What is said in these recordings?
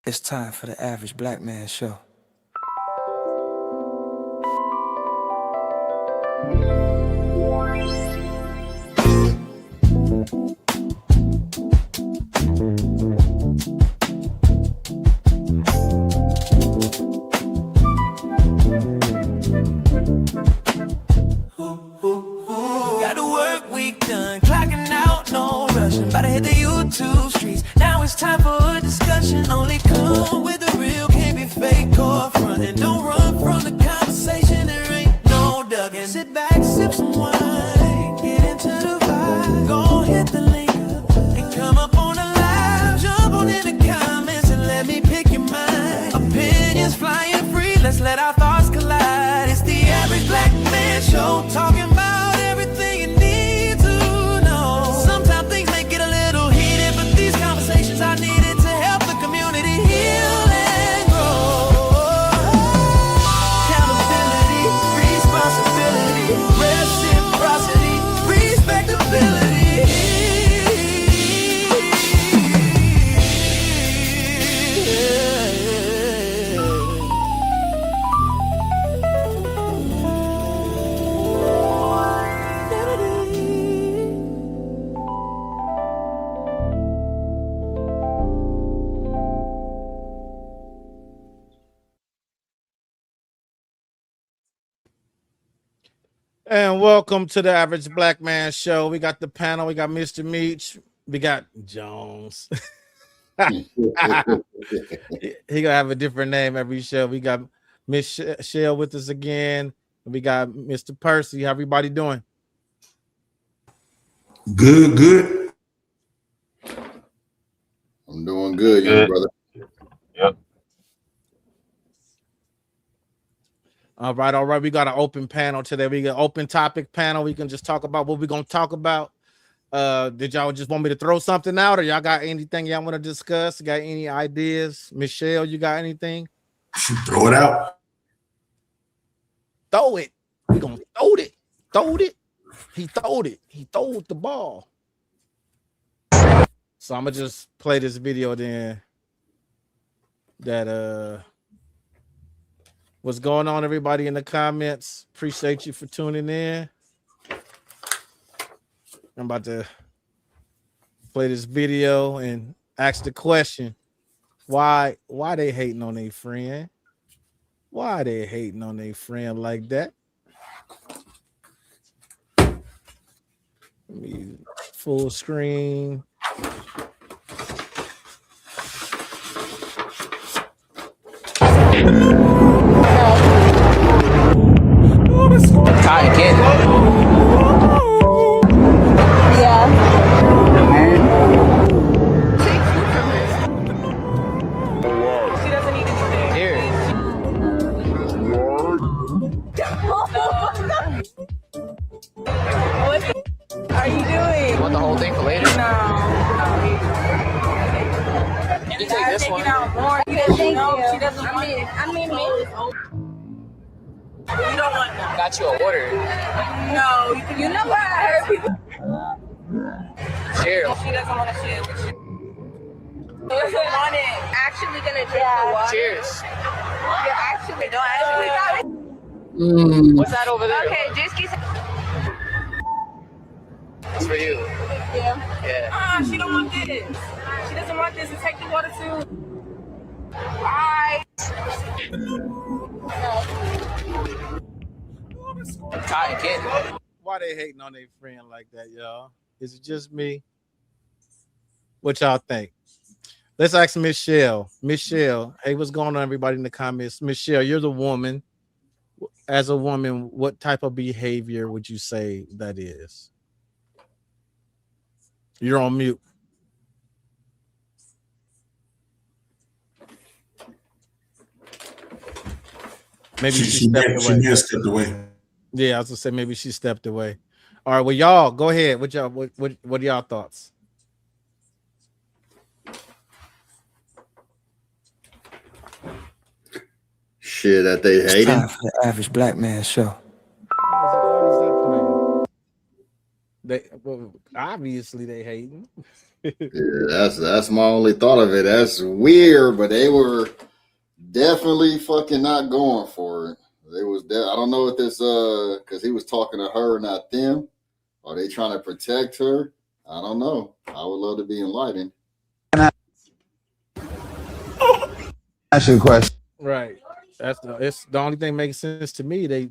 It's time for the Average Black Man Show. Got the work week done, clocking out, no rushing. About to hit the YouTube streets. Now it's time for a discussion. Only come with the real, can't be fake or frontin'. Don't run from the conversation, there ain't no ducking. Sit back, sip some wine, get into the vibe. Go hit the link and come up on the live. Jump on in the comments and let me pick your mind. Opinions flying free, let's let our thoughts collide. It's the Average Black Man Show, talking about everything you need to know. Sometimes things may get a little heated, but these conversations are needed to help the community heal and grow. Accountability, responsibility, reciprocity, respectability. And welcome to the Average Black Man Show. We got the panel. We got Mr. Meach. We got Jones. He gonna have a different name every show. We got Miss Shell with us again. We got Mr. Percy. How everybody doing? Good. I'm doing good, young brother. Yep. All right. We got an open panel today. We got an open topic panel. We can just talk about what we're gonna talk about. Did y'all just want me to throw something out, or y'all got anything y'all want to discuss? Got any ideas? Michelle, you got anything? Throw it out. Throw it. We gonna throw it. Throw it. He throwed it. He throwed the ball. So I'm gonna just play this video then. That what's going on, everybody in the comments? Appreciate you for tuning in. I'm about to play this video and ask the question: why they hating on their friend? Why they hating on their friend like that? Let me full screen. Cotton candy. Yeah. She doesn't need anything. Here. What are you doing? You want the whole thing for later? No. You can take this one. More. Thank you. She doesn't want it. I mean, you don't want that. Got you a order. No. You know what? I heard people. Share. She doesn't want to share with you. She doesn't want it. Actually gonna drink the water. Cheers. You're actually don't actually. What's that over there? Okay, just get. It's for you. Yeah. Yeah. She don't want this. She doesn't want this. And take the water too. Bye. Cotton candy. Why they hating on their friend like that, y'all? Is it just me? What y'all think? Let's ask Michelle. Michelle, hey, what's going on, everybody in the comments? Michelle, you're the woman. As a woman, what type of behavior would you say that is? You're on mute. Maybe She may have stepped away. Yeah, I was gonna say maybe she stepped away. All right, well, y'all go ahead. What are y'all thoughts? Shit that they It's hating. time for the Average Black Man Show. Why is that playing? Well, obviously they hating. Yeah, that's my only thought of it. That's weird, but they were definitely fucking not going for it. They was I don't know if this because he was talking to her, not them. Are they trying to protect her? I don't know. I would love to be enlightened. Ask you a question. Right. It's the only thing makes sense to me.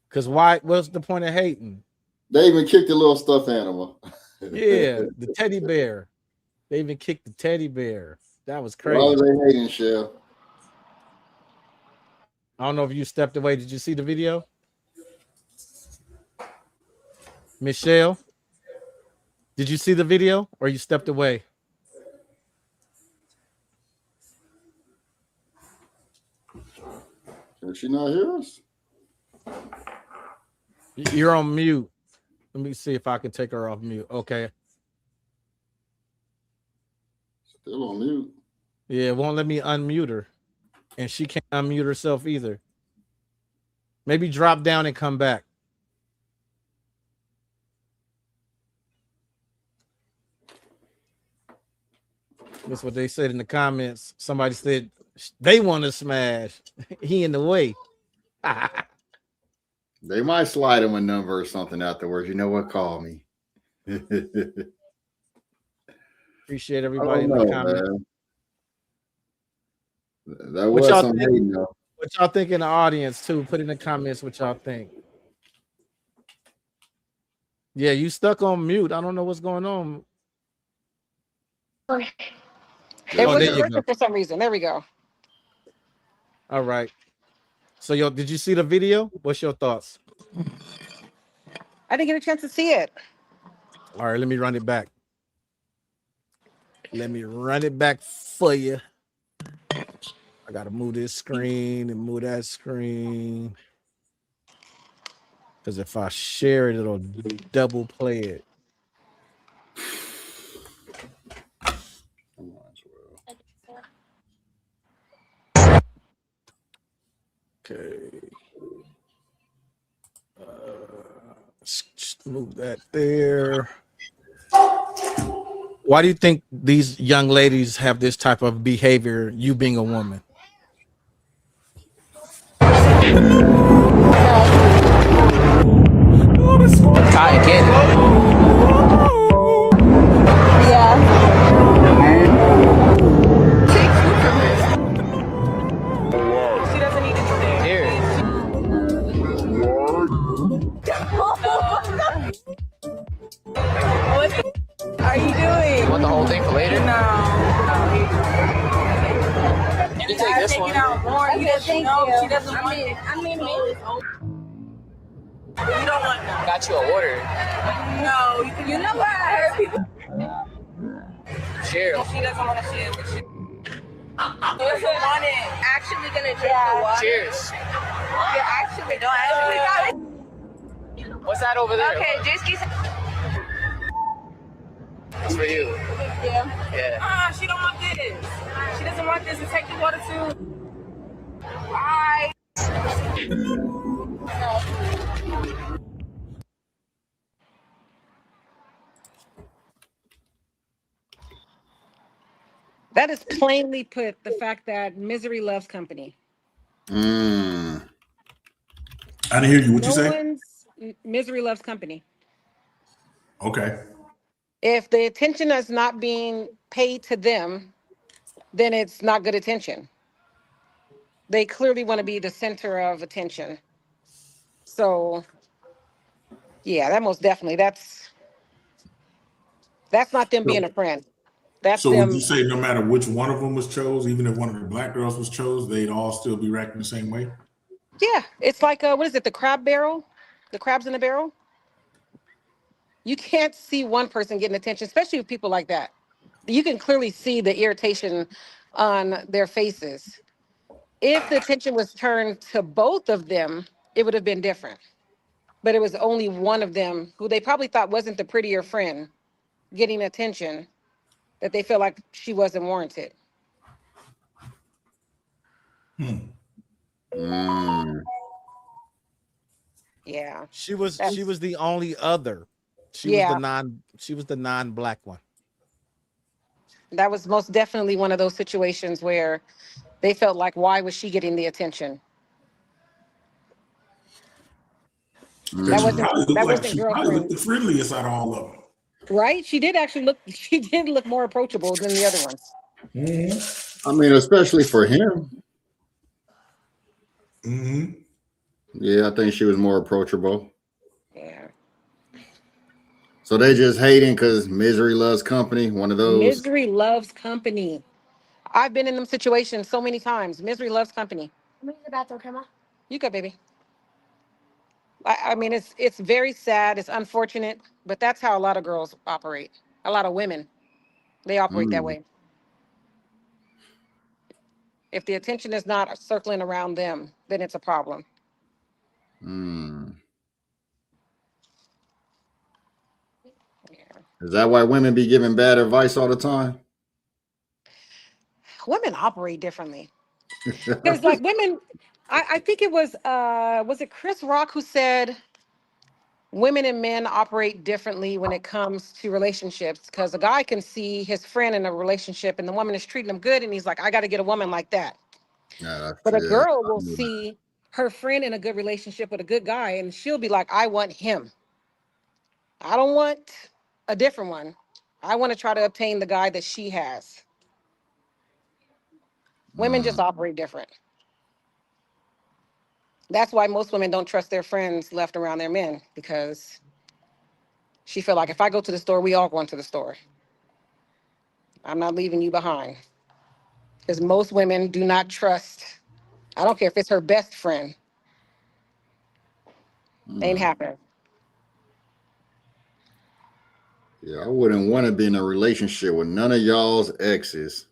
Because why? What's the point of hating? They even kicked the little stuffed animal. Yeah, the teddy bear. They even kicked the teddy bear. That was Why are crazy. they hating, Shell? I don't know if you stepped away. Did you see the video? Michelle, did you see the video or you stepped away? Can she not hear us? You're on mute. Let me see if I can take her off mute. Okay. Still on mute. Yeah, it won't let me unmute her. And she can't unmute herself either. Maybe drop down and come back. That's what they said in the comments. Somebody said they want to smash. He in the way. They might slide him a number or something afterwards. You know what? Call me. Appreciate I everybody don't in the know, comments. man. That What was y'all some think? hating, though. What y'all think in the audience too? Put in the comments what y'all think. Yeah, you stuck on mute. I don't know what's going on. It Oh, wasn't there you working go. for some reason. There we go. All right. So, yo, did you see the video? What's your thoughts? I didn't get a chance to see it. All right, let me run it back. Let me run it back for you. I gotta move this screen and move that screen. Because if I share it, it'll double play it. Okay. Just move that there. Why do you think these young ladies have this type of behavior, you being a woman? Cotton candy. Yeah. She doesn't need to do that. Here. What are you doing? You want the whole thing for later? No. You can take this one. Out more. You doesn't know. She doesn't want it. You don't want that. Got you a order. No. You know what? I heard people. Share. She doesn't want to share. But she doesn't want it. Actually gonna drink the water. Cheers. You're actually don't actually. What's that over there? Okay, Jisky. It's for you. Yeah. She don't want this. She doesn't want this. And take the water too. Bye. That is plainly put the fact that misery loves company. I didn't hear you. What you say? Misery loves company. Okay. If the attention is not being paid to them, then it's not good attention. They clearly want to be the center of attention. So, yeah, that most definitely, that's not them being a friend. That's So them. would you say no matter which one of them was chose, even if one of the black girls was chose, they'd all still be reacting the same way? Yeah, it's like, what is it, the crab barrel? The crabs in the barrel? You can't see one person getting attention, especially with people like that. You can clearly see the irritation on their faces. If the attention was turned to both of them, it would have been different. But it was only one of them who they probably thought wasn't the prettier friend getting attention, that they felt like she wasn't warranted. Yeah. She was the only other. She was Yeah, the non-black one. that was most definitely one of those situations where they felt like, why was she getting the attention? Because That Mm. wasn't she probably looked girlfriend, the friendliest out of all of them. right? She did actually look. She did look more approachable than the other ones. I mean, especially for him. Mm-hmm. Yeah, I think she was more approachable. Yeah, So they just hating because misery loves company. One of those. misery loves company. I've been in them situations so many times. Misery loves company. I'm in the bathroom, Grandma. You go, baby. I mean, it's very sad. It's unfortunate, but that's how a lot of girls operate. A lot of women, they operate that Mm, way. If the attention is not circling around them, then it's a problem. mm. Yeah. Is that why women be giving bad advice all the time? Women operate differently because, like, women. I think it was it Chris Rock who said women and men operate differently when it comes to relationships because a guy can see his friend in a relationship and the woman is treating him good and he's like, I got to get a woman like that. Yeah, that's But a yeah. girl I will knew that. see her friend in a good relationship with a good guy and she'll be like, I want him. I don't want a different one. I want to try to obtain the guy that she has. Women Mm, just operate different. That's why most women don't trust their friends left around their men because she feel like if I go to the store, we all going to the store. I'm not leaving you behind. Because most women do not trust. I don't care if it's her best friend. Ain't mm. happening. Yeah, I wouldn't want to be in a relationship with none of y'all's exes.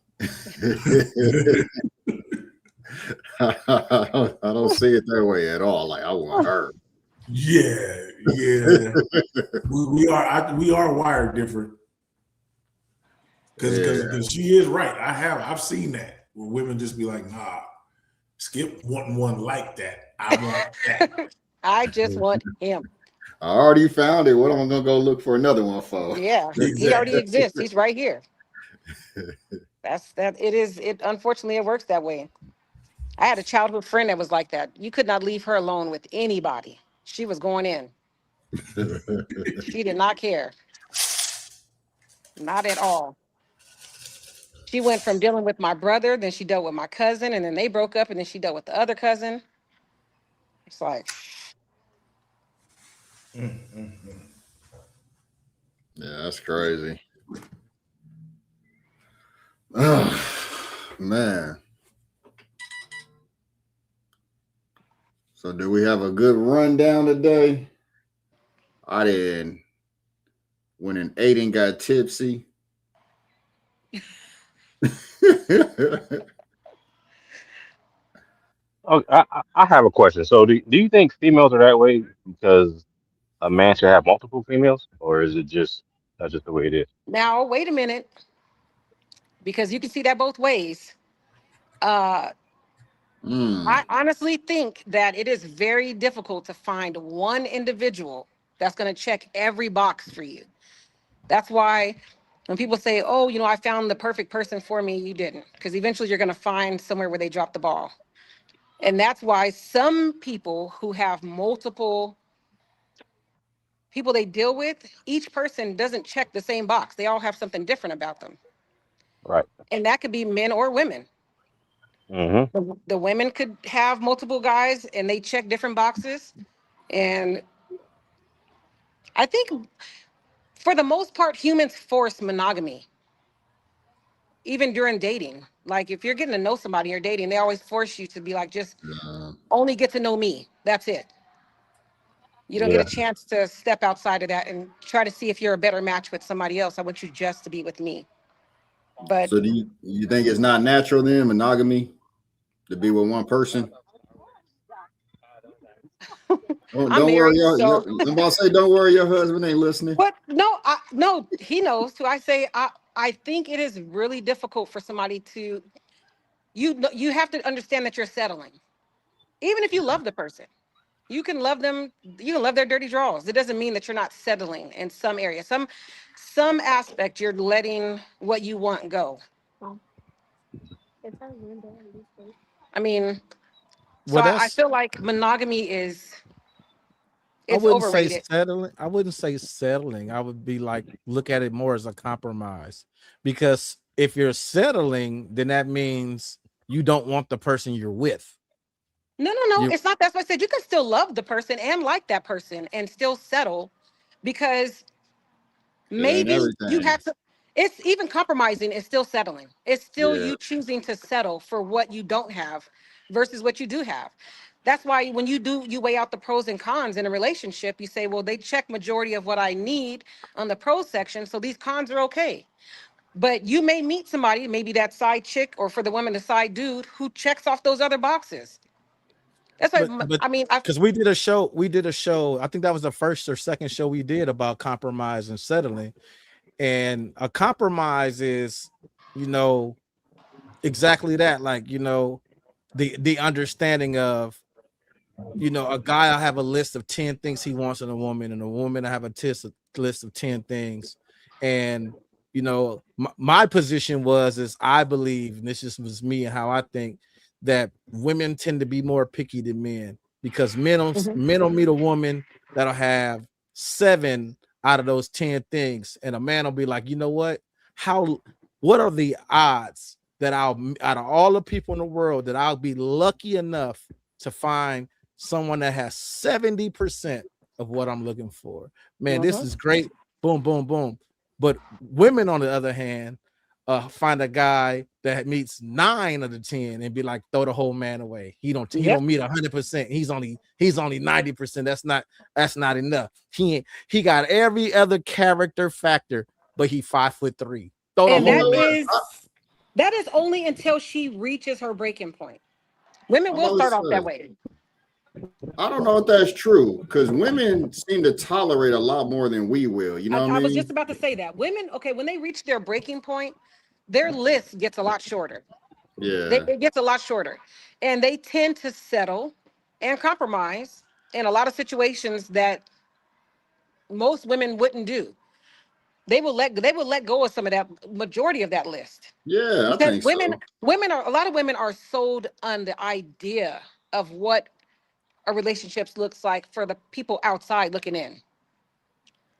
I don't see it that way at all. Like I want her. Yeah, yeah. We are wired different. Yeah. Because she is right. I've seen that where women just be like, nah, Skip wanting one like that. I want that. I just want him. I already found it. What am I gonna go look for another one for? Yeah, he already Exactly. exists. He's right here. That's that. It is. It unfortunately it works that way. I had a childhood friend that was like that. You could not leave her alone with anybody. She was going in. She did not care. Not at all. She went from dealing with my brother, then she dealt with my cousin, and then they broke up, and then she dealt with the other cousin. It's like, Yeah, that's crazy. Oh, man. So do we have a good rundown today? I did when an Aiden got tipsy. Oh, I have a question. So, do you think females are that way because a man should have multiple females, or is it just that's just the way it is? now, wait a minute, because you can see that both ways. Uh, Mm, I honestly think that it is very difficult to find one individual that's going to check every box for you. That's why when people say, oh, I found the perfect person for me, you didn't, because eventually you're going to find somewhere where they dropped the ball. And that's why some people who have multiple people they deal with, each person doesn't check the same box. They all have something different about them. Right. And that could be men or women. Mm-hmm. The women could have multiple guys and they check different boxes. And I think for the most part, humans force monogamy, even during dating. Like if you're getting to know somebody or dating, they always force you to be like, just uh, only get to know me. That's it. You don't get a Yeah. chance to step outside of that and try to see if you're a better match with somebody else. I want you just to be with me. But so do you think it's not natural then monogamy to be with one person? Oh, I'm don't worry, married, so I'm about to say, don't worry, your husband ain't listening. but no, he knows too. I think it is really difficult for somebody to you have to understand that you're settling. Even if you love the person. You can love them. You can love their dirty draws. It doesn't mean that you're not settling in some area. Some aspect you're letting what you want go. I mean, so Well, I that's feel like monogamy is I it's wouldn't say overrated. settling. I wouldn't say settling. I would be like look at it more as a compromise. Because if you're settling, then that means you don't want the person you're with. No. You It's not. That's what I said. You can still love the person and like that person and still settle, because It ain't maybe you everything. have to. It's even compromising. It's still settling. It's still Yeah. you choosing to settle for what you don't have versus what you do have. That's why when you weigh out the pros and cons in a relationship, you say, well, they check majority of what I need on the pros section, so these cons are okay. But you may meet somebody, maybe that side chick, or for the woman, the side dude, who checks off those other boxes. That's why but I mean, I because we did a show, I think that was the first or second show we did about compromise and settling. And a compromise is, you know, exactly that. Like, the understanding of, a guy will have a list of 10 things he wants in a woman, and a woman will have a list of 10 things. And my position is I believe, and this just was me and how I think, that women tend to be more picky than men, because men will meet a woman that'll have 7 out of those 10 things, and a man will be like, you know what? What are the odds that out of all the people in the world, that I'll be lucky enough to find someone that has 70% of what I'm looking for? Man, this is great. Boom, boom, boom. But women, on the other hand, find a guy that meets 9 of the 10 and be like, throw the whole man away. He don't meet 100%. He's only 90%. That's not enough. He got every other character factor, but he 5'3". Throw the and whole man. that is only until she reaches her breaking point. Women I'm will always start off that saying, way. I don't know if that's true, because women seem to tolerate a lot more than we will. You know what I I was mean? just about to say that women, okay, when they reach their breaking point, their list gets a lot shorter. Yeah. It gets a lot shorter, and they tend to settle and compromise in a lot of situations that most women wouldn't do. They will let go of some of that majority of that list, Yeah, I because think so. a lot of women are sold on the idea of what a relationship looks like for the people outside looking in.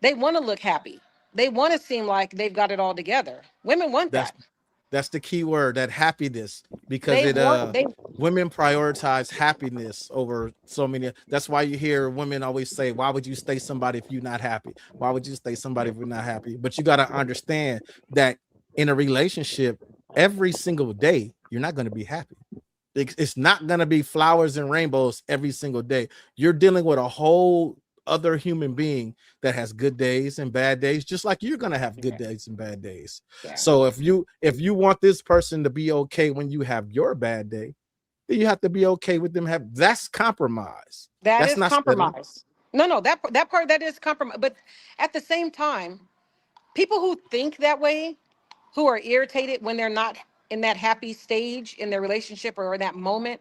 They want to look happy. They want to seem like they've got it all together. Women want That's that. that's the key word, that happiness, because They want they women prioritize happiness over so many. That's why you hear women always say, why would you stay somebody if you're not happy? Why would you stay somebody if you're not happy? But you got to understand that in a relationship, every single day, you're not going to be happy. It's not going to be flowers and rainbows every single day. You're dealing with a whole other human being that has good days and bad days, just like you're going to have good days and bad days. Yeah. So if you want this person to be okay when you have your bad day, then you have to be okay with them that's compromise. That That's is not settling. compromise. No, that part, that is compromise. But at the same time, people who think that way, who are irritated when they're not in that happy stage in their relationship or in that moment,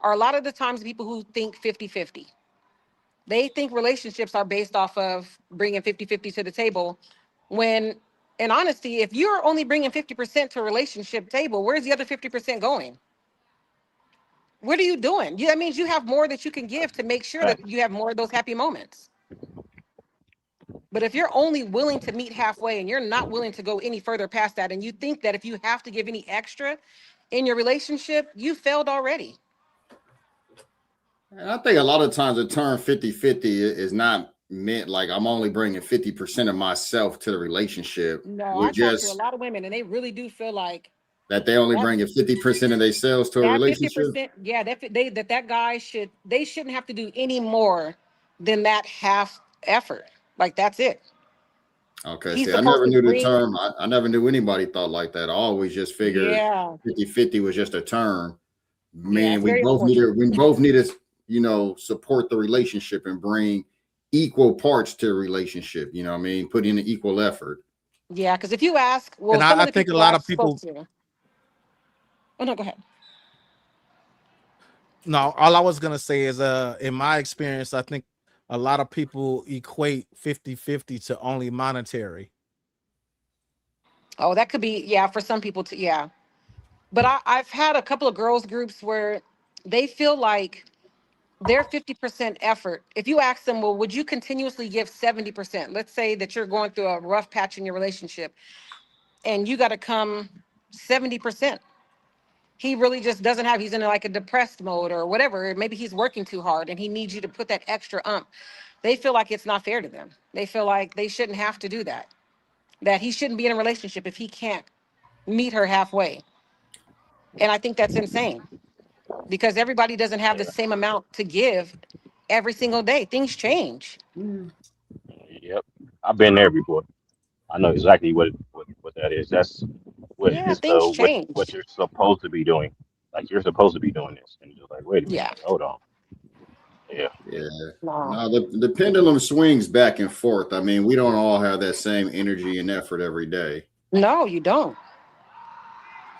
are a lot of the times people who think 50-50. They think relationships are based off of bringing 50-50 to the table, when in honesty, if you're only bringing 50% to a relationship table, where's the other 50% going? What are you doing? That means you have more that you can give to make sure that you have more of those happy moments. But if you're only willing to meet halfway and you're not willing to go any further past that, and you think that if you have to give any extra in your relationship, you failed already. And I think a lot of times the term 50-50 is not meant like I'm only bringing 50% of myself to the relationship. No, We're I talk to a just lot of women and they really do feel like that they only bringing 50% of themselves to a that relationship. 50%, yeah, that guy shouldn't have to do any more than that half effort. Like, that's it. Okay, He's see, I supposed never to knew the bring, term. I never knew anybody thought like that. I always just figured yeah, 50-50 was just a term. yeah, Man, it's very unfortunate. we both need to, support the relationship and bring equal parts to the relationship. You know what I mean? Put in an equal effort. Yeah, because if you ask, well, And some I of the think a people lot I of spoke people, to. Oh no, go ahead. No, all I was gonna say is in my experience, I think a lot of people equate 50-50 to only monetary. Oh, that could be, yeah, for some people too. Yeah. But I've had a couple of girls groups where they feel like their 50% effort, if you ask them, well, would you continuously give 70%? Let's say that you're going through a rough patch in your relationship and you got to come 70%. He really just doesn't have, he's in like a depressed mode or whatever. Maybe he's working too hard and he needs you to put that extra They feel like it's not fair to them. They feel like they shouldn't have to do that, that he shouldn't be in a relationship if he can't meet her halfway. And I think that's insane because everybody doesn't have the same amount to give every single day. Things change. Yep, I've been there before. I know exactly what that is. That's what Yeah, it's things what change. you're supposed to be doing. Like you're supposed to be doing this, and you're just like, wait a minute, Yeah. hold on. Yeah, Yeah. No. No, the pendulum swings back and forth. I mean, we don't all have that same energy and effort every day. No, you don't.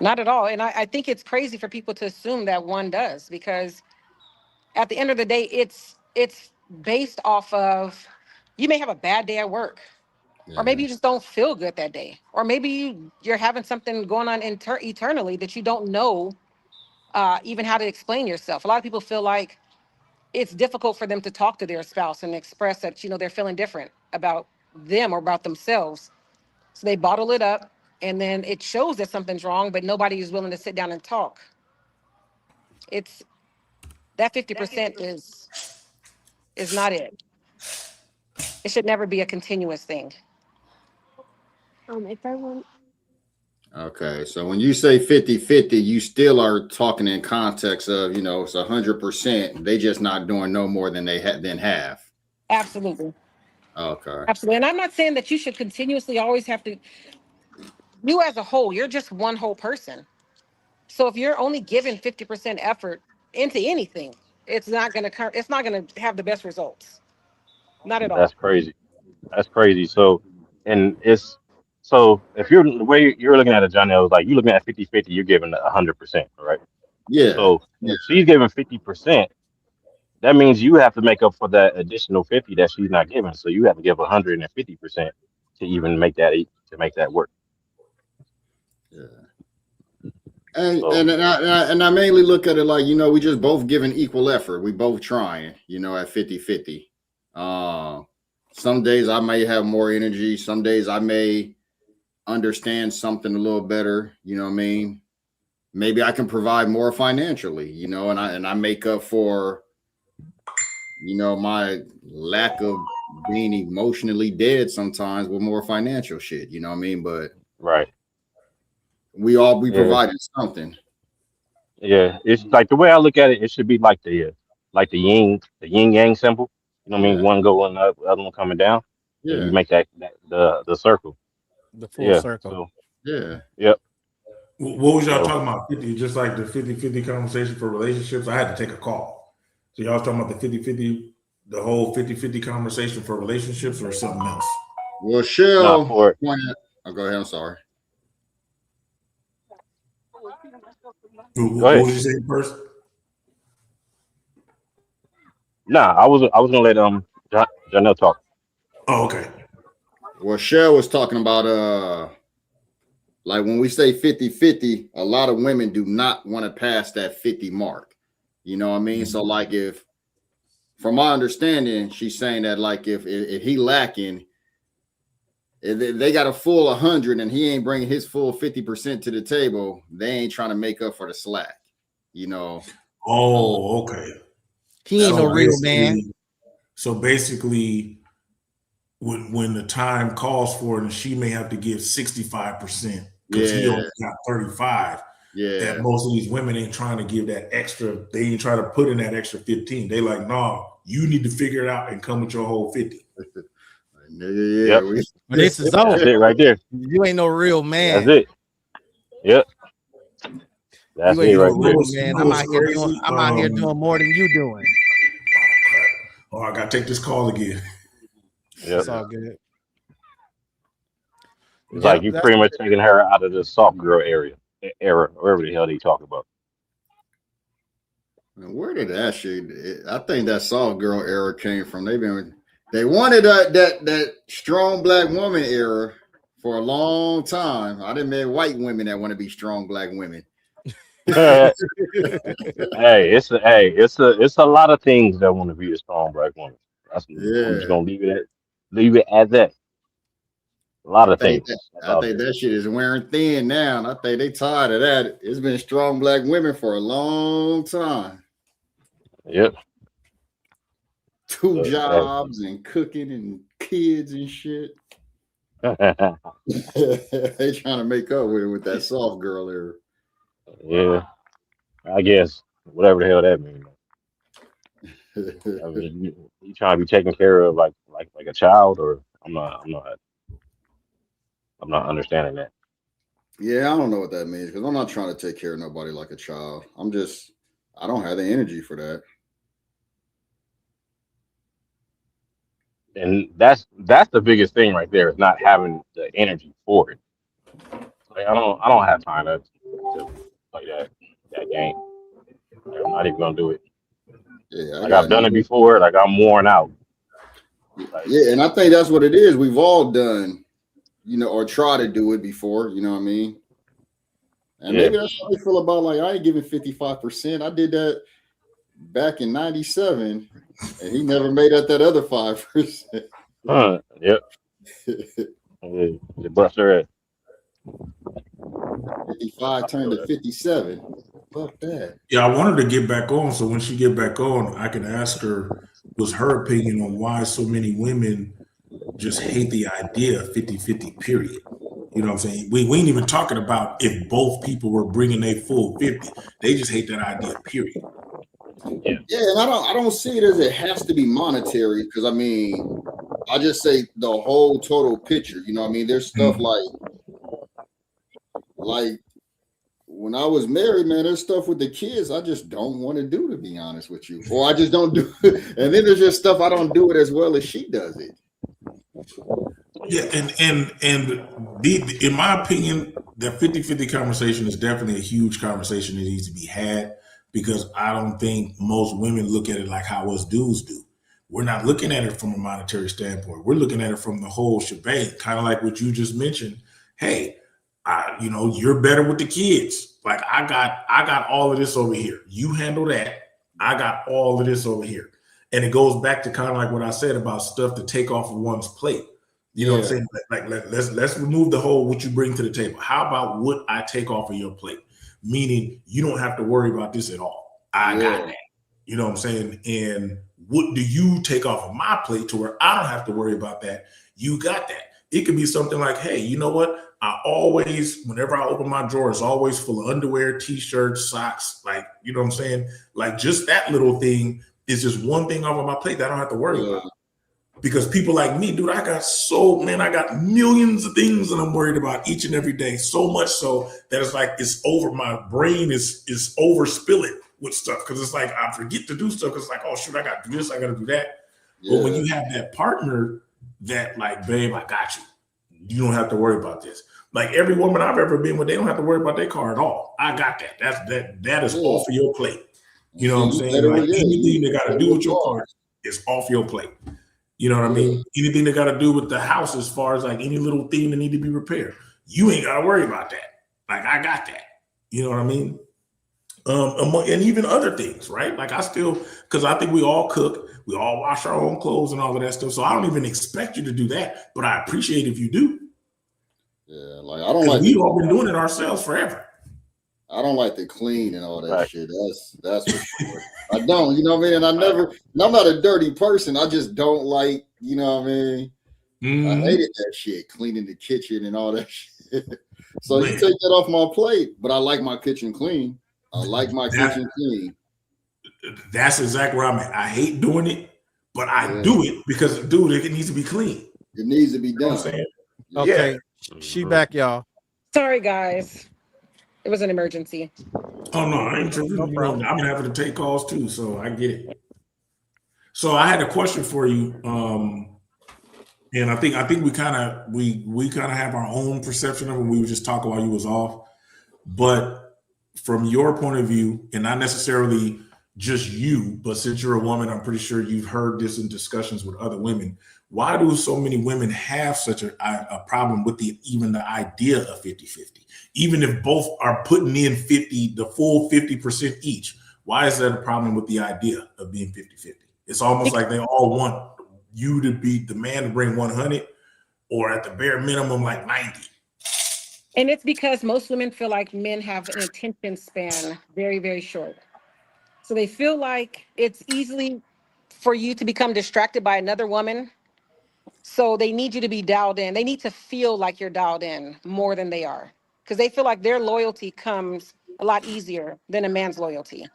Not at all. And I think it's crazy for people to assume that one does because at the end of the day, it's based off of you may have a bad day at work. Or maybe Yeah. you just don't feel good that day. Or maybe you're having something going on eternally that you don't know even how to explain yourself. A lot of people feel like it's difficult for them to talk to their spouse and express that, they're feeling different about them or about themselves. So they bottle it up and then it shows that something's wrong, but nobody is willing to sit down and talk. It's that 50% is not it. It should never be a continuous thing. If I want. Okay. So when you say 50-50, you still are talking in context of, it's 100%. They just not doing no more than they than half. Absolutely. Okay. Absolutely. And I'm not saying that you should continuously always have to, you as a whole, you're just one whole person. So if you're only giving 50% effort into anything, it's not going to have the best results. Not at all. that's crazy. That's crazy. So, and it's so if you're the way you're looking at it, Johnny, I was like, you're looking at 50-50, you're giving 100%, right? Yeah. So if she's giving 50%, that means you have to make up for that additional 50 that she's not giving. So you have to give 150% to even make that work. Yeah. And So and I mainly look at it like, we just both giving equal effort. We both trying, at 50-50. Some days I may have more energy. Some days I may understand something a little better. You know what I mean? Maybe I can provide more financially, and I make up for, my lack of being emotionally dead sometimes with more financial shit. You know what I mean? But right. we all be Yeah. providing something. Yeah. It's like the way I look at it, it should be like the yin yang symbol. You know what I mean? Yeah. One going up, the other one coming down. And you Yeah. make that the circle. The full Yeah. circle. So Yeah. yep. What was y'all So talking about? 50, just like the 50-50 conversation for relationships. I had to take a call. So y'all was talking about the 50-50, the whole 50-50 conversation for relationships or something else? Well, Shell, not for go ahead. I'm sorry. What was you saying first? Nah, I was gonna let Janelle talk. Oh, okay. Well, Shell was talking about like when we say 50-50, a lot of women do not want to pass that 50 mark. You know what I mean? So like if from my understanding, she's saying that like if he lacking, if they got a full 100 and he ain't bringing his full 50% to the table, they ain't trying to make up for the slack. Oh, okay. He ain't no real man. So basically, when the time calls for it, and she may have to give 65% because he only got 35. Yeah. That most of these women ain't trying to give that extra. They ain't trying to put in that extra 15. They like, nah, you need to figure it out and come with your whole 50. Yeah. Yep. This is That's it right there. You ain't no real man. That's it. Yep. That's You it ain't right no there. real man. I'm out here doing more than you doing. Oh, I gotta take this call again. Yep. It's all good. It's like you pretty much taking her out of the soft girl era, wherever the hell they talk about. Man, where did that shit? I think that soft girl era came from. They wanted that strong black woman era for a long time. I didn't mean white women that want to be strong black women. Hey, it's a lot of things that want to be a strong black woman. I'm just gonna leave it at that. A lot of things. I think that shit is wearing thin now, and I think they tired of that. It's been strong black women for a long time. Yep. Two jobs and cooking and kids and shit. They trying to make up with that soft girl era. Yeah, I guess whatever the hell that means. I mean, you trying to be taken care of like a child, or I'm not understanding that. Yeah, I don't know what that means because I'm not trying to take care of nobody like a child. I don't have the energy for that. And that's the biggest thing right there, is not having the energy for it. Like I don't have time to play that game. Like, I'm not even gonna do it. Yeah, I've done it before. Like I'm worn out. Like, yeah, and I think that's what it is. We've all done, or try to do it before. You know what I mean? And maybe that's how I feel about I ain't giving 55%. I did that back in '97, and he never made up that other 5%. Yep. They bust her at 55 turned to 57. Fuck that. Yeah, I wanted to get back on, so when she get back on, I can ask her what's her opinion on why so many women just hate the idea of 50-50, period. You know what I'm saying? We ain't even talking about if both people were bringing a full 50. They just hate that idea, period. Yeah, and I don't see it as it has to be monetary, because I just say the whole total picture. You know what I mean? There's stuff like when I was married, man, there's stuff with the kids I just don't want to do, to be honest with you. Or I just don't do it. And then there's just stuff I don't do it as well as she does it. Yeah, and in my opinion, the 50-50 conversation is definitely a huge conversation that needs to be had, because I don't think most women look at it like how us dudes do. We're not looking at it from a monetary standpoint. We're looking at it from the whole shebang, kind of like what you just mentioned. Hey, you're better with the kids. Like I got all of this over here. You handle that. I got all of this over here. And it goes back to kind of like what I said about stuff to take off of one's plate. You know what I'm saying? Like let's remove the whole what you bring to the table. How about what I take off of your plate? Meaning you don't have to worry about this at all. I got that. You know what I'm saying? And what do you take off of my plate to where I don't have to worry about that? You got that. It could be something like, hey, you know what? I always, whenever I open my drawer, it's always full of underwear, t-shirts, socks. Like, you know what I'm saying? Like just that little thing is just one thing off of my plate that I don't have to worry about. Because people like me, dude, I got millions of things that I'm worried about each and every day. So much so that it's like it's over. My brain is overspilling with stuff, because it's like I forget to do stuff because it's like, oh shoot, I got to do this, I got to do that. But when you have that partner that like, babe, I got you. You don't have to worry about this. Like every woman I've ever been with, they don't have to worry about their car at all. I got that. That is off of your plate. You know what I'm saying? Like anything that got to do with your car is off your plate. You know what I mean? Anything that got to do with the house, as far as like any little thing that need to be repaired, you ain't got to worry about that. Like I got that. You know what I mean? And even other things, right? Like because I think we all cook, we all wash our own clothes and all of that stuff. So I don't even expect you to do that, but I appreciate if you do. Yeah, like I don't like. We've all been doing it ourselves forever. I don't like to clean and all that shit. That's for sure. I don't, you know what I mean? And I'm not a dirty person. I just don't like, you know what I mean? I hated that shit, cleaning the kitchen and all that shit. So you take that off my plate, but I like my kitchen clean. I like my kitchen clean. That's exactly where I'm at. I hate doing it, but I do it because, dude, it needs to be clean. It needs to be done. You know what I'm saying? Okay, she back, y'all. Sorry, guys. It was an emergency. Oh no, I ain't tripping. No problem. I'm having to take calls too, so I get it. So I had a question for you, and I think we kind of have our own perception of it. We were just talking while you was off, but from your point of view, and not necessarily just you, but since you're a woman, I'm pretty sure you've heard this in discussions with other women. Why do so many women have such a problem with even the idea of 50-50? Even if both are putting in the full 50% each, why is that a problem with the idea of being 50-50? It's almost like they all want you to be the man to bring 100, or at the bare minimum, like 90. And it's because most women feel like men have an attention span very, very short. So they feel like it's easily for you to become distracted by another woman. So they need you to be dialed in. They need to feel like you're dialed in more than they are, because they feel like their loyalty comes a lot easier than a man's loyalty.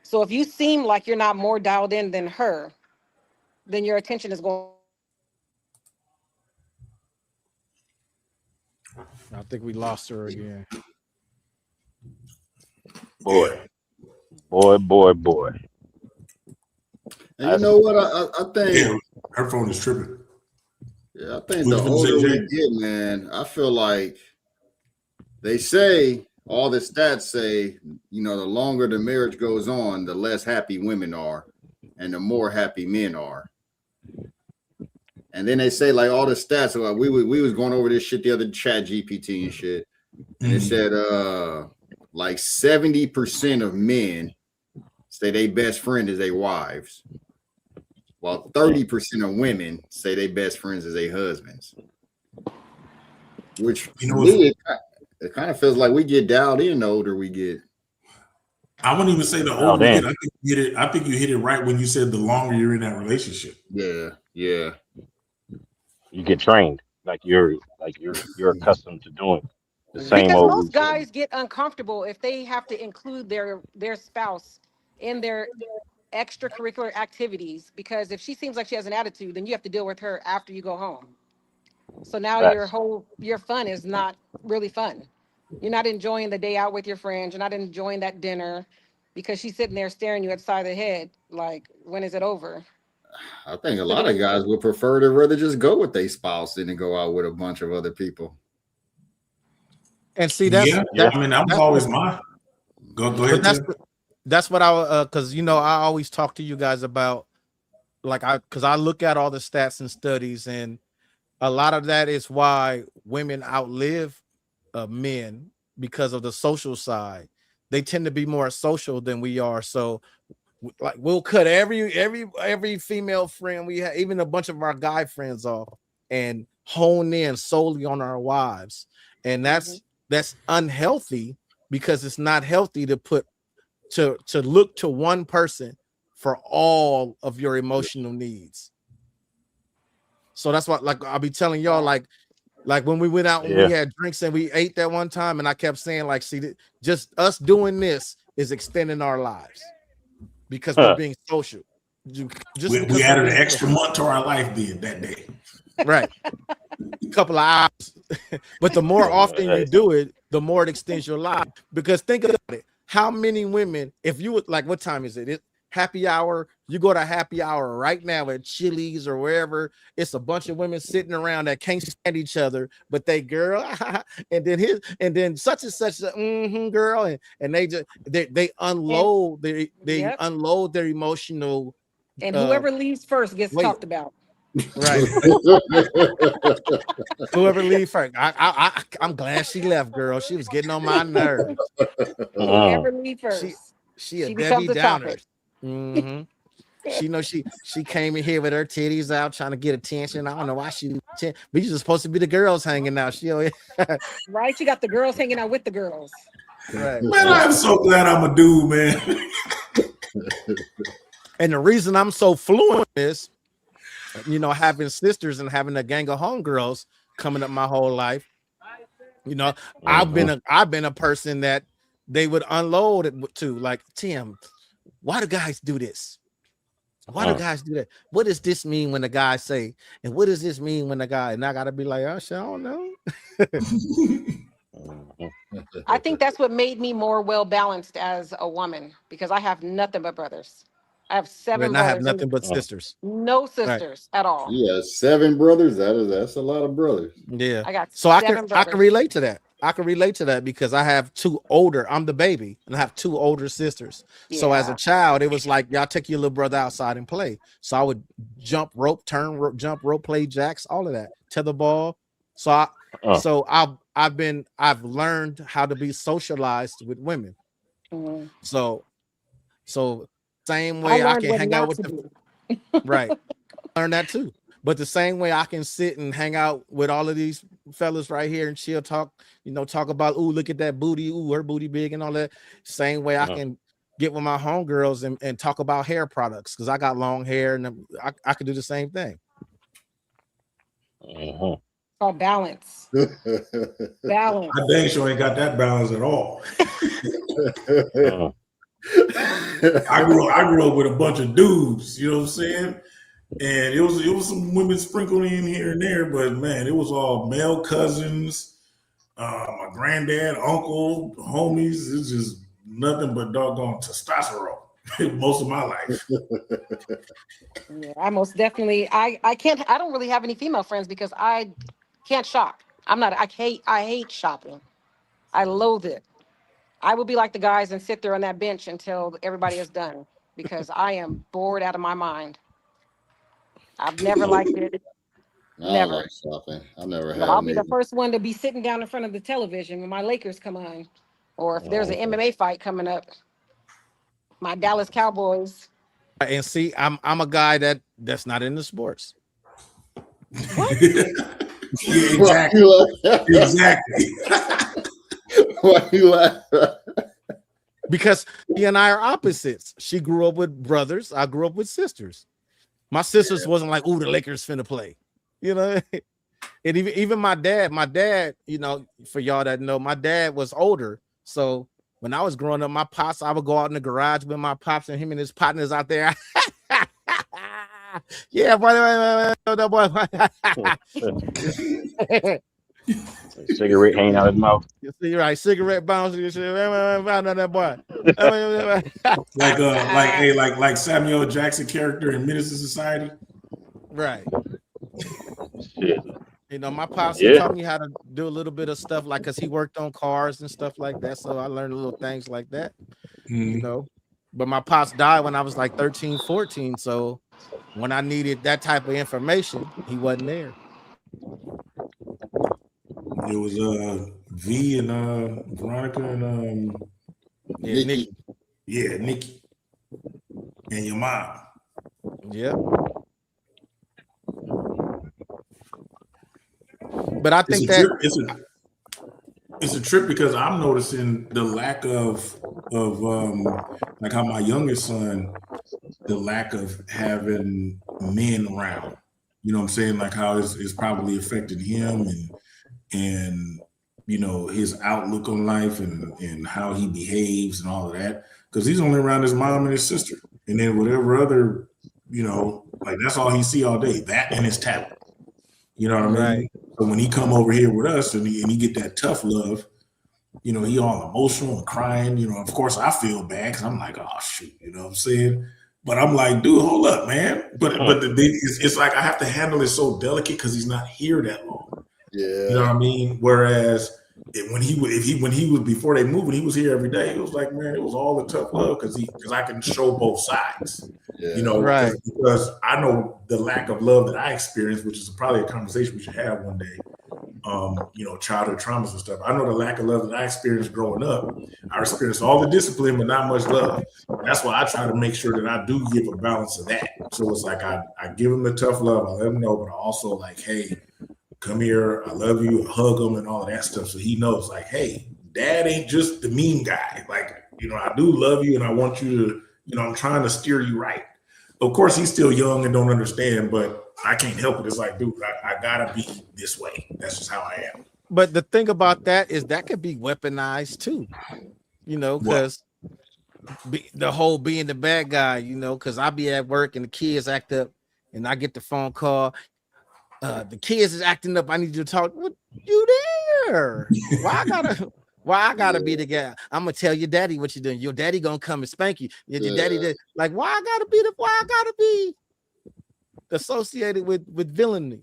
So if you seem like you're not more dialed in than her, then your attention is going. I think we lost her again. Boy. And you know what? I think Yeah, her phone is tripping. Yeah, I think Which the one older is it, we Jay? get, man, I feel like they say, all the stats say, the longer the marriage goes on, the less happy women are and the more happy men are. And then they say, like, all the stats, like, we was going over this shit the other Chat GPT and shit. And it said like 70% of men say their best friend is their wives, while 30% of women say their best friends is their husbands. Which it kind of feels like we get dialed in the older we get. I wouldn't even say the older you get. I think you hit it right when you said the longer you're in that relationship. Yeah. You get trained like you're accustomed to doing the same Because old most routine. guys get uncomfortable if they have to include their spouse in their extracurricular activities, because if she seems like she has an attitude, then you have to deal with her after you go home. So now your fun is not really fun. You're not enjoying the day out with your friends. You're not enjoying that dinner because she's sitting there staring you at the side of the head like, when is it over? I think a lot of guys would prefer to rather just go with their spouse than to go out with a bunch of other people. And see, that was always my. Go ahead. That's what I because I always talk to you guys about, like, because I look at all the stats and studies, and a lot of that is why women outlive men, because of the social side. They tend to be more social than we are. So, like, we'll cut every female friend we have, even a bunch of our guy friends, off and hone in solely on our wives, and that's unhealthy, because it's not healthy to look to one person for all of your emotional needs. So that's what, like, I'll be telling y'all, like when we went out and we had drinks and we ate that one time, and I kept saying, like, see, just us doing this is extending our lives because we're being social. We added an extra month to our life that day. Right. A couple of hours. But the more often you do it, the more it extends your life. Because think about it. How many women, if you would, like, what time is it? Happy hour. You go to happy hour right now at Chili's or wherever. It's a bunch of women sitting around that can't stand each other, but they girl, and then such and such, girl, and they unload unload their emotional. And whoever leaves first gets talked about. Right. Whoever leaves first. I'm glad she left, girl. She was getting on my nerves. Whoever leaves first. She a Debbie Downer. Mm-hmm. She knows she came in here with her titties out trying to get attention. I don't know why but you're supposed to be the girls hanging out. Right? She got the girls hanging out with the girls. Right. Man, I'm so glad I'm a dude, man. And the reason I'm so fluent is, having sisters and having a gang of homegirls coming up my whole life. I've been a person that they would unload it to, like, Tim, why do guys do this? Why do guys do that? What does this mean when the guys say, and what does this mean when the guy, and I gotta be like, oh, shit, I don't know. I think that's what made me more well balanced as a woman, because I have nothing but brothers. I have 7 brothers. I have nothing but sisters. No sisters at all. Yeah, 7 brothers. That's a lot of brothers. Yeah. I got so I can relate to that. I can relate to that because I have I'm the baby, and I have 2 older sisters. So as a Yeah. child, it was like y'all take your little brother outside and play. So I would jump rope, turn rope, jump rope, play jacks, all of that, tether ball. So I've learned how to be socialized with women. Mhm. So same I way I learned can what hang out not with to the do. right. Learn that too. But the same way I can sit and hang out with all of these fellas right here and chill, talk about, ooh, look at that booty, ooh, her booty big and all that. Same way I can get with my homegirls and talk about hair products because I got long hair and I could do the same thing. It's called balance. Balance. I dang sure ain't got that balance at all. I grew up with a bunch of dudes, you know what I'm saying? And it was some women sprinkled in here and there, but man, it was all male cousins, my granddad, uncle, homies. It's just nothing but doggone testosterone most of my life. Yeah, I most definitely I don't really have any female friends because I can't shop. I hate shopping. I loathe it. I will be like the guys and sit there on that bench until everybody is done because I am bored out of my mind. I've never liked it. I Never. like shopping. I never But have I'll be the neither. first one to be sitting down in front of the television when my Lakers come on. Or if there's an MMA fight coming up, my Dallas Cowboys. And see, I'm a guy that's not into sports. What? Yeah, exactly. Why you laugh? Because he and I are opposites. She grew up with brothers. I grew up with sisters. My sisters wasn't like, ooh, the Lakers finna play. You know, and even my dad, you know, for y'all that know, my dad was older. So when I was growing up, my pops, I would go out in the garage with my pops and him and his partners out there. Yeah, boy. Cigarette hanging out his mouth. You see, right? Cigarette bouncing and shit. That boy. like Samuel Jackson character in Menace to Society. Right. Shit. You know, my pops he taught me how to do a little bit of stuff like because he worked on cars and stuff like that. So I learned little things like that. You know, but my pops died when I was like 13, 14. So when I needed that type of information, he wasn't there. It was V and Veronica and Nikki. Yeah, Nikki. And your mom. Yeah. But I think it's a trip because I'm noticing the lack of like how my youngest son, the lack of having men around. You know what I'm saying? Like how it's probably affected him and you know his outlook on life and how he behaves and all of that. Because he's only around his mom and his sister. And then whatever other, you know, like that's all he see all day. That and his tablet. You know what I mean? So when he come over here with us and he get that tough love, you know, he all emotional and crying. You know, of course I feel bad because I'm like, oh shoot, you know what I'm saying? But I'm like, dude, hold up, man. But it's like I have to handle it so delicate because he's not here that long. Yeah, you know what I mean. Whereas when he was before they moved, when he was here every day, it was like, man, it was all the tough love because I can show both sides. Yeah. You know, Right. because I know the lack of love that I experienced, which is probably a conversation we should have one day. You know, childhood traumas and stuff. I know the lack of love that I experienced growing up. I experienced all the discipline, but not much love. That's why I try to make sure that I do give a balance of that. So it's like I give him the tough love, I let him know, but I also like, hey, come here, I love you, I hug him and all of that stuff. So he knows, like, hey, dad ain't just the mean guy. Like, you know, I do love you and I want you to, you know, I'm trying to steer you right. Of course, he's still young and don't understand, but I can't help it. It's like, dude, I gotta be this way. That's just how I am. But the thing about that is that could be weaponized too, you know, because the whole being the bad guy, you know, because I be at work and the kids act up and I get the phone call. The kids is acting up. I need you to talk. What you there? Why I gotta be the guy? I'm gonna tell your daddy what you're doing. Your daddy gonna come and spank you. Your daddy did like why I gotta be associated with villainy.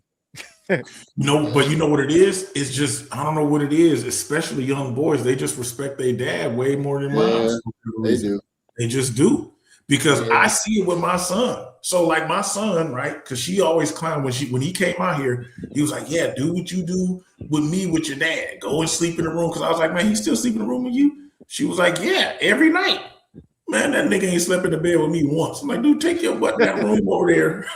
But you know what it is? It's just, I don't know what it is, especially young boys. They just respect their dad way more than moms. They do. They just do. Because Yeah. I see it with my son. So like my son, right? Because she always climbed when he came out here, he was like, yeah, do what you do with me with your dad. Go and sleep in the room. Because I was like, man, he still sleep in the room with you? She was like, yeah, every night. Man, that nigga ain't slept in the bed with me once. I'm like, dude, take your butt in that room over there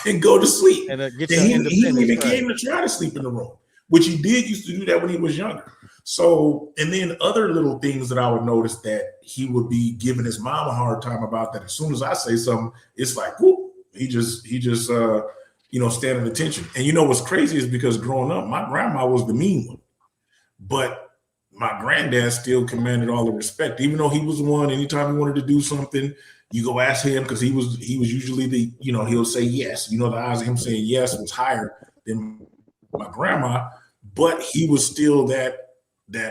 and go to sleep. And get And your he even independence. came to try to sleep in the room, which he did used to do that when he was younger. So, and then other little things that I would notice that he would be giving his mom a hard time about, that as soon as I say something, it's like, whoop, he just standing attention. And you know what's crazy is because growing up, my grandma was the mean one, but my granddad still commanded all the respect, even though he was the one. Anytime he wanted to do something, you go ask him, because he was usually he'll say yes. The odds of him saying yes was higher than my grandma, but he was still that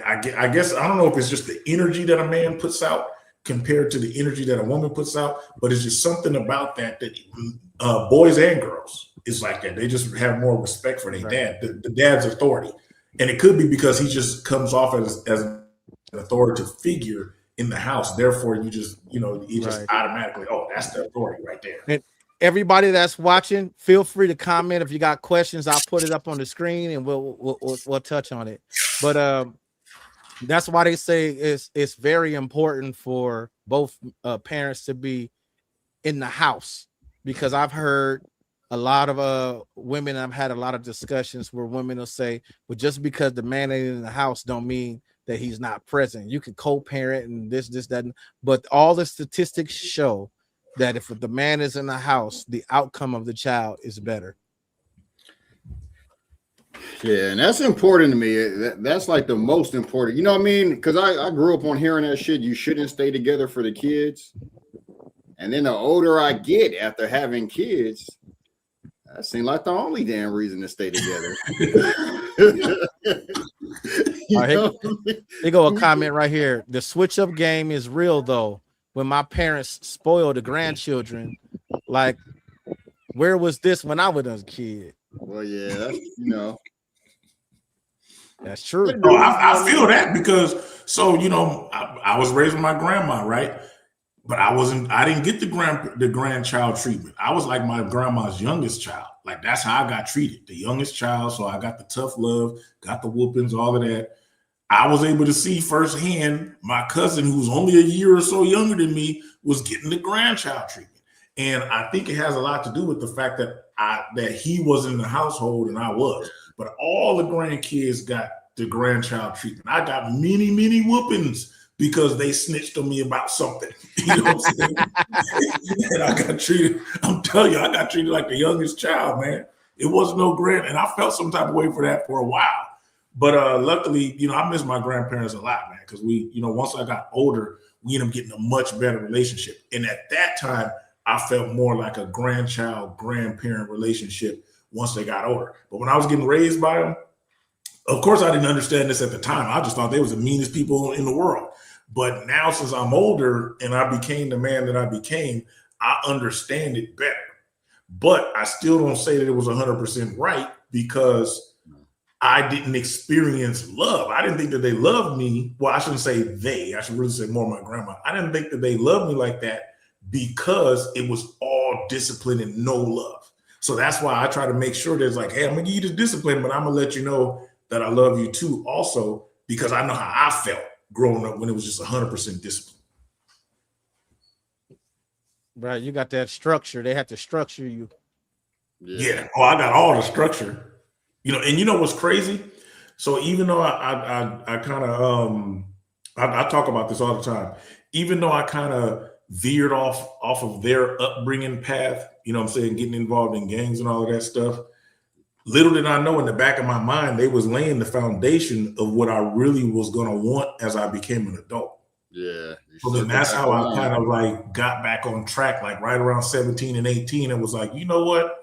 I guess I don't know if it's just the energy that a man puts out compared to the energy that a woman puts out, but it's just something about that boys and girls is like that. They just have more respect for their dad, the dad's authority. And it could be because he just comes off as an authoritative figure in the house. Therefore, you just automatically, oh, that's the authority right there. And everybody that's watching, feel free to comment if you got questions. I'll put it up on the screen and we'll touch on it. But that's why they say it's very important for both parents to be in the house, because I've heard a lot of women, I've had a lot of discussions where women will say, well, just because the man ain't in the house don't mean that he's not present. You can co-parent and this, that, but all the statistics show that if the man is in the house, the outcome of the child is better. Yeah, and that's important to me. That's like the most important. You know what I mean? Because I grew up on hearing that shit. You shouldn't stay together for the kids. And then the older I get after having kids, that seemed like the only damn reason to stay together. They go a comment right here. The switch up game is real though. When my parents spoiled the grandchildren, like, where was this when I was a kid? Well, yeah, that's true. No, I feel that because I was raised with my grandma, right? But I didn't get the grandchild treatment. I was like my grandma's youngest child. Like, that's how I got treated, the youngest child. So I got the tough love, got the whoopings, all of that. I was able to see firsthand my cousin, who was only a year or so younger than me, was getting the grandchild treatment. And I think it has a lot to do with the fact that he was in the household and I was. But all the grandkids got the grandchild treatment. I got many, many whoopings because they snitched on me about something. You know what I'm saying? And I got treated, I'm telling you, I got treated like the youngest child, man. It wasn't no grand, and I felt some type of way for that for a while. But luckily, I miss my grandparents a lot, man, because we, once I got older, we ended up getting a much better relationship. And at that time, I felt more like a grandchild-grandparent relationship once they got older. But when I was getting raised by them, of course, I didn't understand this at the time. I just thought they was the meanest people in the world. But now, since I'm older and I became the man that I became, I understand it better. But I still don't say that it was 100% right, because I didn't experience love. I didn't think that they loved me. Well, I shouldn't say they. I should really say more my grandma. I didn't think that they loved me like that because it was all discipline and no love. So that's why I try to make sure there's like, hey, I'm going to give you the discipline, but I'm going to let you know that I love you too also, because I know how I felt growing up when it was just 100% discipline. Right, you got that structure. They have to structure you. Yeah. Oh, I got all the structure. And you know what's crazy? So even though I kind of I talk about this all the time, even though I kind of veered off of their upbringing path, I'm saying, getting involved in gangs and all of that stuff, little did I know in the back of my mind, they was laying the foundation of what I really was going to want as I became an adult. Yeah. So then that's how I kind of like got back on track, like right around 17 and 18. It was like, you know what?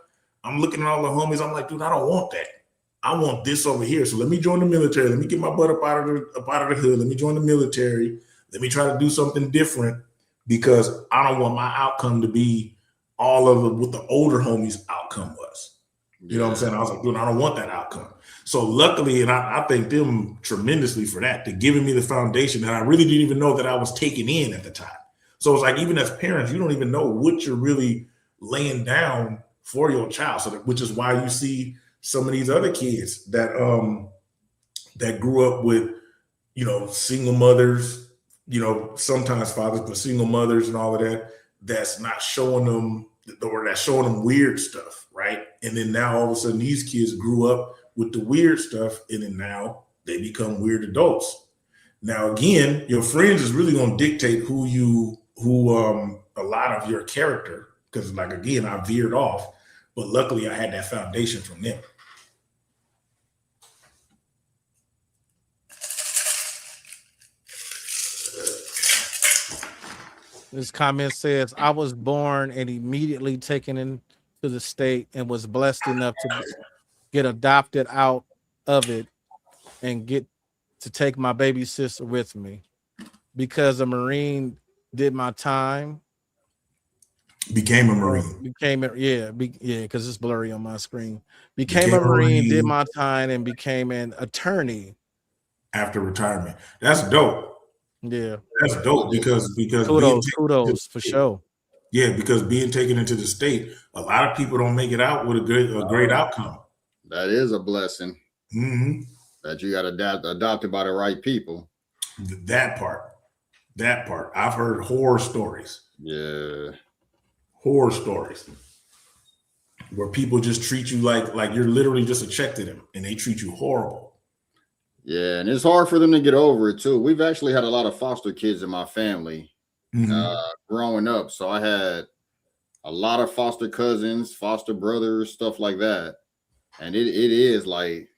I'm looking at all the homies. I'm like, dude, I don't want that. I want this over here. So let me join the military. Let me get my butt up out of the hood. Let me join the military. Let me try to do something different, because I don't want my outcome to be all of what the older homies' outcome was. You know what I'm saying? I was like, dude, I don't want that outcome. So luckily, and I thank them tremendously for that, to giving me the foundation that I really didn't even know that I was taking in at the time. So it's like, even as parents, you don't even know what you're really laying down for your child. So which is why you see some of these other kids that that grew up with, you know, single mothers, you know, sometimes fathers, but single mothers and all of that, that's not showing them, or that's showing them weird stuff, right? And then now all of a sudden these kids grew up with the weird stuff, and then now they become weird adults. Now again, your friends is really going to dictate who a lot of your character, because like again, I veered off, but luckily I had that foundation from them. This comment says, I was born and immediately taken into the state and was blessed enough to get adopted out of it and get to take my baby sister with me. Because a Marine did my time. Became a Marine. Because it's blurry on my screen. Became a Marine, did my time, and became an attorney. After retirement. That's dope. Yeah, that's dope because kudos for sure. Yeah, because being taken into the state, a lot of people don't make it out with a great outcome. That is a blessing. Mm-hmm. That you got adopted by the right people. That part. I've heard horror stories. Yeah, horror stories where people just treat you like you're literally just a check to them, and they treat you horrible. Yeah, and it's hard for them to get over it too. We've actually had a lot of foster kids in my family growing up. So I had a lot of foster cousins, foster brothers, stuff like that. And it is like,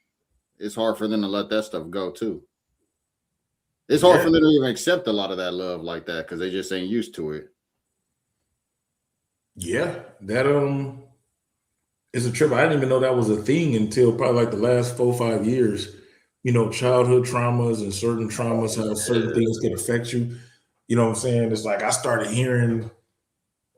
it's hard for them to let that stuff go too. It's hard for them to even accept a lot of that love like that because they just ain't used to it. Yeah, that is a trip. I didn't even know that was a thing until probably like the last 4 or 5 years. You know, childhood traumas and certain traumas, how certain things can affect you. You know what I'm saying? It's like I started hearing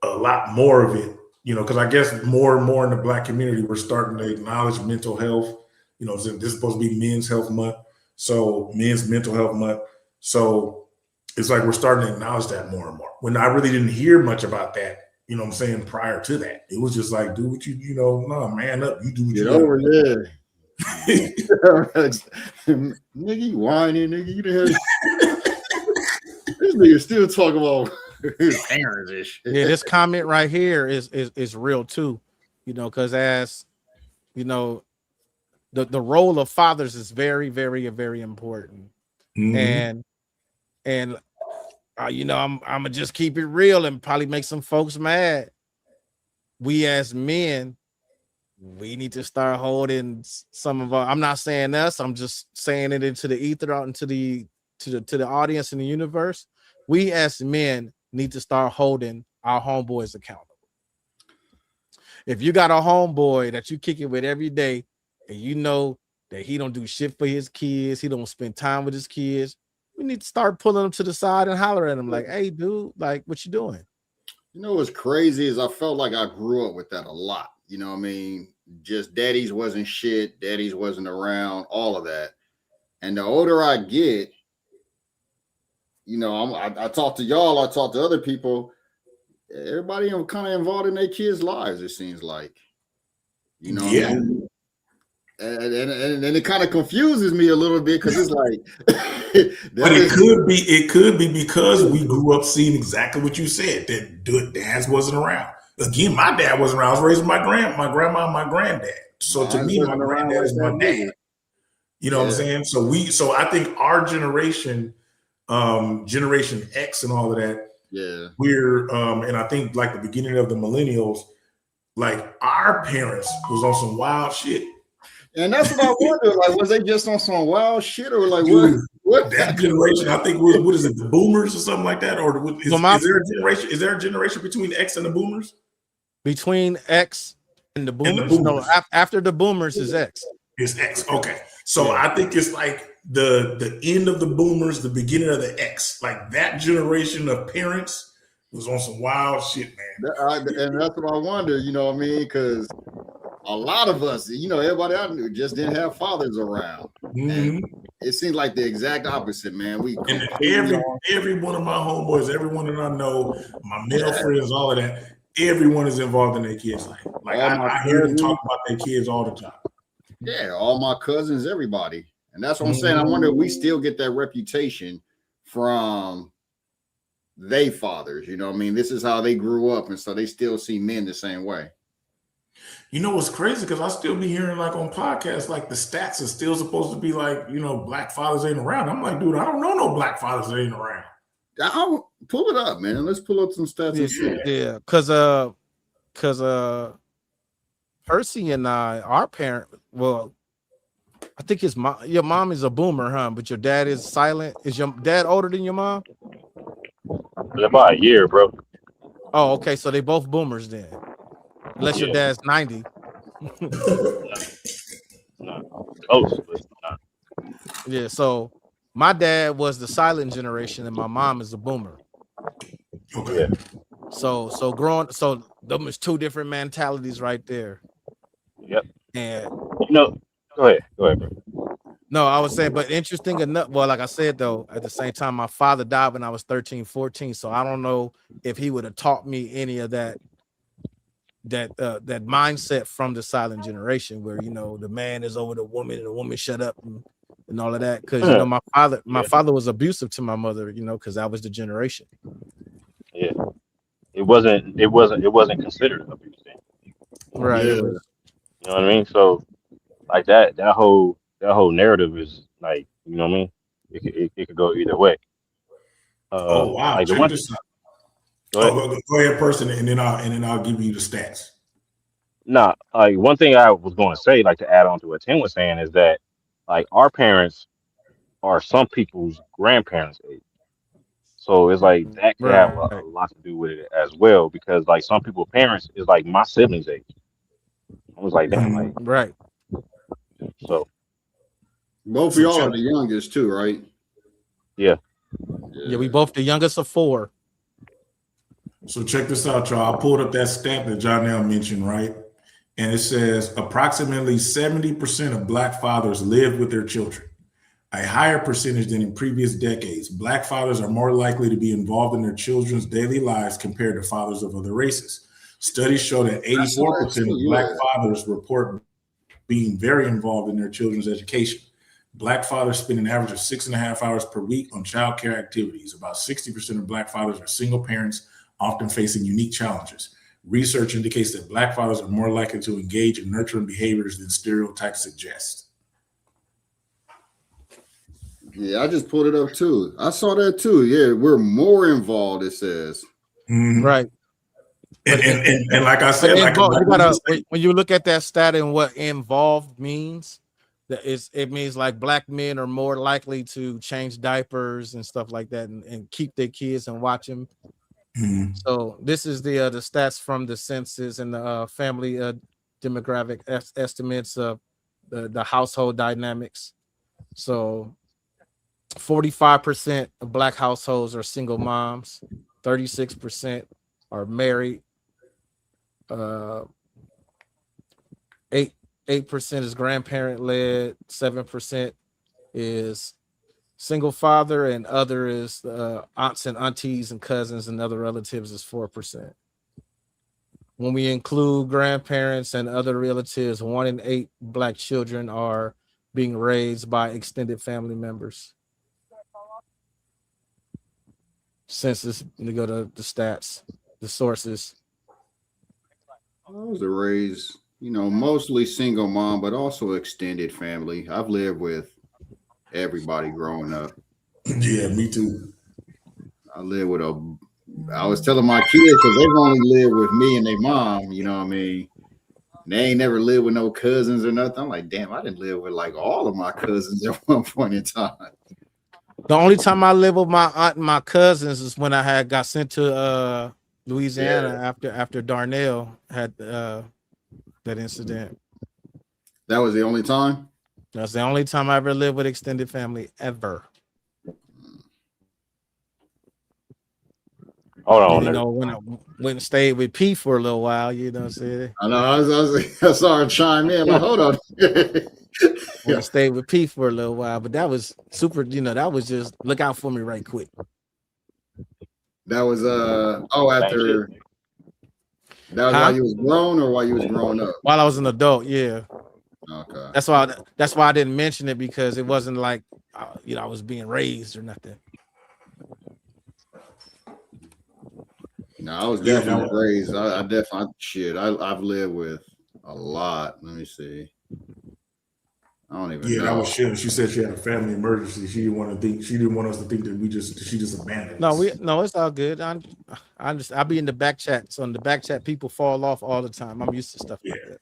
a lot more of it, you know, because I guess more and more in the Black community, we're starting to acknowledge mental health. You know, this is supposed to be Men's Health Month. So Men's Mental Health Month. So it's like we're starting to acknowledge that more and more. When I really didn't hear much about that, you know what I'm saying, prior to that. It was just like, do what you know, no, man up. You do what you get over there. Nigga, you whining, nigga. You the hell? This nigga still talking about his parents and shit. Yeah, this comment right here is real too, you know, because as you know, the role of fathers is very, very, very important. And you know, I'm gonna just keep it real and probably make some folks mad. We as men, we need to start holding some of our, I'm not saying us, I'm just saying it into the ether, out into the audience in the universe. We as men need to start holding our homeboys accountable. If you got a homeboy that you kick it with every day and you know that he don't do shit for his kids, he don't spend time with his kids, we need to start pulling him to the side and holler at him like, hey dude, like what you doing? You know what's crazy is I felt like I grew up with that a lot. You know what I mean? Just daddies wasn't shit, daddies wasn't around, all of that. And the older I get, you know, I talk to y'all, I talk to other people. Everybody kind of involved in their kids' lives, it seems like. You know what I mean? And it kind of confuses me a little bit because it's like but it could be because we grew up seeing exactly what you said, that dads wasn't around. Again, my dad wasn't around. I was raised with my grandma, and my granddad. So to me, my granddad is my dad. You know what I'm saying? So I think our generation, Generation X and all of that, we're and I think like the beginning of the millennials, like our parents was on some wild shit. And that's what I wonder. Like, was they just on some wild shit, or like what that generation? I think what is it, the boomers or something like that, or is there a generation? Is there a generation between X and the boomers? Between X and the boomers? No, after the boomers is X. It's X. Okay, so I think it's like the end of the boomers, the beginning of the X. Like that generation of parents was on some wild shit, man. And that's what I wonder. You know what I mean? Because a lot of us, everybody I knew just didn't have fathers around. Mhm. And it seemed like the exact opposite, man. We And completely every one of my homeboys, everyone that I know, my male friends, all of that, everyone is involved in their kids' life. Like I hear them talk about their kids all the time. Yeah, all my cousins, everybody. And that's what I'm saying. I wonder if we still get that reputation from they fathers. You know what I mean? This is how they grew up, and so they still see men the same way. You know what's crazy? Because I still be hearing like on podcasts, like the stats are still supposed to be like, black fathers ain't around. I'm like, dude, I don't know no black fathers that ain't around. I'll pull it up, man. Let's pull up some stats and see. Yeah, because Percy and our parent, well, I think your mom is a boomer, huh? But your dad is silent. Is your dad older than your mom? About a year, bro. Oh, okay. So they both boomers then. Unless your dad's 90. No. Close, but not. Yeah, so my dad was the silent generation and my mom is a boomer. Okay. So them is two different mentalities right there. Yep. And go ahead, bro. No, I was saying, but interesting enough. Well, like I said, though, at the same time, my father died when I was 13, 14. So I don't know if he would have taught me any of that mindset from the silent generation where, the man is over the woman and the woman shut up and all of that. Because, my father was abusive to my mother, because that was the generation. Yeah. It wasn't considered abuse then. Right. Yeah. It was, You know what I mean? So like that whole narrative is like, you know what I mean? It could go either way. Oh wow! Like Check this out. Go ahead, person, and then I'll give you the stats. Nah, like one thing I was going to say, like to add on to what Tim was saying, is that like our parents are some people's grandparents' age. So it's like that could have a lot to do with it as well, because like some people's parents is like my siblings' age. I was like, damn, like right. So both of y'all are the youngest too, right? Yeah. Yeah, we both the youngest of four. So check this out, y'all. I pulled up that stat that Jonell mentioned, right? And it says approximately 70% of black fathers live with their children, a higher percentage than in previous decades. Black fathers are more likely to be involved in their children's daily lives compared to fathers of other races. Studies show that 84% of black fathers report being very involved in their children's education. Black fathers spend an average of 6.5 hours per week on child care activities. About 60% of black fathers are single parents, often facing unique challenges. Research indicates that black fathers are more likely to engage in nurturing behaviors than stereotypes suggest. Yeah, I just pulled it up too. I saw that too. Yeah, we're more involved, it says. Mm-hmm. Right. And like I said, when you look at that stat and what involved means, it means like black men are more likely to change diapers and stuff like that and keep their kids and watch them. Mm-hmm. So this is the stats from the census and the family demographic estimates of the household dynamics. So 45% of black households are single moms, 36% are married, 8% is grandparent led, 7% is single father, and other is aunts and aunties and cousins and other relatives is 4%. When we include grandparents and other relatives, 1 in 8 black children are being raised by extended family members. Census, you go to the stats, the sources. I was raised, mostly single mom, but also extended family. I've lived with everybody growing up. Yeah, me too. I was telling my kids, because they've only lived with me and their mom, you know what I mean? They ain't never lived with no cousins or nothing. I'm like, damn, I didn't live with like all of my cousins at one point in time. The only time I lived with my aunt and my cousins is when I got sent to Louisiana after Darnell had that incident. That was the only time? That's the only time I ever lived with extended family ever. Hold And, on. you know, when I went and stayed with P for a little while, you know what I'm saying? I know. I saw her chime in. Like, hold on. When I stayed with P for a little while, but that was super, you know, that was just look out for me right quick. That was after that was while you was grown or while you was growing up? While I was an adult, yeah. Okay. That's why I didn't mention it, because it wasn't like you know, I was being raised or nothing. No, I was definitely raised. I definitely I've lived with a lot. Let me see. I don't even know. That was shit. She said she had a family emergency. She didn't want us to think that she just abandoned us. No, it's all good. I'll be in the back chat. So in the back chat, people fall off all the time. I'm used to stuff like that.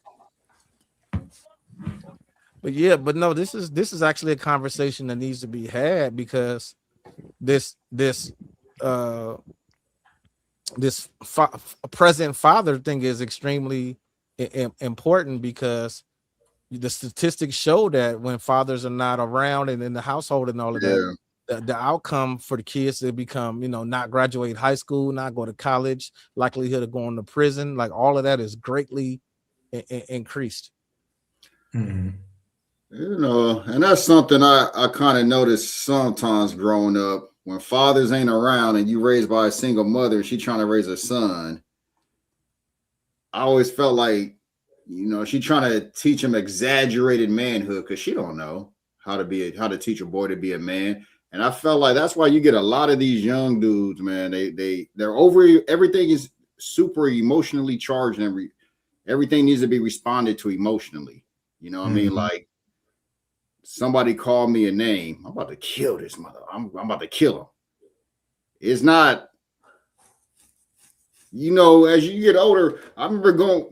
But yeah, but no, this is actually a conversation that needs to be had, because this present father thing is extremely important, because the statistics show that when fathers are not around and in the household and all of that, the outcome for the kids, they become, you know, not graduate high school, not go to college, likelihood of going to prison, like all of that is greatly increased. Mm-hmm. You know, and that's something I kind of noticed sometimes growing up. When fathers ain't around and you raised by a single mother, she trying to raise a son, I always felt like, you know, she trying to teach him exaggerated manhood, because she don't know how to teach a boy to be a man. And I felt like that's why you get a lot of these young dudes, man. They're over, everything is super emotionally charged, and everything needs to be responded to emotionally. You know what I mean? Like, somebody called me a name, I'm about to kill this mother. I'm about to kill him. It's not, you know, as you get older, I remember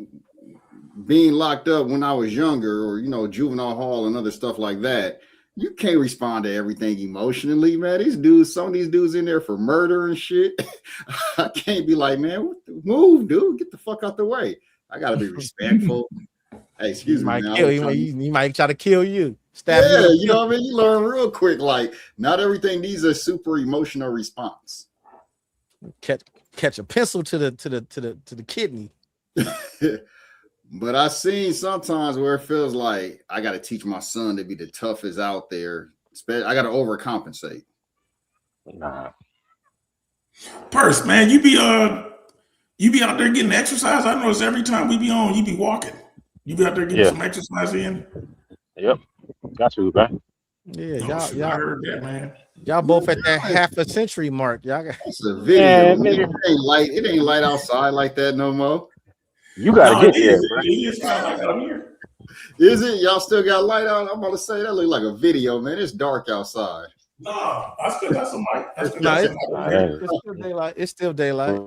being locked up when I was younger, or, you know, juvenile hall and other stuff like that. You can't respond to everything emotionally, man. Some of these dudes in there for murder and shit. I can't be like, man, move, dude, get the fuck out the way. I gotta be respectful. Hey, excuse me. He might try to kill you. You know what I mean? You learn real quick. Like, not everything needs a super emotional response. Catch a pencil to the kidney. But I've seen sometimes where it feels like I got to teach my son to be the toughest out there. I got to overcompensate. Nah. Purse, man, you be out there getting exercise. I notice every time we be on, you be walking. You be out there getting some exercise in. Yep. Got you, man. Yeah, I heard that, man. Y'all both at that half a century mark. Y'all got it's a video. It ain't light outside like that no more. You gotta get there, bro. Is it? Y'all still got light out? I'm about to say that look like a video, man. It's dark outside. No, I still got some light. it's still daylight. It's still daylight.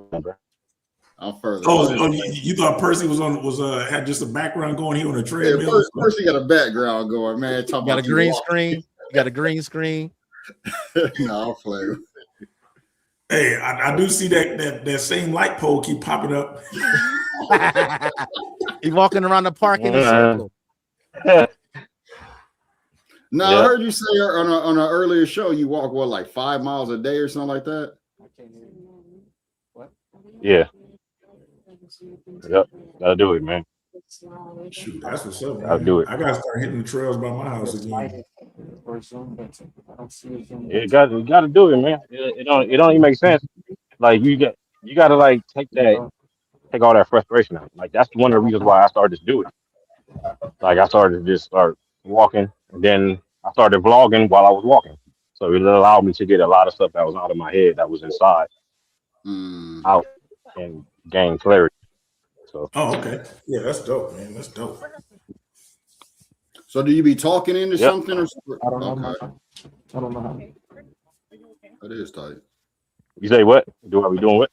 I'm further. You thought Percy had just a background going here on a treadmill? Yeah, Percy got a background going, man. Got a green screen. You got a green screen. No, I'm playing. Hey, I do see that same light pole keep popping up. He's walking around the park in a circle. No, I heard you say on an earlier show you walk like 5 miles a day or something like that. Yeah. Yep. Gotta do it, man. Shoot, that's what's up. I'll do it. I gotta start hitting the trails by my house again. You gotta do it, man. It don't even make sense. Like you gotta like take all that frustration out. Like that's one of the reasons why I started to do it. Like I started to just start walking, and then I started vlogging while I was walking. So it allowed me to get a lot of stuff that was out of my head that was inside out and gain clarity. So okay. Yeah, that's dope, man. That's dope. So do you be talking into something or I don't know. I don't know. That is tight. You say what? Do I be doing what?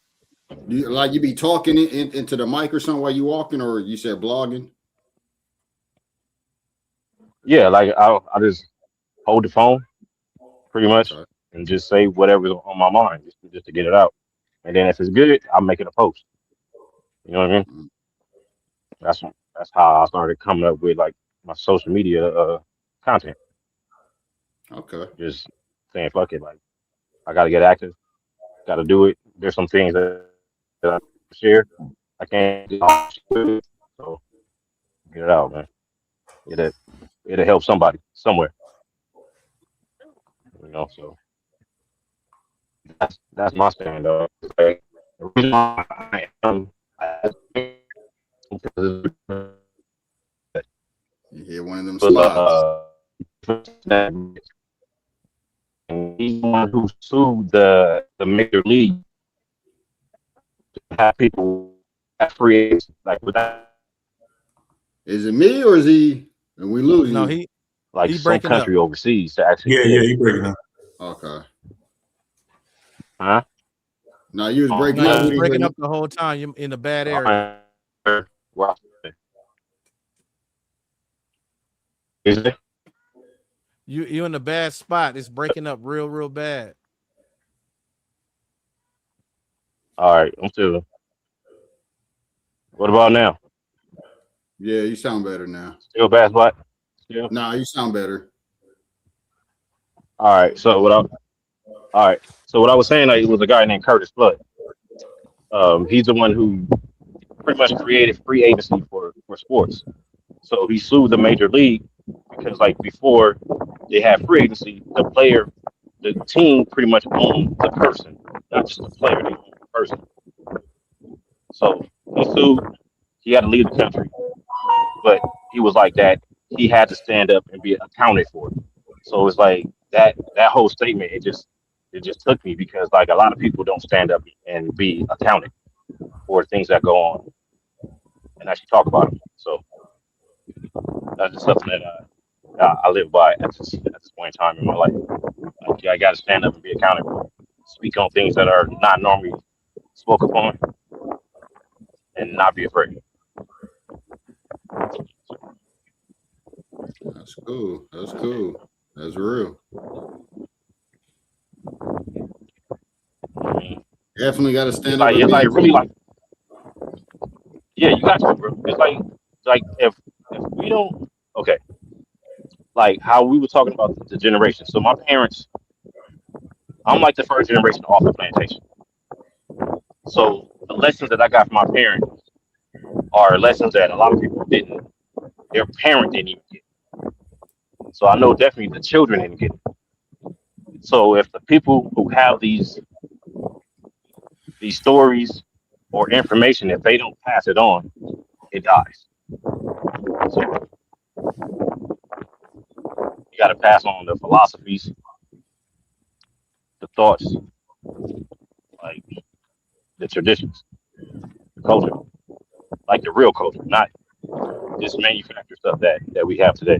You be talking into the mic or something while you walking, or you said blogging? Yeah, like I just hold the phone pretty much and just say whatever's on my mind just to get it out. And then if it's good, I'll make it a post. You know what I mean? That's how I started coming up with like my social media content. Okay. Just saying fuck it, like I gotta get active, gotta do it, there's some things that I share. I can't do all with it, so get it out, man. It'll it'll help somebody somewhere, you know. So that's my stand, though. Like, the reason why I am, because You hit one of them was slots. and he's the one who sued the major league to have people have free agents like without Is it me or is he? And we lose No, you. like he some breaking up. country overseas to actually Yeah, you breaking up. Okay. huh? No, you was Oh, breaking No, up. you We was didn't breaking hear up the whole time. You in a bad area. Well, is it? You in a bad spot. It's breaking up real bad. All right, I'm still. What about now? you. Yeah, you sound better now. Still bad spot? Still? Nah, you sound better. All right. So what I was saying, like, it was a guy named Curtis Flood. He's the one who pretty much created free agency for sports. So he sued the major league because, like, before they had free agency, the team pretty much owned the person, not just the player, they owned the person. So he sued. He had to leave the country, but he was like that. He had to stand up and be accounted for. So it's like that whole statement. It just took me because, like, a lot of people don't stand up and be accounted for things that go on and actually talk about them. So that's just something that I live by at this point in time in my life. Like, I got to stand up and be accountable, speak on things that are not normally spoke upon, and not be afraid. That's cool. That's cool. That's real. I mean, Definitely got to it's stand up like and be really like, yeah, you got to, bro. It's like if we don't, okay, like how we were talking about the generation. So my parents, I'm like the first generation off the plantation. So the lessons that I got from my parents are lessons that a lot of people didn't, their parent didn't even get. So I know definitely the children didn't get it. So if the people who have these stories or information, if they don't pass it on, it dies. So you got to pass on the philosophies, the thoughts, like the traditions, the culture, like the real culture, not this manufactured stuff that we have today.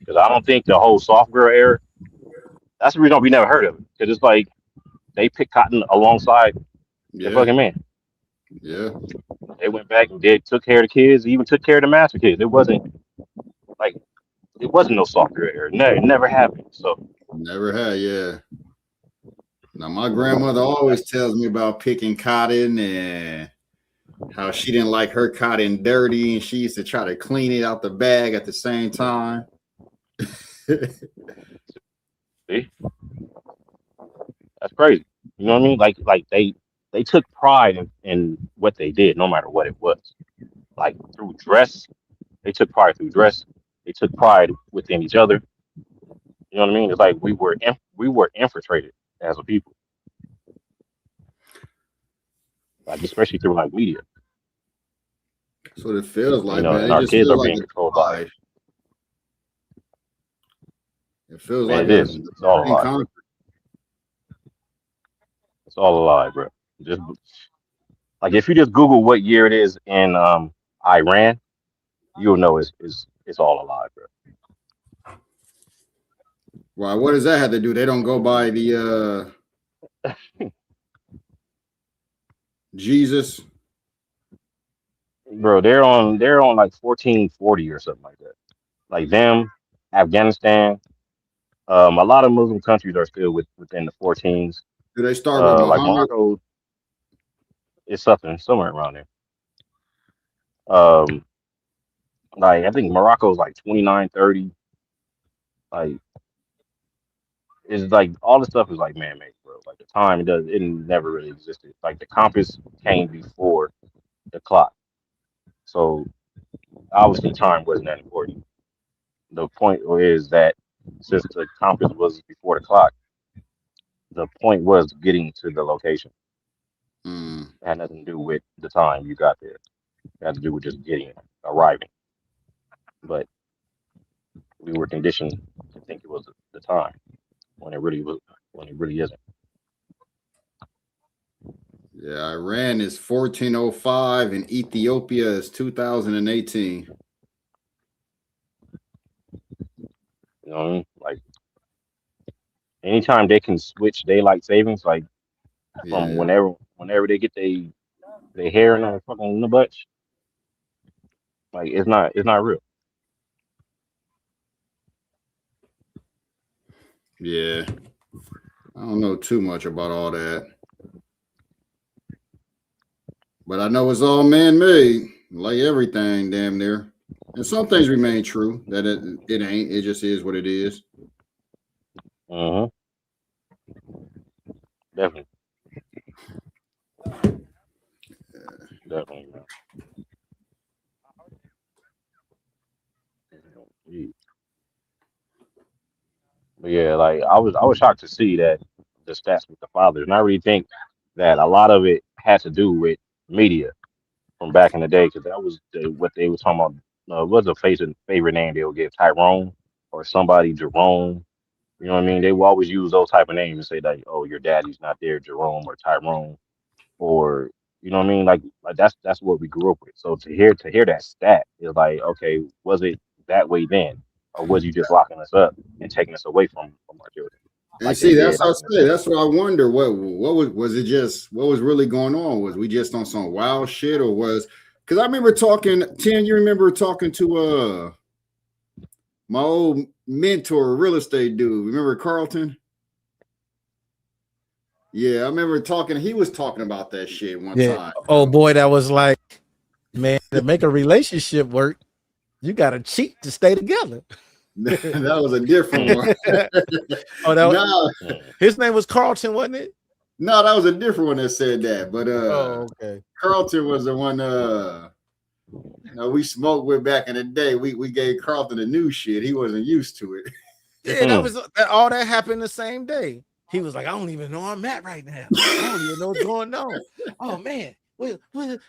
Because I don't think the whole soft girl era, that's the reason we never heard of it. Because it's like they picked cotton alongside the fucking man. Yeah. They went back and took care of the kids, even took care of the master kids. It wasn't no soft girl era. No, it never happened. So Never had, yeah. Now my grandmother always tells me about picking cotton and how she didn't like her cotton dirty and she used to try to clean it out the bag at the same time. see, that's crazy. You know what I mean? Like they took pride in what they did, no matter what it was. Like through dress, they took pride through dress. They took pride within each other. You know what I mean? It's like we were infiltrated as a people, like especially through like media. That's what it feels like, You know, man. and It our just kids feels are like being controlled by it. it feels Man, like it is. It's all a lie. It's all a lie, bro. Just like if you just Google what year it is in Iran, you'll know it's all a lie, bro. Why? What does that have to do? They don't go by the Jesus. Bro, they're on like 1440 or something like that. Like them, Afghanistan, a lot of Muslim countries are still within the 14s. Do they start with Like Muhammad? Morocco, it's somewhere around there. Like I think Morocco's like 2930. Like It's like all the stuff is like man-made, bro. Like the time it never really existed. Like the compass came before the clock, so obviously time wasn't that important. The point is that since the compass was before the clock, the point was getting to the location. Mm. It had nothing to do with the time you got there. It had to do with just arriving. But we were conditioned to think it was the time when it really isn't. Yeah, Iran is 1405 and Ethiopia is 2018. You know what I mean? Like anytime they can switch daylight savings, like from Yeah. whenever they get they hair in their fucking the butch, like it's not real. Yeah. I don't know too much about all that. But I know it's all man-made, like everything damn near. And some things remain true that it ain't. It just is what it is. Uh-huh. Definitely. Definitely, man. But yeah, like I was shocked to see that the stats with the fathers, and I really think that a lot of it had to do with media from back in the day, because that was what they were talking about. What's a favorite name they would give Tyrone or somebody Jerome? You know what I mean? They will always use those type of names and say like, "Oh, your daddy's not there, Jerome or Tyrone," or you know what I mean? Like that's what we grew up with. So to hear that stat is like, okay, was it that way then, or was you just locking us up and taking us away from our children, And like they see, that's did what I like in the say. 70s? That's what I wonder. What was it just what was really going on? Was we just on some wild shit or was because I remember talking, Tim, you remember talking to my old mentor, real estate dude. Remember Carlton? Yeah, I remember talking. He was talking about that shit one Yeah. time. Oh boy, that was like, man, to make a relationship work, you gotta cheat to stay together. That was a different one. Oh, No, his name was Carlton, wasn't it? no, that was a different one that said that. But Oh, okay. Carlton was the one we smoked with back in the day. We gave Carlton the new shit. He wasn't used to it. Yeah, that was all that happened the same day. He was like, I don't even know where I'm at right now. I don't even know what's going on. Oh man, y'all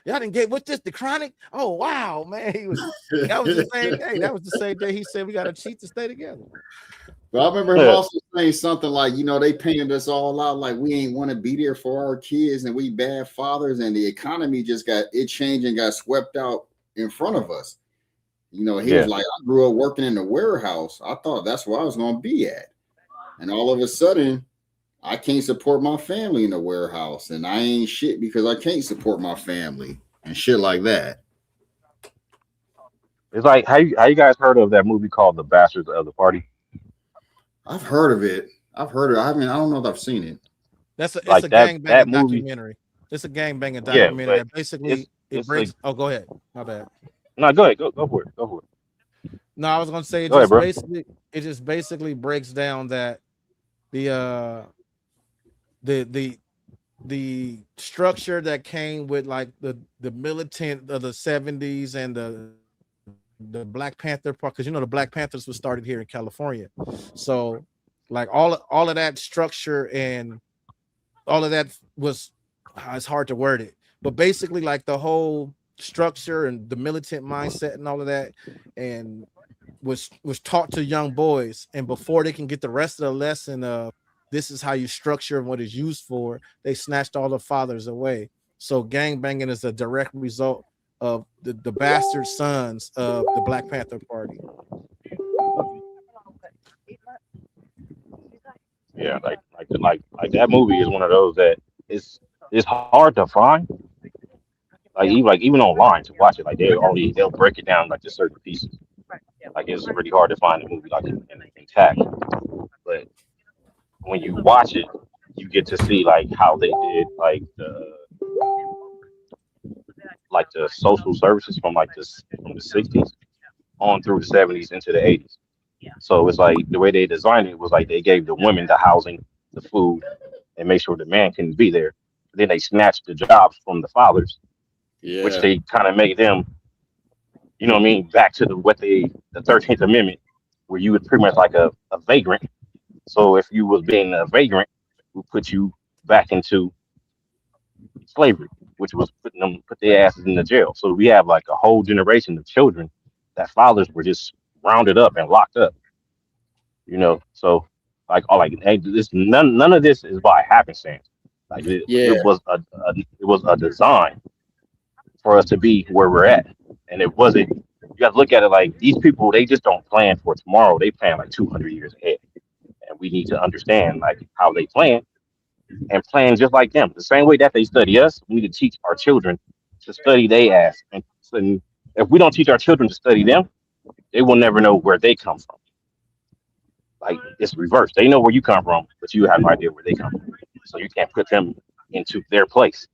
didn't get what's this? The Chronic? Oh wow, man. That was the same day. That was the same day he said we gotta cheat to stay together. But I remember him also saying something like, they paying us all out like we ain't want to be there for our kids and we bad fathers, and the economy just changed and got swept out in front of us. He was like, I grew up working in the warehouse. I thought that's where I was going to be at. And all of a sudden, I can't support my family in the warehouse. And I ain't shit because I can't support my family and shit like that. It's like, how you guys heard of that movie called The Bastards of the Party? I've heard of it. I don't know if I've seen it. It's like a that gangbanging movie. documentary. It's a gangbanging documentary that basically it brings. like, oh, go ahead. My bad. No, go ahead. Go for it. Go for it. No, I was gonna say it just basically breaks down that the structure that came with like the militant of the 70s and the Black Panther part, because the Black Panthers was started here in California. So like all of that structure and all of that was, it's hard to word it, but basically like the whole structure and the militant mindset and all of that and was taught to young boys, and before they can get the rest of the lesson of this is how you structure and what it's used for, they snatched all the fathers away. So gangbanging is a direct result of the bastard sons of the Black Panther Party. Yeah, like that movie is one of those that it's hard to find. Even online to watch it, like they'll break it down like to certain pieces. Like it's really hard to find a movie like intact. But when you watch it, you get to see like how they did the social services from the 60s on through the 70s into the 80s. So it's like the way they designed it was like they gave the women the housing, the food, and make sure the man can be there. Then they snatched the jobs from the fathers, which Yeah. they kind of made them, you know what I mean, back to the 13th Amendment, where you was pretty much like a vagrant. So if you was being a vagrant, we put you back into slavery, which was put their asses in the jail. So we have like a whole generation of children that fathers were just rounded up and locked up. You know, so like all like hey, this none of this is by happenstance. Like Yeah. it was a design for us to be where we're at, and it wasn't. You got to look at it like these people. They just don't plan for tomorrow. They plan like 200 years ahead, and we need to understand like how they plan and plan just like them. The same way that they study us, we need to teach our children to study they ass. And if we don't teach our children to study them, they will never know where they come from. Like it's reversed. They know where you come from, but you have no idea where they come from. So you can't put them into their place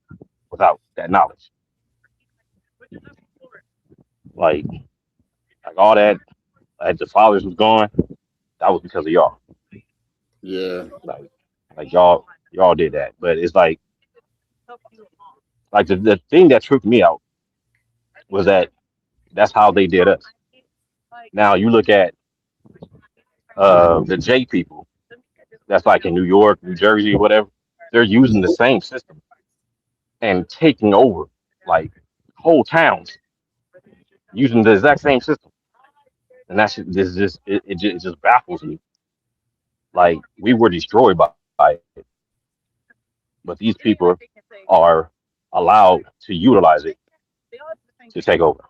without that knowledge. Like all that, like the fathers was gone, that was because of y'all. Yeah. Like y'all did that. But it's like the thing that tripped me out was that that's how they did us. Now you look at the J people, that's like in New York, New Jersey, whatever, they're using the same system and taking over like whole towns using the exact same system. And it just baffles me. Like we were destroyed by it. But these people are allowed to utilize it to take over.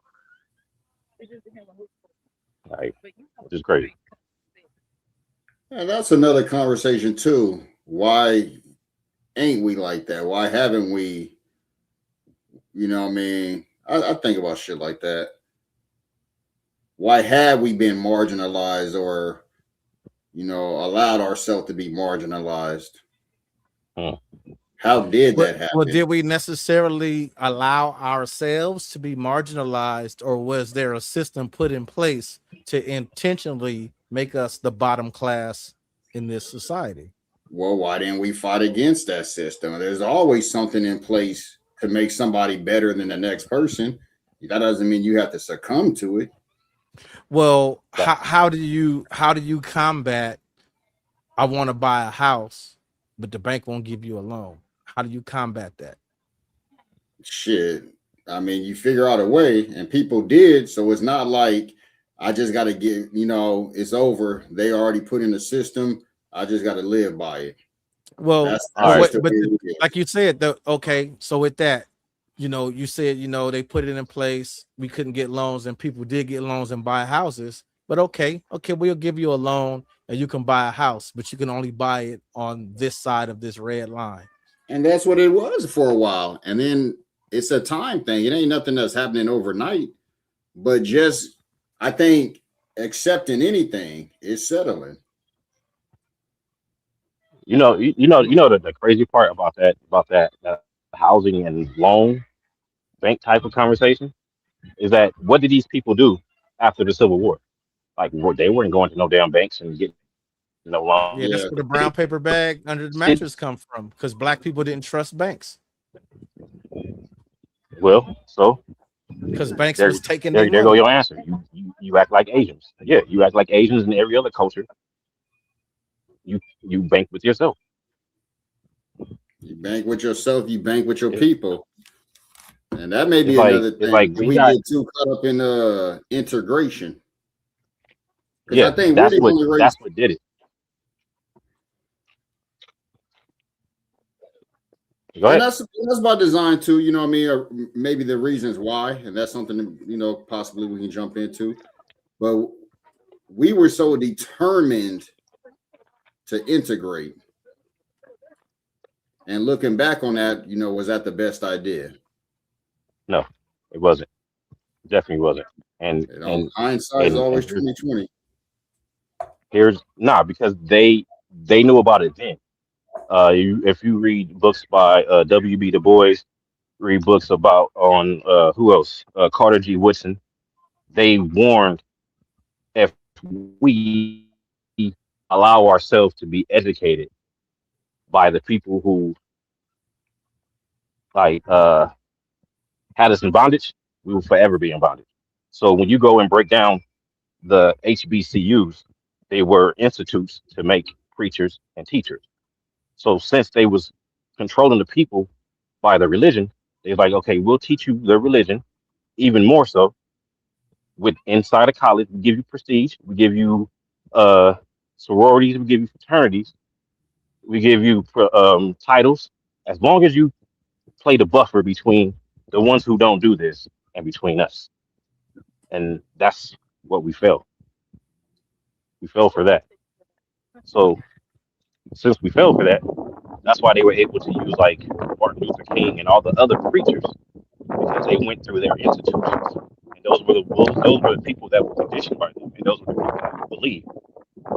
Like, which is crazy. And that's another conversation too. Why ain't we like that? Why haven't we? You know what I mean? I think about shit like that. Why have we been marginalized or, you know, allowed ourselves to be marginalized? How did that happen? Well, did we necessarily allow ourselves to be marginalized, or was there a system put in place to intentionally make us the bottom class in this society? Well, why didn't we fight against that system? There's always something in place to make somebody better than the next person. That doesn't mean you have to succumb to it. Well, how do you combat? I want to buy a house, but the bank won't give you a loan. How do you combat that? Shit. I mean, you figure out a way, and people did. So it's not like I just got to get, you know, it's over. They already put in the system. I just got to live by it. Well, that's but like you said, okay, so with that, you know, you said, you know, they put it in place. We couldn't get loans, and people did get loans and buy houses. But okay, we'll give you a loan and you can buy a house, but you can only buy it on this side of this red line. And that's what it was for a while. And then it's a time thing. It ain't nothing that's happening overnight, but just, I think, accepting anything is settling. You know the crazy part about that housing and loan bank type of conversation is that what did these people do after the Civil War? Like they weren't going to no damn banks and get no loans. Yeah, that's where the brown paper bag under the mattress come from, because black people didn't trust banks. Well, so because banks was taking there go your answer. You act like Asians. Yeah, you act like Asians in every other culture. You bank with yourself. You bank with yourself. You bank with your people, and that may be like, another thing. Like we get too caught up in integration. Yeah, I think that's what did it. Go ahead. And that's by design too. You know what I mean? Or maybe the reasons why, and that's something that, you know, possibly we can jump into. But we were so determined to integrate. And looking back on that, you know, was that the best idea? No, it wasn't. It definitely wasn't. And hindsight is always 2020. Because they knew about it then. If you read books by W.B. Du Bois, read books about who else? Carter G. Woodson. They warned if we allow ourselves to be educated by the people who like had us in bondage, we will forever be in bondage. So when you go and break down the HBCUs, they were institutes to make preachers and teachers. So since they was controlling the people by the religion, they're like, okay, we'll teach you the religion even more so. With inside of college, we give you prestige, we give you sororities, we give you fraternities, we give you titles. As long as you play the buffer between the ones who don't do this and between us, and that's what we fell. We fell for that. So since we fell for that, that's why they were able to use like Martin Luther King and all the other preachers because they went through their institutions, and those were the people that were conditioned by them, and those were the people that believe.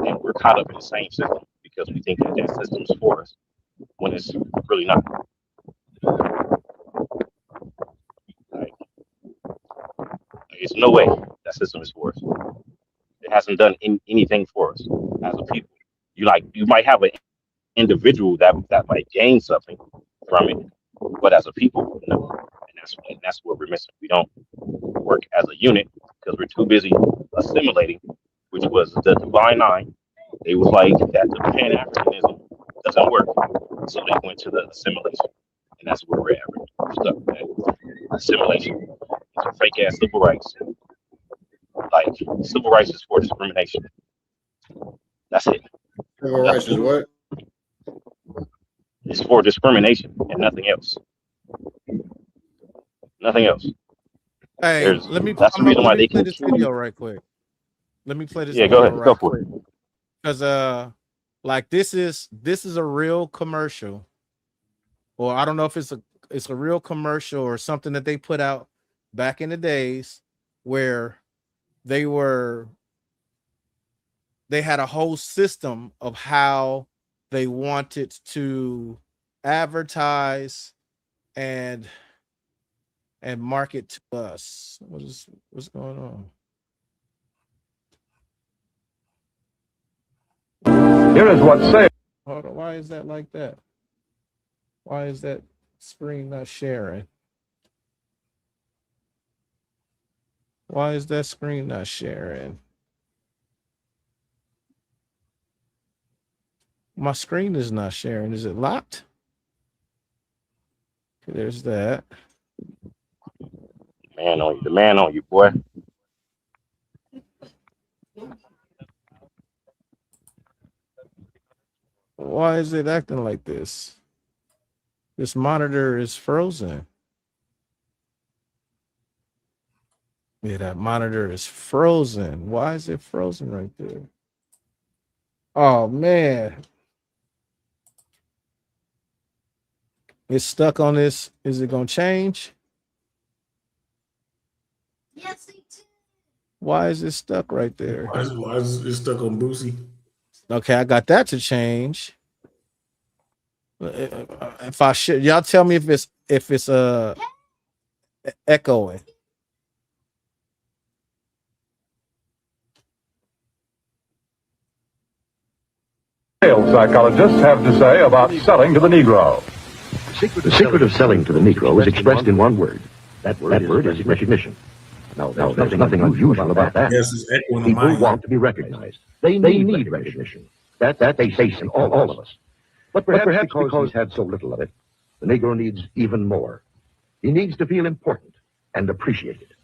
And we're caught up in the same system because we think that that system is for us when it's really not. Like, there's no way that system is for us. It hasn't done anything for us as a people. You might have an individual that might gain something from it, but as a people, no. And that's what we're missing. We don't work as a unit because we're too busy assimilating, which was the Divine Nine. They was like that the Pan-Africanism doesn't work, so they went to the assimilation, and that's where we're at. We're stuck with that assimilation. It's a fake ass civil rights. Like civil rights is for discrimination. That's it. Civil rights is what? It's for discrimination and nothing else. Nothing else. Hey, That's the reason why they play can this video right quick. Let me play this. Yeah, video go ahead. right Go for quick. Because like this is a real commercial, or I don't know if it's a real commercial or something that they put out back in the days where they had a whole system of how they wanted to advertise and market to us. What's going on? Here is what sales. Hold on. Why is that like that? Why is that screen not sharing? Why is that screen not sharing? My screen is not sharing. Is it locked? Okay, there's that. The man on you, boy. Why is it acting like this? This monitor is frozen. Yeah, that monitor is frozen. Why is it frozen right there? Oh, man. It's stuck on this. Is it going to change? Yes, it did. Why is it stuck right there? Why is it stuck on Boosie? Okay, I got that to change. If I should, y'all tell me if it's echoing. Sales psychologists have to say about selling to the Negro. The secret of selling to the Negro is expressed in one word. That word is recognition. Now, there's nothing unusual about that. Yes, it's echoing in People my want to be recognized. They need recognition. That they face in all of us. But perhaps because he's had so little of it, the Negro needs even more. He needs to feel important and appreciated.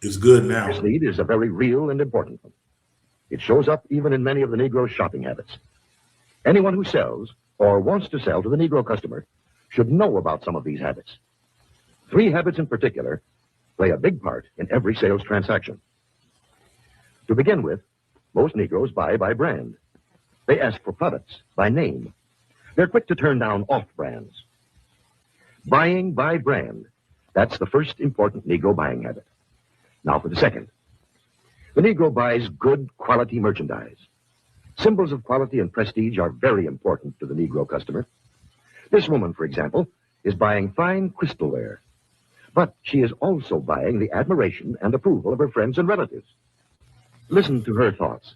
It's good now. This need is a very real and important one. It shows up even in many of the Negro's shopping habits. Anyone who sells or wants to sell to the Negro customer should know about some of these habits. 3 habits in particular play a big part in every sales transaction. To begin with, most Negroes buy by brand. They ask for products by name. They're quick to turn down off-brands. Buying by brand, that's the first important Negro buying habit. Now for the second. The Negro buys good quality merchandise. Symbols of quality and prestige are very important to the Negro customer. This woman, for example, is buying fine crystalware. But she is also buying the admiration and approval of her friends and relatives. Listen to her thoughts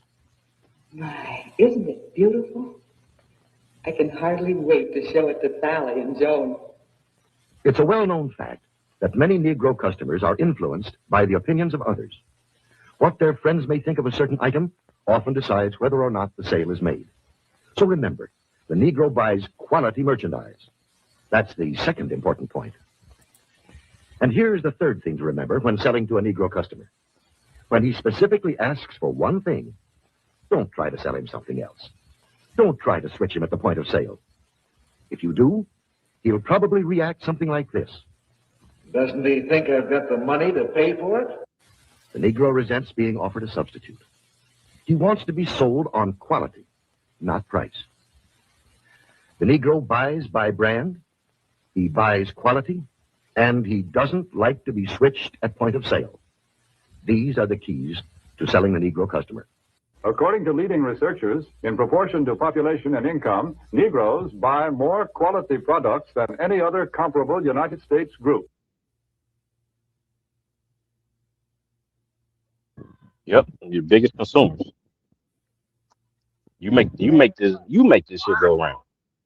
My, isn't it beautiful? I can hardly wait to show it to Sally and Joan. It's a well-known fact that many Negro customers are influenced by the opinions of others. What their friends may think of a certain item often decides whether or not the sale is made. So remember, the Negro buys quality merchandise. That's the second important point. And here's the third thing to remember when selling to a Negro customer. When he specifically asks for one thing, don't try to sell him something else. Don't try to switch him at the point of sale. If you do, he'll probably react something like this. Doesn't he think I've got the money to pay for it? The Negro resents being offered a substitute. He wants to be sold on quality, not price. The Negro buys by brand, he buys quality, and he doesn't like to be switched at point of sale. These are the keys to selling the Negro customer. According to leading researchers, in proportion to population and income, Negroes buy more quality products than any other comparable United States group. Yep, your biggest consumers. You make this shit go around.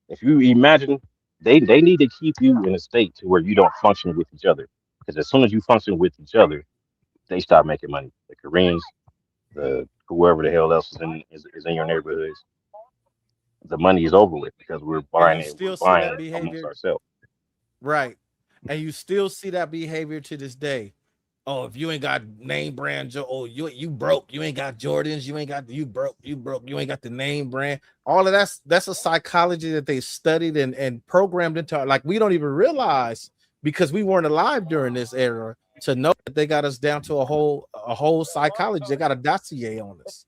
If you imagine, they need to keep you in a state to where you don't function with each other. Because as soon as you function with each other, they start making money. The Koreans, the whoever the hell else is in your neighborhoods, the money is over with because we're buying it amongst ourselves. Right. And you still see that behavior to this day. Oh, if you ain't got name brand, you broke. You ain't got Jordans. You broke. You ain't got the name brand. All of that's a psychology that they studied and programmed into. Like, we don't even realize, because we weren't alive during this era, to know that they got us down to a whole psychology. They got a dossier on us.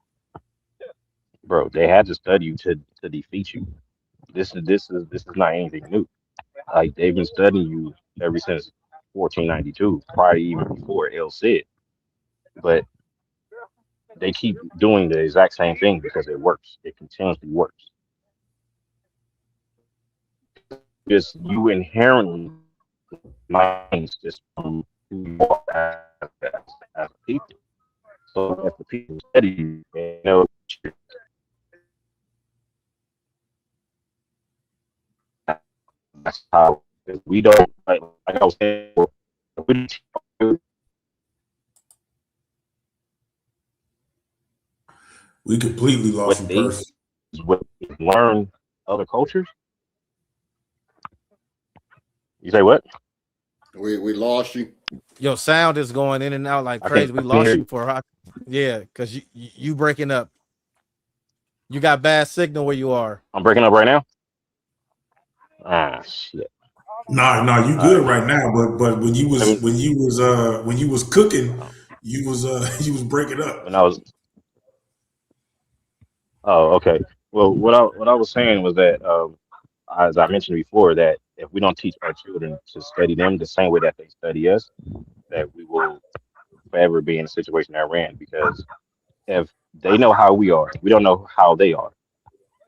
Bro, they had to study you to defeat you. This is not anything new. Like, they've been studying you ever since 1492, probably even before El Cid. But they keep doing the exact same thing because it works. It continuously works. Just you inherently minds just from who you are as people. So as the people study you, they know that's how we don't, like I was saying, we completely lost some person. What learn other cultures. You say what? We lost you. Your sound is going in and out like crazy. We lost you for because you breaking up. You got bad signal where you are. I'm breaking up right now. Ah, shit. No, you good right now. But when you was cooking, you was breaking up. When I was. Oh, okay. Well, what I was saying was that, as I mentioned before, that if we don't teach our children to study them the same way that they study us, that we will forever be in a situation that we're in. Because if they know how we are, we don't know how they are.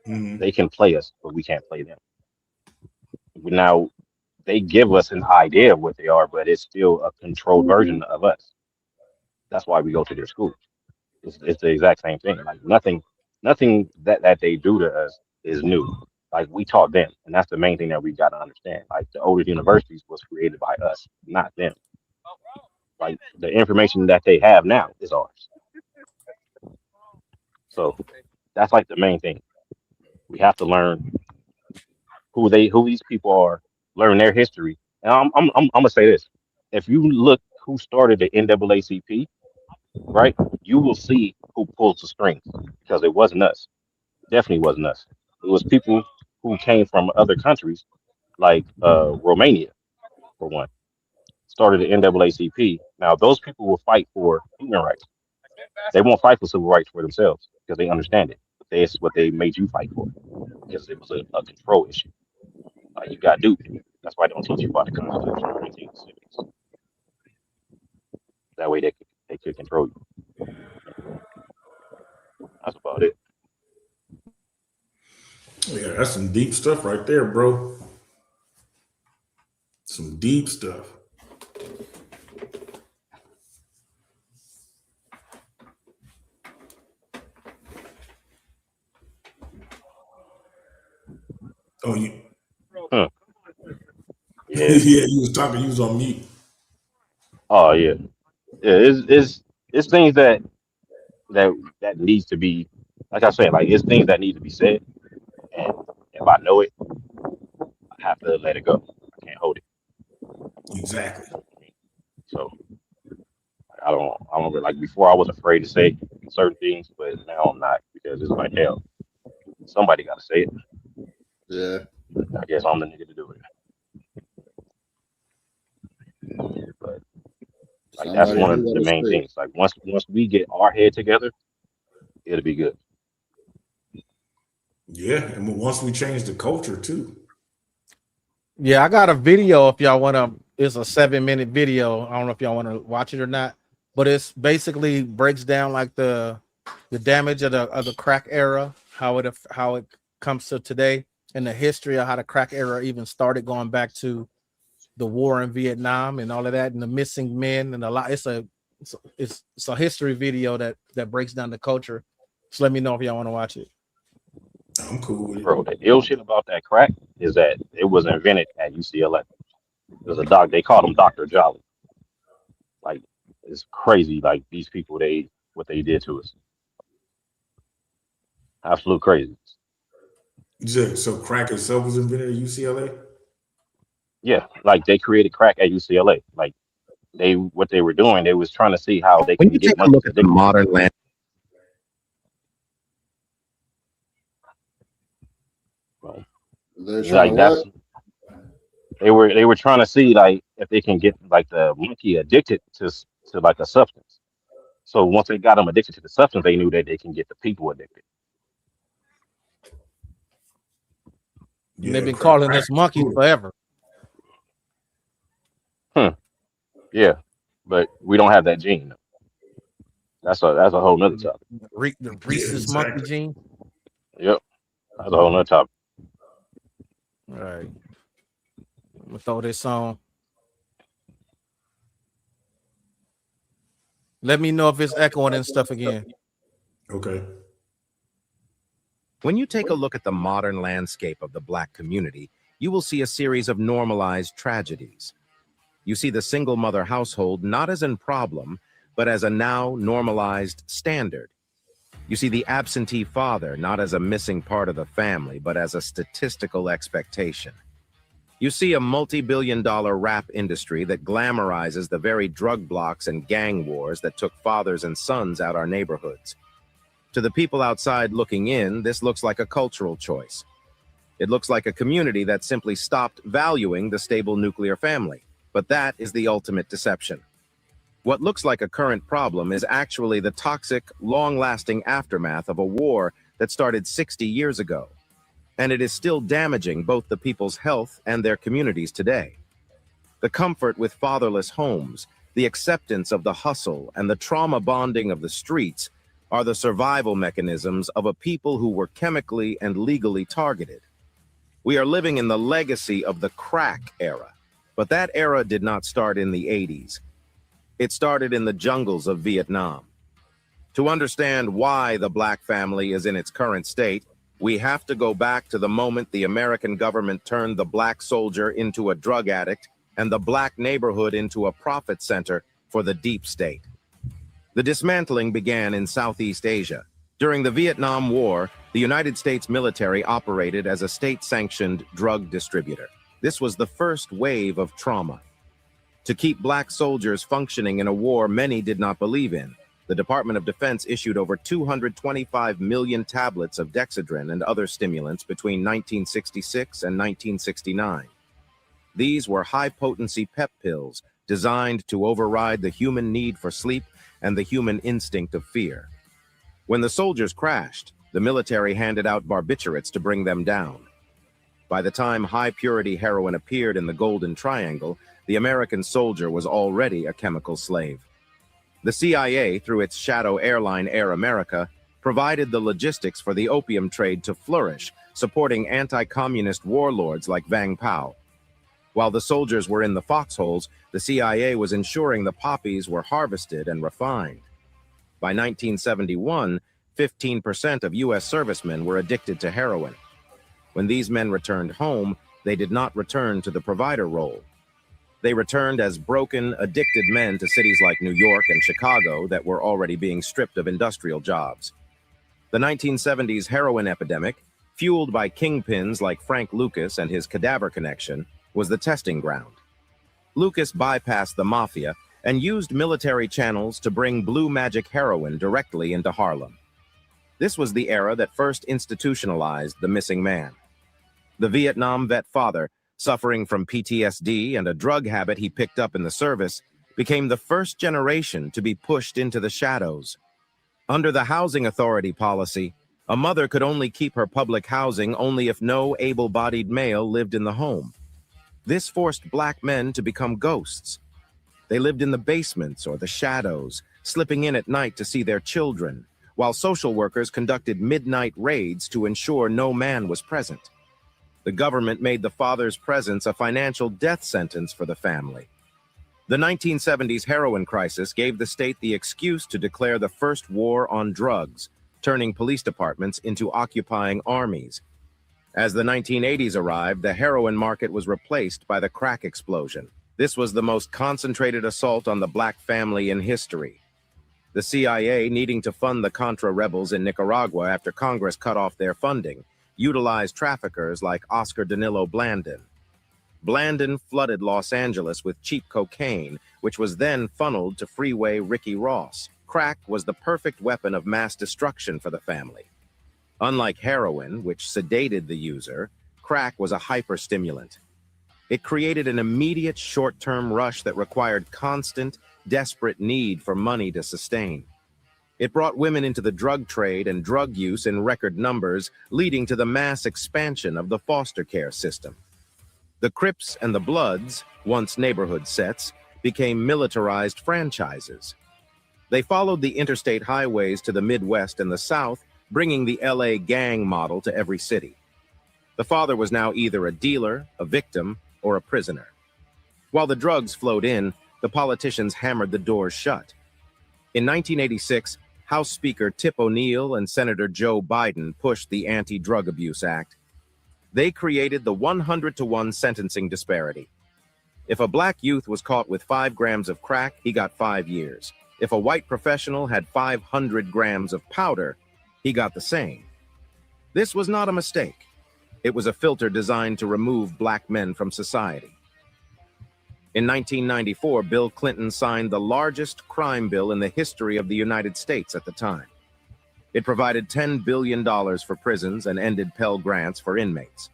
Mm-hmm. They can play us, but we can't play them. Now, they give us an idea of what they are, but it's still a controlled version of us. That's why we go to their schools. It's the exact same thing. Like, nothing that they do to us is new. Like, we taught them, and that's the main thing that we got to understand. Like, the oldest universities was created by us, not them. Like, the information that they have now is ours. So that's like the main thing. We have to learn who these people are, learn their history. And I'm gonna say this: if you look who started the NAACP, right, you will see who pulls the strings, because it wasn't us. Definitely wasn't us. It was people who came from other countries, like Romania, for one, started the NAACP. Now, those people will fight for human rights. They won't fight for civil rights for themselves because they understand it. But that's what they made you fight for, because it was a control issue. You got duped. That's why they don't teach you about the Constitution or anything civics. That way they could control you. That's about it. Yeah, that's some deep stuff right there, bro. Some deep stuff. Oh, you. Huh. Yeah, Yeah. you was talking. You was on mute. Oh yeah. Yeah. It's things that needs to be, like I said, like it's things that need to be said, and if I know it, I have to let it go. I can't hold it. Exactly. So I don't really, like before I was afraid to say certain things, but now I'm not because it's like hell, somebody got to say it. Yeah. I guess I'm the nigga to do it. But like that's Somebody one do of the gotta main say it. things. Like once we get our head together, it'll be good. Yeah, and once we change the culture too. Yeah, I got a video if y'all want to. It's a 7-minute video. I don't know if y'all want to watch it or not, but it's basically breaks down like the damage of the crack era, how it comes to today, and the history of how the crack era even started, going back to the war in Vietnam and all of that, and the missing men and a lot. It's a history video that breaks down the culture. Just let me know if y'all want to watch it. I'm cool with it. Bro, the ill shit about that crack is that it was invented at UCLA. There's a doc, they called him Dr. Jolly. Like, it's crazy, like these people, what they did to us. Absolute crazy. You said so crack itself was invented at UCLA? Yeah, like they created crack at UCLA. Like what they were doing, they was trying to see how they When can you get take a monkeys look at the addicted. modern land, Right. They're trying Like to that's what? they were trying to see like if they can get like the monkey addicted to like a substance. So once they got them addicted to the substance, they knew that they can get the people addicted. And they've Yeah, been calling crack us is monkeys cool. forever. Yeah, but we don't have that gene. That's a whole nother topic. The Yeah, rhesus monkey exactly. gene. Yep, that's a whole nother topic. All right, I'm gonna throw this on. Let me know if it's echoing and stuff again. Okay. when you take a look at the modern landscape of the Black community, you will see a series of normalized tragedies. You see the single mother household not as a problem, but as a now normalized standard. You see the absentee father not as a missing part of the family, but as a statistical expectation. You see a multi-billion-dollar rap industry that glamorizes the very drug blocks and gang wars that took fathers and sons out our neighborhoods. To the people outside looking in, this looks like a cultural choice. It looks like a community that simply stopped valuing the stable nuclear family. But that is the ultimate deception. What looks like a current problem is actually the toxic, long-lasting aftermath of a war that started 60 years ago. And it is still damaging both the people's health and their communities today. The comfort with fatherless homes, the acceptance of the hustle, and the trauma bonding of the streets are the survival mechanisms of a people who were chemically and legally targeted. We are living in the legacy of the crack era, but that era did not start in the 80s. It started in the jungles of Vietnam. To understand why the Black family is in its current state, we have to go back to the moment the American government turned the Black soldier into a drug addict and the Black neighborhood into a profit center for the deep state. The dismantling began in Southeast Asia. During the Vietnam War, the United States military operated as a state-sanctioned drug distributor. This was the first wave of trauma. To keep Black soldiers functioning in a war many did not believe in, the Department of Defense issued over 225 million tablets of Dexedrine and other stimulants between 1966 and 1969. These were high-potency pep pills designed to override the human need for sleep and the human instinct of fear. When the soldiers crashed, the military handed out barbiturates to bring them down. By the time high-purity heroin appeared in the Golden Triangle, the American soldier was already a chemical slave. The CIA, through its shadow airline Air America, provided the logistics for the opium trade to flourish, supporting anti-communist warlords like Vang Pao. While the soldiers were in the foxholes, the CIA was ensuring the poppies were harvested and refined. By 1971, 15% of U.S. servicemen were addicted to heroin. when these men returned home, they did not return to the provider role. They returned as broken, addicted men to cities like New York and Chicago that were already being stripped of industrial jobs. The 1970s heroin epidemic, fueled by kingpins like Frank Lucas and his cadaver connection, was the testing ground. Lucas bypassed the mafia and used military channels to bring blue magic heroin directly into Harlem. This was the era that first institutionalized the missing man. The Vietnam vet father, suffering from PTSD and a drug habit he picked up in the service, became the first generation to be pushed into the shadows. Under the Housing Authority policy, a mother could only keep her public housing only if no able-bodied male lived in the home. This forced black men to become ghosts. They lived in the basements or the shadows, slipping in at night to see their children, while social workers conducted midnight raids to ensure no man was present. The government made the father's presence a financial death sentence for the family. The 1970s heroin crisis gave the state the excuse to declare the first war on drugs, turning police departments into occupying armies. As the 1980s arrived, the heroin market was replaced by the crack explosion. This was the most concentrated assault on the black family in history. The CIA, needing to fund the Contra rebels in Nicaragua after Congress cut off their funding, utilized traffickers like Oscar Danilo Blandon. Blandon flooded Los Angeles with cheap cocaine, which was then funneled to Freeway Ricky Ross. Crack was the perfect weapon of mass destruction for the family. Unlike heroin, which sedated the user, crack was a hyperstimulant. It created an immediate short-term rush that required constant, desperate need for money to sustain. It brought women into the drug trade and drug use in record numbers, leading to the mass expansion of the foster care system. The Crips and the Bloods, once neighborhood sets, became militarized franchises. They followed the interstate highways to the Midwest and the South, bringing the LA gang model to every city. The father was now either a dealer, a victim, or a prisoner. While the drugs flowed in, the politicians hammered the doors shut. In 1986, House Speaker Tip O'Neill and Senator Joe Biden pushed the Anti-Drug Abuse Act. They created the 100-to-1 sentencing disparity. If a black youth was caught with 5 grams of crack, he got 5 years. If a white professional had 500 grams of powder, he got the same. This was not a mistake. It was a filter designed to remove black men from society. In 1994, Bill Clinton signed the largest crime bill in the history of the United States at the time. It provided $10 billion for prisons and ended Pell Grants for inmates.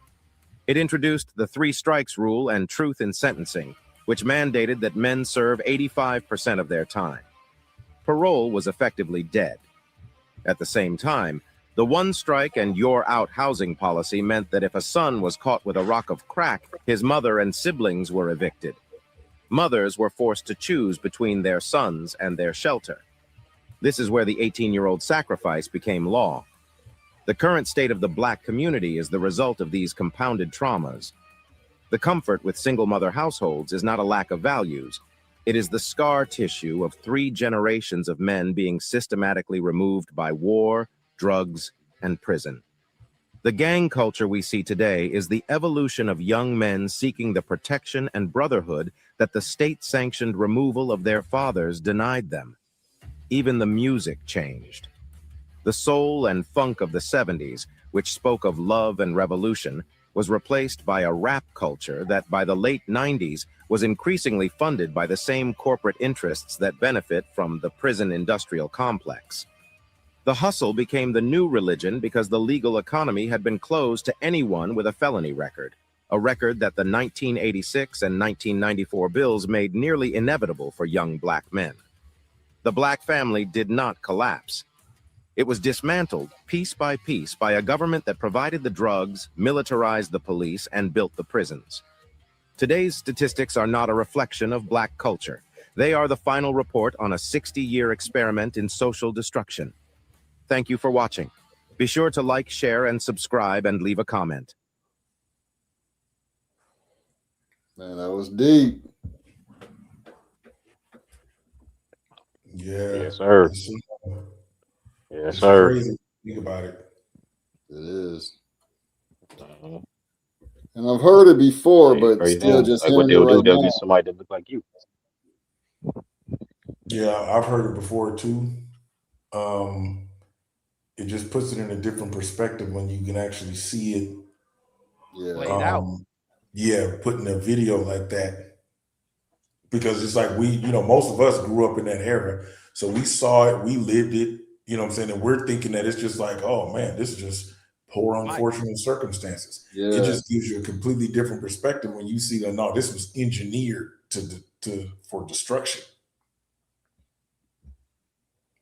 It introduced the 3 strikes rule and truth in sentencing, which mandated that men serve 85% of their time. Parole was effectively dead. At the same time, the 1 strike and you're out housing policy meant that if a son was caught with a rock of crack, his mother and siblings were evicted. Mothers were forced to choose between their sons and their shelter. This is where the 18-year-old sacrifice became law. The current state of the black community is the result of these compounded traumas. The comfort with single-mother households is not a lack of values. It is the scar tissue of 3 generations of men being systematically removed by war, drugs, and prison. The gang culture we see today is the evolution of young men seeking the protection and brotherhood that the state-sanctioned removal of their fathers denied them. Even the music changed. The soul and funk of the 70s, which spoke of love and revolution, was replaced by a rap culture that by the late 90s was increasingly funded by the same corporate interests that benefit from the prison industrial complex. The hustle became the new religion because the legal economy had been closed to anyone with a felony record, a record that the 1986 and 1994 bills made nearly inevitable for young black men. The black family did not collapse. It was dismantled piece by a government that provided the drugs, militarized the police, and built the prisons. Today's statistics are not a reflection of black culture. They are the final report on a 60-year experiment in social destruction. Thank you for watching. Be sure to like, share, and subscribe, and leave a comment. Man, that was deep. Yeah. Yes, sir. Yes, sir. Crazy. Think about it. It is. And I've heard it before, but Crazy still thing. just Like what hearing it they'll do, right they'll now. get somebody that look like you. Yeah, I've heard it before too. It just puts it in a different perspective when you can actually see it. Yeah. Yeah, putting a video like that, because it's like most of us grew up in that era, so we saw it, we lived it. You know what I'm saying? And we're thinking that it's just like, oh man, this is just poor, unfortunate circumstances. Yeah. It just gives you a completely different perspective when you see that no, this was engineered for destruction.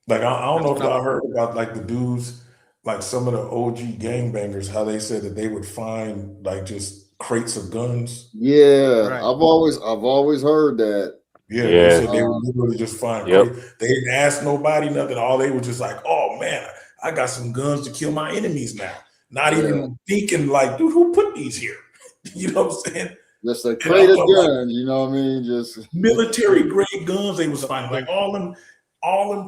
Like I don't know if y'all heard about like the dudes, like some of the OG gangbangers, how they said that they would find like just crates of guns. Yeah, Right. I've always heard that. Yeah, they said they would literally just find Yep. crates. They didn't ask nobody nothing. All they were just like, oh man, I got some guns to kill my enemies now. Not even thinking like, dude, who put these here? You know what I'm saying? Just a crate of guns, you know what I mean? Just military grade guns they was finding, like all them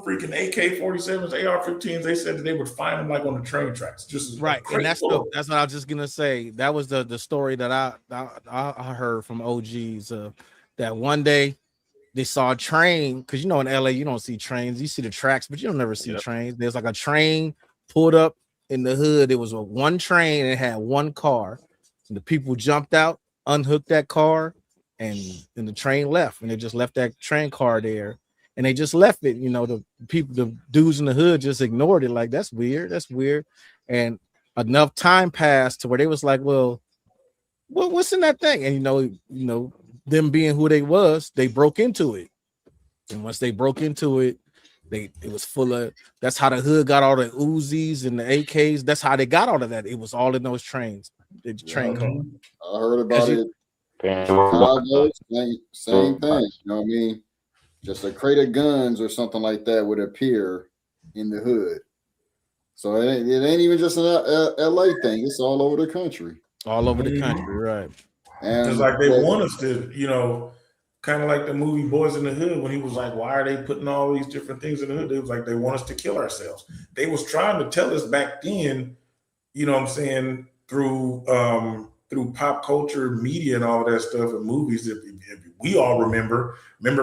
freaking AK-47s, AR-15s. They said that they would find them like on the train tracks, just Right, and that's what I was just gonna say. That was the story that I heard from OGs. That one day they saw a train, because in LA you don't see trains, you see the tracks, but you don't never see trains. There's like a train pulled up in the hood. It was one train and it had one car, and the people jumped out, unhooked that car, and the train left, and they just left that train car there. And they just left it, the people, the dudes in the hood just ignored it. Like, that's weird. And enough time passed to where they was like, well, what's in that thing? And them being who they was, they broke into it. And once they broke into it, it was full of, that's how the hood got all the Uzis and the AKs. That's how they got all of that. It was all in those trains. The train car. I heard about it. Chicago, same thing. You know what I mean? Just a crate of guns or something like that would appear in the hood. So it ain't even just an LA thing. It's all over the country. All over the country, right. And it's like they want us to, kind of like the movie Boys in the Hood, when he was like, why are they putting all these different things in the hood? It was like they want us to kill ourselves. They was trying to tell us back then, you know what I'm saying, through pop culture, media, and all of that stuff, and movies. If we all remember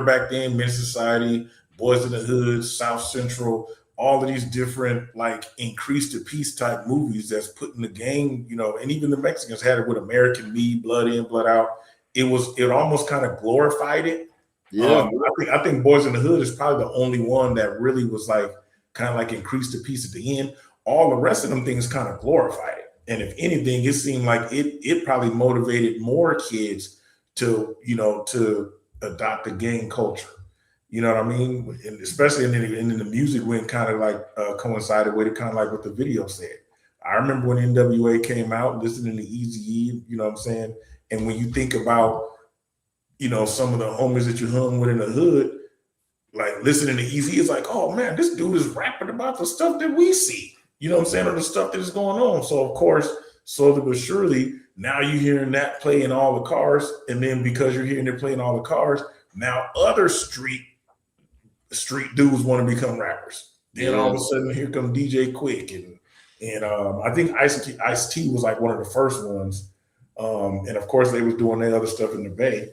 back then, Men's Society, Boys in the Hood, South Central, all of these different like Increase the Peace type movies that's putting the gang, and even the Mexicans had it with American Me, Blood In, Blood Out. It almost kind of glorified it. Yeah, I think Boys in the Hood is probably the only one that really was like kind of like Increase the Peace at the end. All the rest of them things kind of glorified it. And if anything, it seemed like it probably motivated more kids to adopt the gang culture. You know what I mean? And especially in the music when kind of like coincided with it, kind of like what the video said. I remember when NWA came out, listening to Eazy-E, you know what I'm saying? And when you think about, some of the homies that you hung with in the hood, like listening to Eazy, it's like, oh man, this dude is rapping about the stuff that we see. You know what I'm saying? Or the stuff that is going on. So of course, slowly but surely, now you're hearing that play in all the cars. And then because you're hearing it play in all the cars, now other street dudes want to become rappers. Then all of a sudden, here come DJ Quick. And I think Ice-T was like one of the first ones. And of course, they was doing their other stuff in the Bay.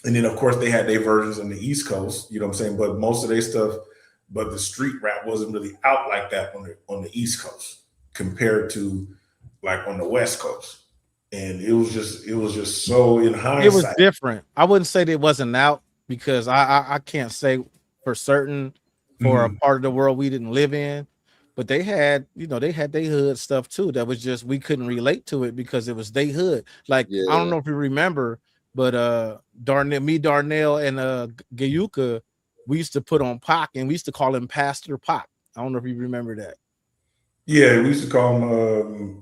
And then, of course, they had their versions in the East Coast, you know what I'm saying? But most of their stuff, but the street rap wasn't really out like that on the East Coast compared to like on the West Coast. And it was just so in hindsight. It was different. I wouldn't say that it wasn't out, because I can't say for certain for a part of the world we didn't live in, but they had their hood stuff too. That was just, we couldn't relate to it because it was their hood. Like, I don't know if you remember, but Darnell and Gayuka, we used to put on Pac, and we used to call him Pastor Pac. I don't know if you remember that. Yeah, we used to call him.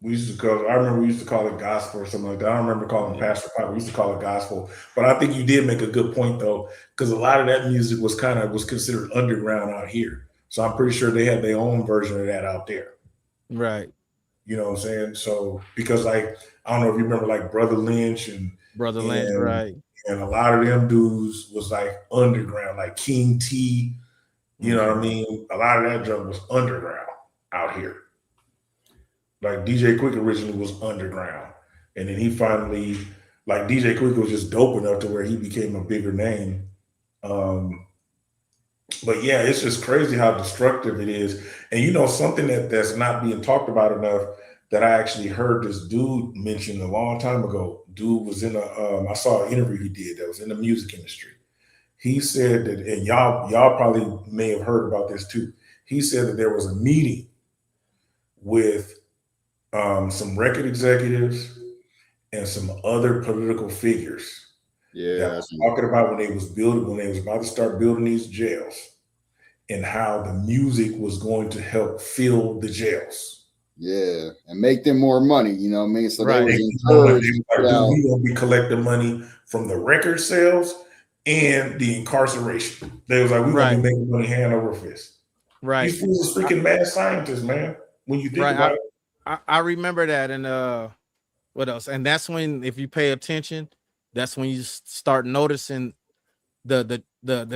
I remember we used to call it gospel or something like that. I don't remember calling him Pastor Pac. We used to call it gospel. But I think you did make a good point though, because a lot of that music was considered underground out here. So I'm pretty sure they had their own version of that out there. Right. You know what I'm saying? So because like, I don't know if you remember like Brother Lynch, right. And a lot of them dudes was like underground, like King T, you know what I mean? A lot of that junk was underground out here. Like DJ Quick originally was underground. And then he finally, like DJ Quick was just dope enough to where he became a bigger name. But yeah, it's just crazy how destructive it is. And you know, something that's not being talked about enough that I actually heard this dude mention a long time ago. Dude was in I saw an interview he did that was in the music industry. He said that, and y'all probably may have heard about this too. He said that there was a meeting with some record executives and some other political figures. Yeah, that was talking about when they was about to start building these jails, and how the music was going to help fill the jails. Yeah, and make them more money. You know what I mean? So Right. they was encouraged. We're gonna be collecting money from the record sales and the incarceration. They was like, we're gonna be making money hand over fist. Right. These fools are freaking mad scientists, man. When you think about it. I remember that. And what else? And that's when, if you pay attention, that's when you start noticing the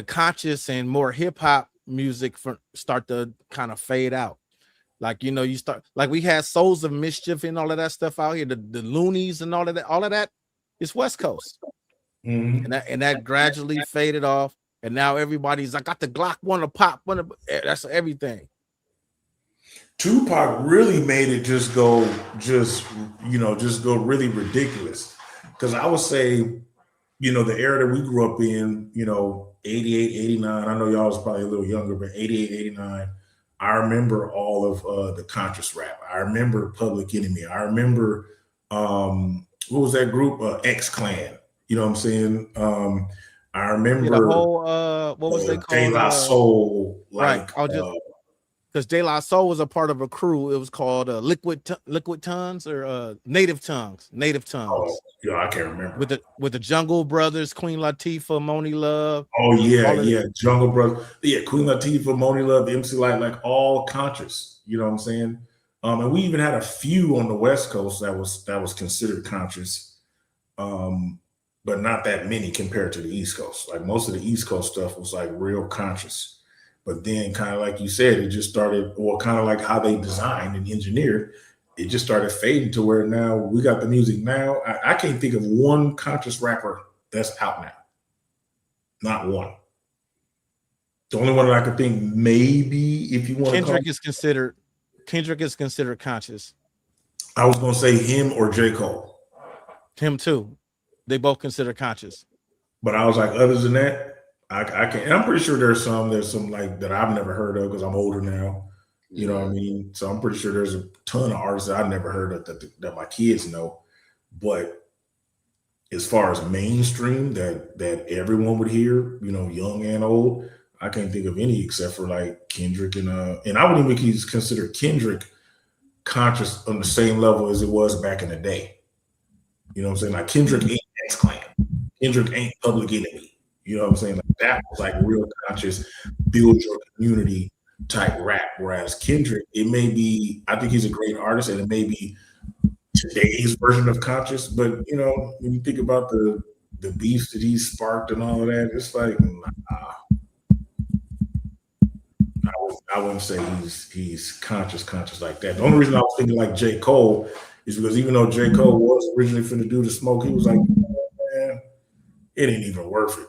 conscious and more hip hop music start to kind of fade out. Like, you know, you start, like we had Souls of Mischief and all of that stuff out here, the Loonies and all of that is West Coast. Mm-hmm. And that gradually faded off. And now everybody's like, got the Glock, want to pop, that's everything. Tupac really made it just go really ridiculous. Because I would say, you know, the era that we grew up in, you know, 88, 89, I know y'all was probably a little younger, but 88, 89, I remember all of the conscious rap. I remember Public Enemy. I remember, what was that group? X-Clan. You know what I'm saying? I remember the whole, what was they called? De La Soul. Like, because De La Soul was a part of a crew. It was called Liquid Tongues or Native Tongues. Oh, yeah, I can't remember. With the Jungle Brothers, Queen Latifah, Moni Love. Oh yeah, Jungle Brothers. Yeah, Queen Latifah, Moni Love, MC Light, like all conscious. You know what I'm saying? And we even had a few on the West Coast that was considered conscious, but not that many compared to the East Coast. Like most of the East Coast stuff was like real conscious. But then, kind of like you said, it just started, or kind of like how they designed and engineered, it just started fading to where now we got the music now. I can't think of one conscious rapper that's out now. Not one. The only one that I could think, maybe, if you want Kendrick is considered conscious. I was going to say him or J. Cole. Him too. They both consider conscious. But I was like, other than that, I can't. And I'm pretty sure there's some like that I've never heard of because I'm older now. You know what I mean? So I'm pretty sure there's a ton of artists that I've never heard of that my kids know. But as far as mainstream that everyone would hear, you know, young and old, I can't think of any except for like Kendrick and I wouldn't even consider Kendrick conscious on the same level as it was back in the day. You know what I'm saying? Like Kendrick ain't X-Clan. Kendrick ain't Public Enemy. You know what I'm saying? Like that was like real conscious, build your community type rap. Whereas Kendrick, it may be, I think he's a great artist and it may be today's version of conscious, but you know, when you think about the beefs that he sparked and all of that, it's like, I wouldn't say he's conscious like that. The only reason I was thinking like J. Cole is because even though J. Cole was originally finna do the smoke, he was like, man, it ain't even worth it.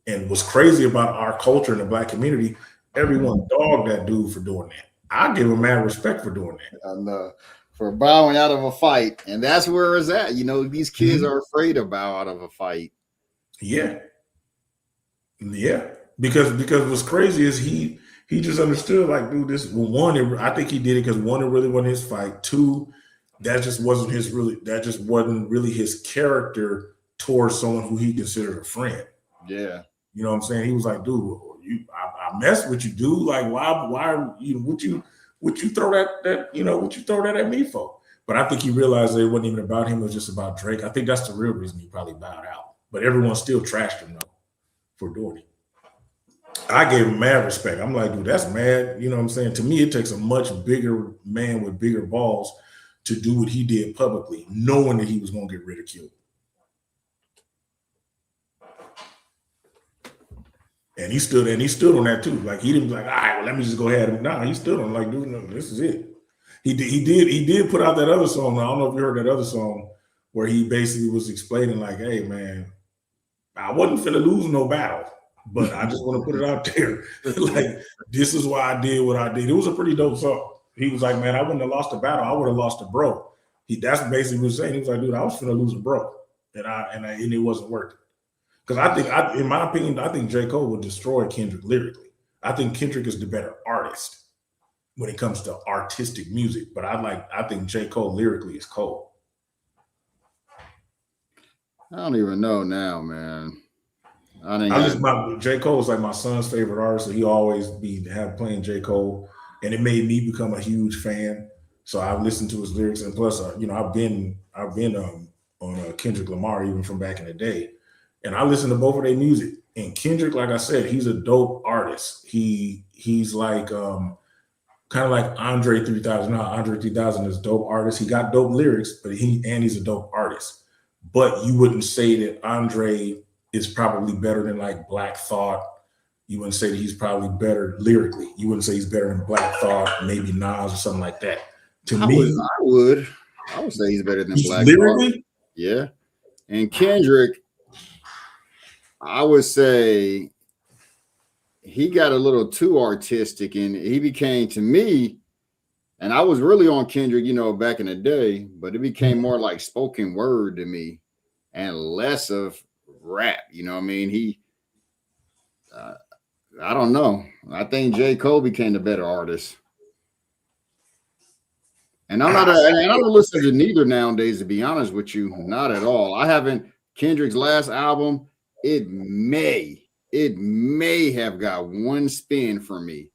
And what's crazy about our culture in the Black community, everyone dogged that dude for doing that. I give him mad respect for doing that. And for bowing out of a fight. And that's where it's at. You know, these kids are afraid to bow out of a fight. Yeah. Yeah. Because what's crazy is he just understood, like, dude, this one, I think he did it because one, it really wasn't his fight. Two, that just wasn't really his character towards someone who he considered a friend. Yeah. You know what I'm saying? He was like, dude, I mess with you, dude. Like, why would you throw that what you throw that at me for? But I think he realized that it wasn't even about him, it was just about Drake. I think that's the real reason he probably bowed out. But everyone still trashed him though for doing it. I gave him mad respect. I'm like, dude, that's mad. You know what I'm saying? To me, it takes a much bigger man with bigger balls to do what he did publicly, knowing that he was gonna get ridiculed. And he stood on that too. Like he didn't be like, all right, well, let me just go ahead and he stood on, like, dude, no, this is it. He did put out that other song. I don't know if you heard that other song where he basically was explaining like, hey man, I wasn't finna lose no battle, but I just want to put it out there. Like, this is why I did what I did. It was a pretty dope song. He was like, man, I wouldn't have lost a battle. I would have lost a bro. That's basically what he was saying. He was like, dude, I was finna lose a bro. And it wasn't worth it. Because in my opinion, I think J. Cole would destroy Kendrick lyrically. I think Kendrick is the better artist when it comes to artistic music. But I think J. Cole lyrically is cold. I don't even know now, man. J. Cole is like my son's favorite artist, so he always playing J. Cole, and it made me become a huge fan. So I've listened to his lyrics, and plus, I've been on Kendrick Lamar even from back in the day, and I listen to both of their music. And Kendrick, like I said, he's a dope artist. He's like kind of like Andre 3000. Now Andre 3000 is a dope artist. He got dope lyrics, but he's a dope artist. But you wouldn't say that Andre is probably better than like Black Thought. You wouldn't say that he's probably better lyrically. You wouldn't say he's better than Black Thought, maybe Nas or something like that. I would say he's better than Black lyrically? Thought. Yeah. And Kendrick, I would say he got a little too artistic, and he became, to me, and I was really on Kendrick, back in the day, but it became more like spoken word to me and less of rap. You know what I mean? I don't know. I think J. Cole became the better artist. And I don't listen to neither nowadays, to be honest with you. Not at all. I haven't. Kendrick's last album, it may have got one spin for me.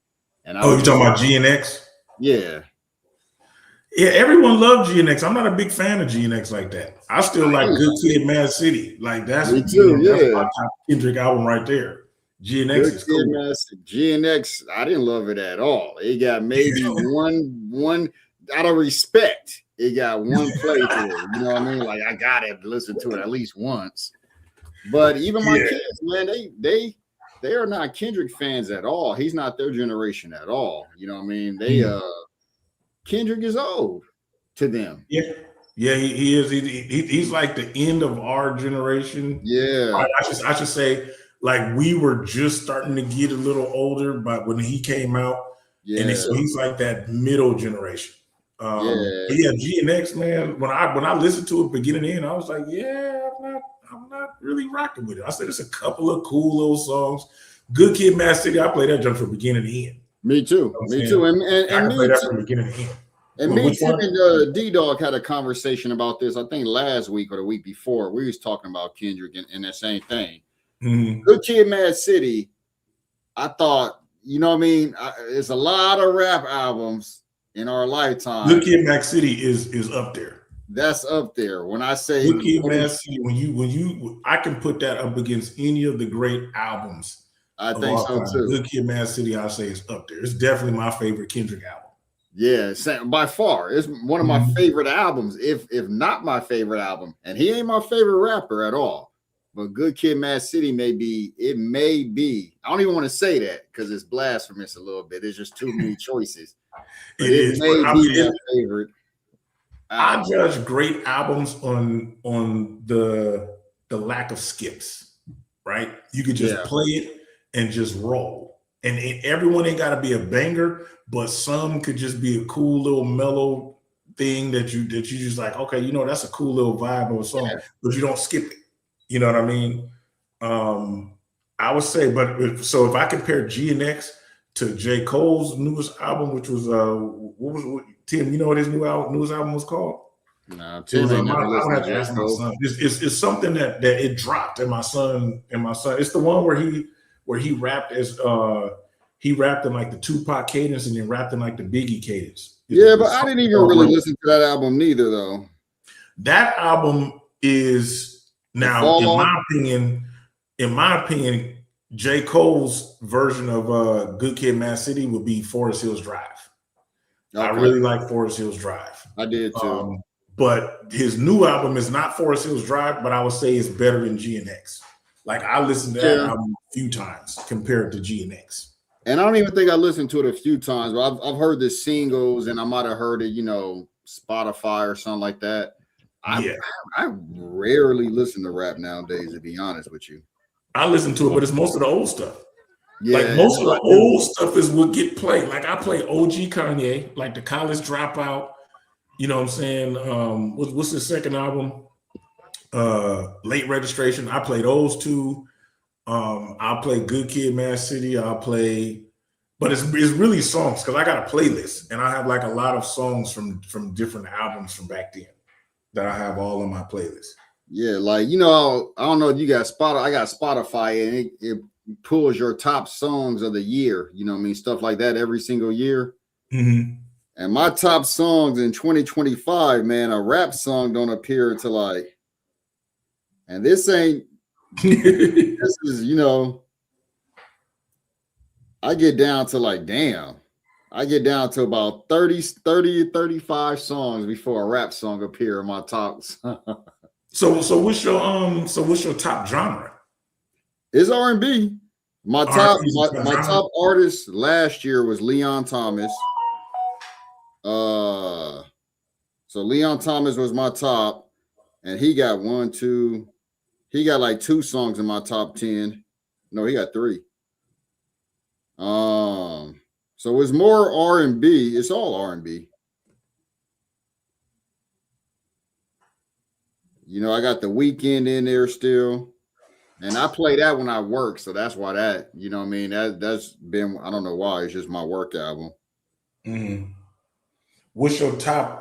And you talking about GNX? Yeah. Yeah, everyone loved GNX. I'm not a big fan of GNX like that. I still like Good Kid, Mad City. Like that's me too. That's my top Kendrick album right there. GNX is cool. GNX, I didn't love it at all. It got maybe one out of respect. It got one play to it. You know what I mean? Like I gotta listen to it at least once. But even my kids, man, they are not Kendrick fans at all. He's not their generation at all. You know what I mean? Kendrick is old to them. Yeah, he is. He's like the end of our generation. Yeah, I should say, like we were just starting to get a little older, but when he came out, so he's like that middle generation. GNX, man. When I listened to it beginning to end, I was like, I'm not really rocking with it. I said it's a couple of cool little songs. Good Kid, Mad City. I played that jump from beginning to end. Me too. Me too. And I can play that from beginning to end. And me, Tim, and D-Dog had a conversation about this, I think last week or the week before. We was talking about Kendrick and that same thing. Mm-hmm. Good Kid, Mad City, I thought, you know what I mean? It's a lot of rap albums in our lifetime. Good Kid, Mad City is up there. That's up there. When I say Good Kid, Mad City, I can put that up against any of the great albums. I think so too. Good Kid, Mad City, I'll say is up there. It's definitely my favorite Kendrick album. Yeah, by far. It's one of my favorite albums, if not my favorite album. And he ain't my favorite rapper at all. But Good Kid, Mad City may be. I don't even want to say that because it's blasphemous a little bit. There's just too many choices. It may be my favorite. I judge great albums on the lack of skips, right? You could just play it and just roll. And everyone ain't got to be a banger, but some could just be a cool little mellow thing that you just like, okay, that's a cool little vibe of a song, but you don't skip it. You know what I mean? I would say, so if I compare GNX to J. Cole's newest album, which was Tim, you know what his newest album was called? No, Tim ain't never listened to ask my son. It's something that it dropped, and my son. It's the one where he rapped as he rapped in like the Tupac cadence and then rapped in like the Biggie cadence. Yeah, but I didn't even really listen to that album neither, though. That album is now, in my opinion, J. Cole's version of Good Kid, Mad City would be Forest Hills Drive. Okay. I really like Forest Hills Drive. I did too. But his new album is not Forest Hills Drive, but I would say it's better than GNX. Like I listened to that album a few times compared to GNX. And I don't even think I listened to it a few times, but I've heard the singles and I might have heard it, Spotify or something like that. Yeah, I rarely listen to rap nowadays, to be honest with you. I listen to it, but it's most of the old stuff. Yeah, Like most of the old stuff is what get played. Like I play OG Kanye, like the College Dropout. You know what I'm saying? What's his second album? Late Registration. I play those two. I'll play Good Kid, Mad City. I'll play, but it's really songs because I got a playlist and I have like a lot of songs from different albums from back then that I have all on my playlist. Yeah, like you know, I don't know if you got Spotify. I got Spotify, and it pulls your top songs of the year. You know what I mean? Stuff like that every single year. Mm-hmm. And my top songs in 2025, man, a rap song don't appear to like. And this ain't. This is, you know, I get down to like, damn. I get down to about 30, 35 songs before a rap song appear in my tops. So what's your top genre? It's R&B. My R&B top artist last year was Leon Thomas. So Leon Thomas was my top, and he got he got like 2 songs in my top 10. No, he got 3. So it's more R&B. It's all R&B. You know, I got The Weeknd in there still. And I play that when I work, so that's why that, you know what I mean? That's been, I don't know why, it's just my work album. Mm-hmm. What's your top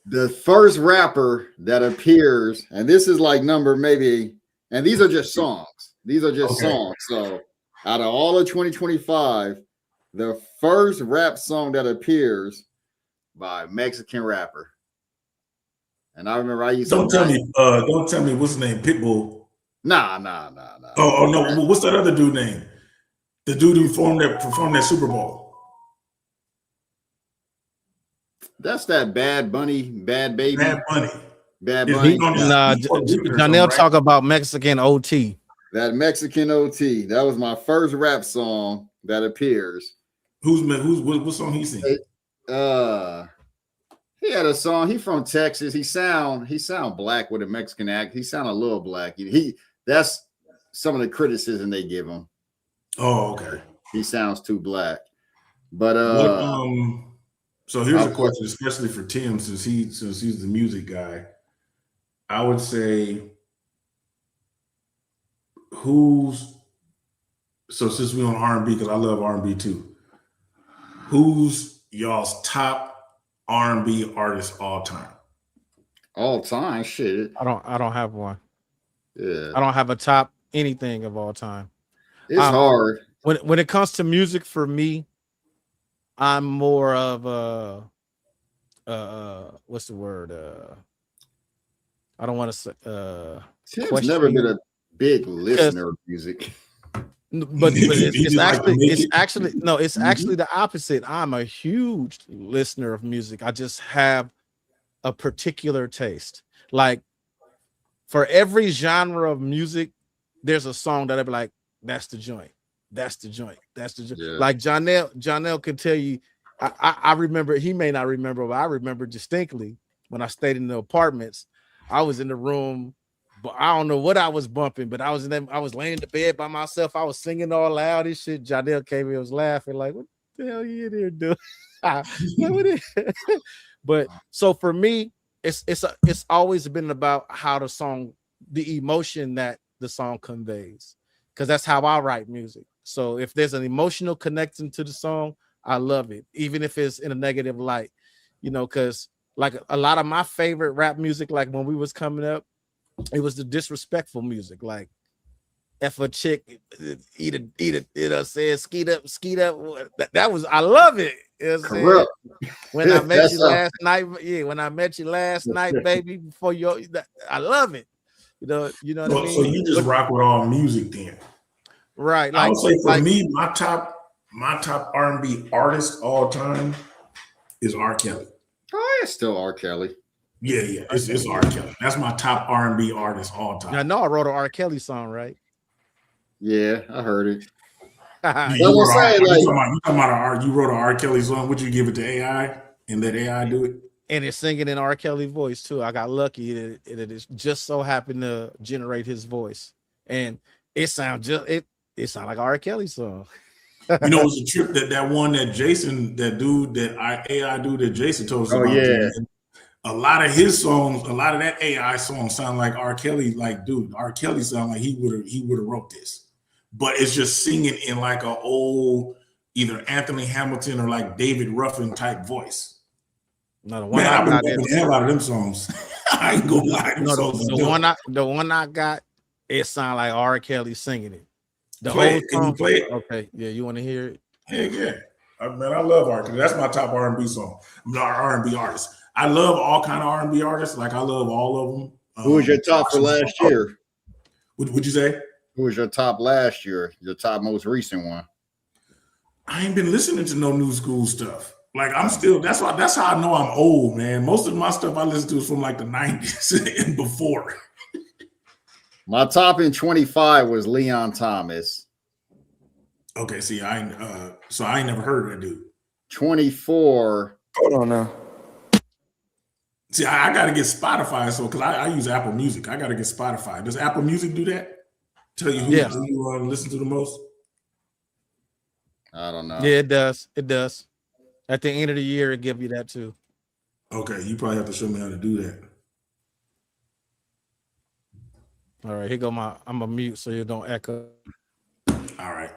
the first rapper that appears, and this is like number maybe, and these are just songs. These are just songs. So out of all of 2025, the first rap song that appears by a Mexican rapper. And I remember I used don't tell me what's his name, Pitbull. Nah. Oh no, what's that other dude name? The dude who performed that Super Bowl. That's that Bad Bunny, Bad Baby. Bad Bunny. Janelle talk about Mexican OT. That Mexican OT. That was my first rap song that appears. What song he sing? He had a song. He from Texas. He sound black with a Mexican accent. He sound a little black. That's some of the criticism they give him. Oh, okay. He sounds too black. But so here's a question, especially for Tim, since he's the music guy. I would say since we on R&B, because I love R&B too. Who's y'all's top R&B artist all time? All time, shit. I don't have one. Yeah. I don't have a top anything of all time. It's hard. When it comes to music for me, I'm more of what's the word? I don't want to say Tim's never been a big listener of music. But it's actually the opposite. I'm a huge listener of music. I just have a particular taste. Like for every genre of music, there's a song that I'd be like, that's the joint. That's the joint. That's the joint. Yeah. Like Janelle can tell you, I remember, he may not remember, but I remember distinctly when I stayed in the apartments, I was in the room, but I don't know what I was bumping, but I was laying in the bed by myself. I was singing all loud and shit. Janelle came in, was laughing like, what the hell you in here doing? But so for me, it's always been about how the song, the emotion that the song conveys, because that's how I write music. So if there's an emotional connection to the song, I love it, even if it's in a negative light, you know, because like a lot of my favorite rap music, like when we was coming up, it was the disrespectful music, like if a chick eat a said skeet up. That was, I love it. You know when I met you last night, when I met you last night, baby, before I love it. You know what I mean? So you just rock with all music then. Right. I would say for me, my top R&B artist all time is R. Kelly. Oh, it's still R. Kelly. Yeah, it's R. Kelly. That's my top R&B artist all time. I know I wrote an R. Kelly song, right? Yeah, I heard it. You wrote an R. Kelly song. Would you give it to AI and let AI do it? and it's singing in R. Kelly voice too. I got lucky that it just so happened to generate his voice, and it sounds it sound like R. Kelly song. You know, it's a trip that one that Jason, that dude, that AI dude that Jason told us about. Yeah. A lot of his songs, a lot of that AI songs sound like R. Kelly. Like, dude, R. Kelly sound like he would have wrote this, but it's just singing in like an old either Anthony Hamilton or like David Ruffin type voice. No, the one Man, I I've been got bumping the hell out of them songs. I ain't gonna lie. The one I got, it sound like R. Kelly singing it. The Play whole it. Can you song. play it? Okay, yeah, you want to hear it? Heck yeah. Man, I love R. Kelly. That's my top R&B song. R&B artist. I love all kind of R&B artists. Like I love all of them. Who was your top for last year? What'd you say? Who was your top last year? Your top most recent one? I ain't been listening to no new school stuff. Like I'm still. That's how I know I'm old, man. Most of my stuff I listen to is from like the 90s and before. My top in 25 was Leon Thomas. Okay, see, I ain't never heard of that dude. 24. Hold on now. See, I got to get Spotify, so because I use Apple Music, I got to get Spotify. Does Apple Music do that? Tell you who you listen to the most? I don't know. Yeah, it does. It does. At the end of the year, it give you that too. Okay, you probably have to show me how to do that. All right, here go I'm a mute so you don't echo. All right.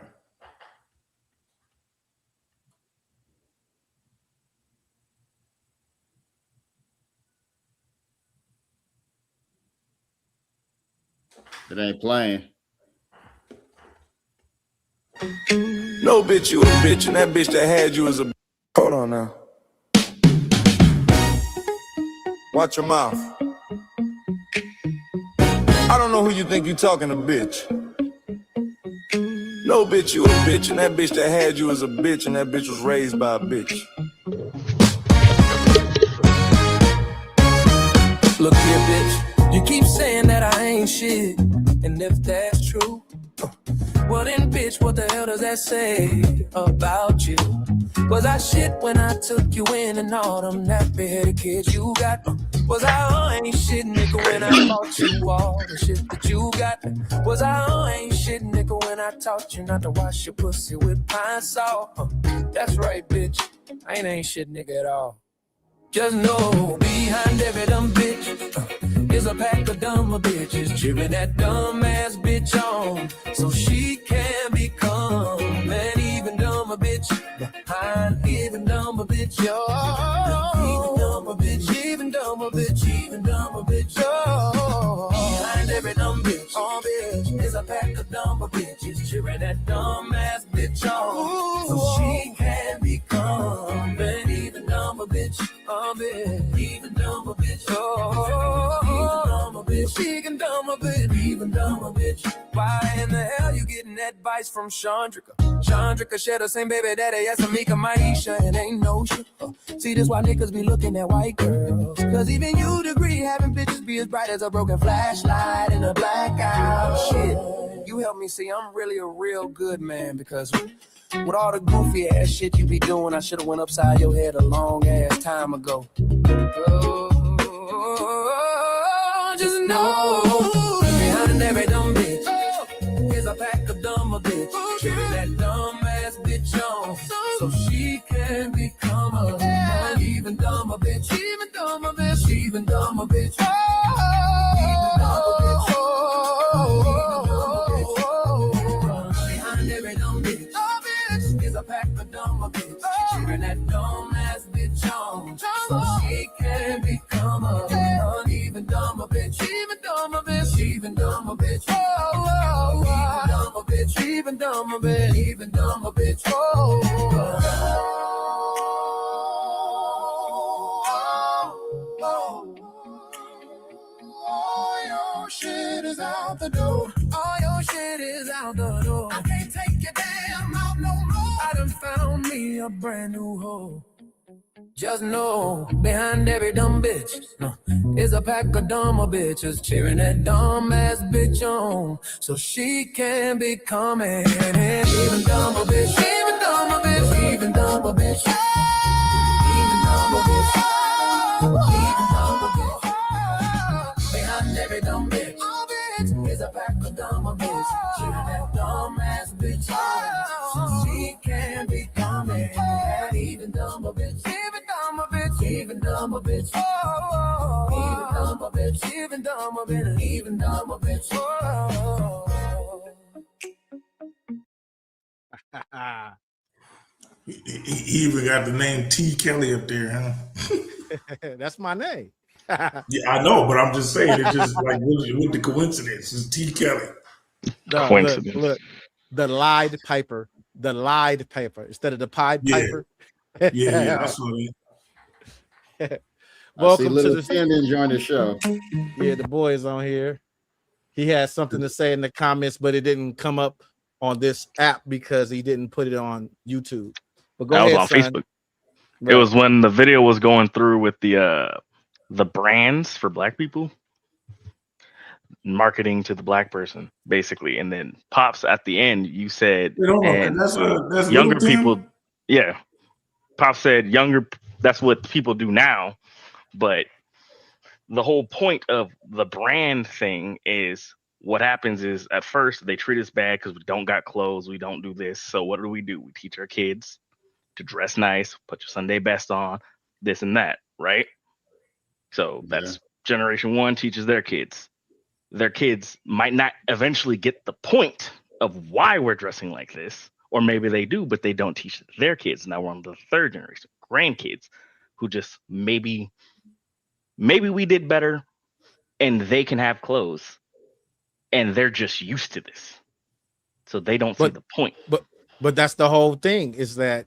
It ain't playing. No, bitch, you a bitch, and that bitch that had you is a. Hold on now. Watch your mouth. I don't know who you think you talking to, bitch. No, bitch, you a bitch, and that bitch that had you is a bitch, and that bitch was raised by a bitch. Look here, bitch, you keep saying that I ain't shit, and if that's true, well then, bitch, what the hell does that say about you? Was I shit when I took you in and all them nappy-headed kids you got? Was I ain't shit, nigga, when I taught you all the shit that you got? Was I ain't shit, nigga, when I taught you not to wash your pussy with pine salt? That's right, bitch, I ain't shit, nigga, at all. Just know, behind every dumb bitch is a pack of dumber bitches cheering that dumb ass bitch on so she can become an even dumber bitch. Behind even dumber bitch, yo. Even dumber bitch, even dumber bitch, even dumber bitch, yo. Behind every dumb bitch, bitch is a pack of dumber bitches cheering that dumb ass bitch on so she can become an even dumber bitch. Even dumber bitch, even dumber bitch, even dumber bitch, even dumber bitch. Why in the hell you getting advice from Chandrika? Chandrika share the same baby daddy as Amika, Maisha, and ain't no shit. See, this why niggas be looking at white girls. Cause even you degree having bitches be as bright as a broken flashlight in a blackout. Shit, you help me see I'm really a real good man because with all the goofy ass shit you be doing, I should've went upside your head a long ass time ago. Oh, just know behind every dumb bitch is a pack of dumber bitch. Cheering that dumb ass bitch on so she can become an even dumber bitch. Even dumber bitch. Even dumber bitch. Even dumber bitch. Behind every dumb bitch is a pack of dumber bitch. Cheering that dumb ass bitch on so she can become an even dumber bitch. Even dumber bitch. Even dumber bitch. Even dumber bitch. Even dumber bitch. Even dumber bitch. All your shit is out the door. All your shit is out the door. I can't take your damn out no more. I done found me a brand new hoe. Just know, behind every dumb bitch is a pack of dumber bitches cheering that dumb ass bitch on so she can become an even dumber bitch. Even dumber bitch. Even dumber bitch. Even dumber bitch. Behind every dumb bitch is a pack of dumb bitch. She that dumb ass bitch. She can be dumb and even dumber bitch. Even dumber bitch. Even dumber bitch. Even dumber bitch. Even dumber bitch. Even dumber bitch. He even got the name T. Kelly up there, huh? That's my name. Yeah, I know, but I'm just saying it's just like with the coincidence. It's T. Kelly. No, look, the lied Piper. The lied Piper instead of the Pied Piper. Yeah, I saw that. Welcome to the Ken enjoying the show. Yeah, the boy is on here. He had something to say in the comments, but it didn't come up on this app because he didn't put it on YouTube. But go ahead, was on son. Facebook. Right. It was when the video was going through with the brands for black people, marketing to the black person, basically. And then Pops at the end, you said, and that's younger Little Tim? people, yeah. Pops said younger, that's what people do now. But the whole point of the brand thing is what happens is at first they treat us bad because we don't got clothes, we don't do this. So what do? We teach our kids to dress nice, put your Sunday best on, this and that, right? So that's generation one teaches their kids. Their kids might not eventually get the point of why we're dressing like this, or maybe they do, but they don't teach their kids. Now we're on the third generation, grandkids, who just maybe we did better and they can have clothes and they're just used to this. So they don't see the point. But that's the whole thing is that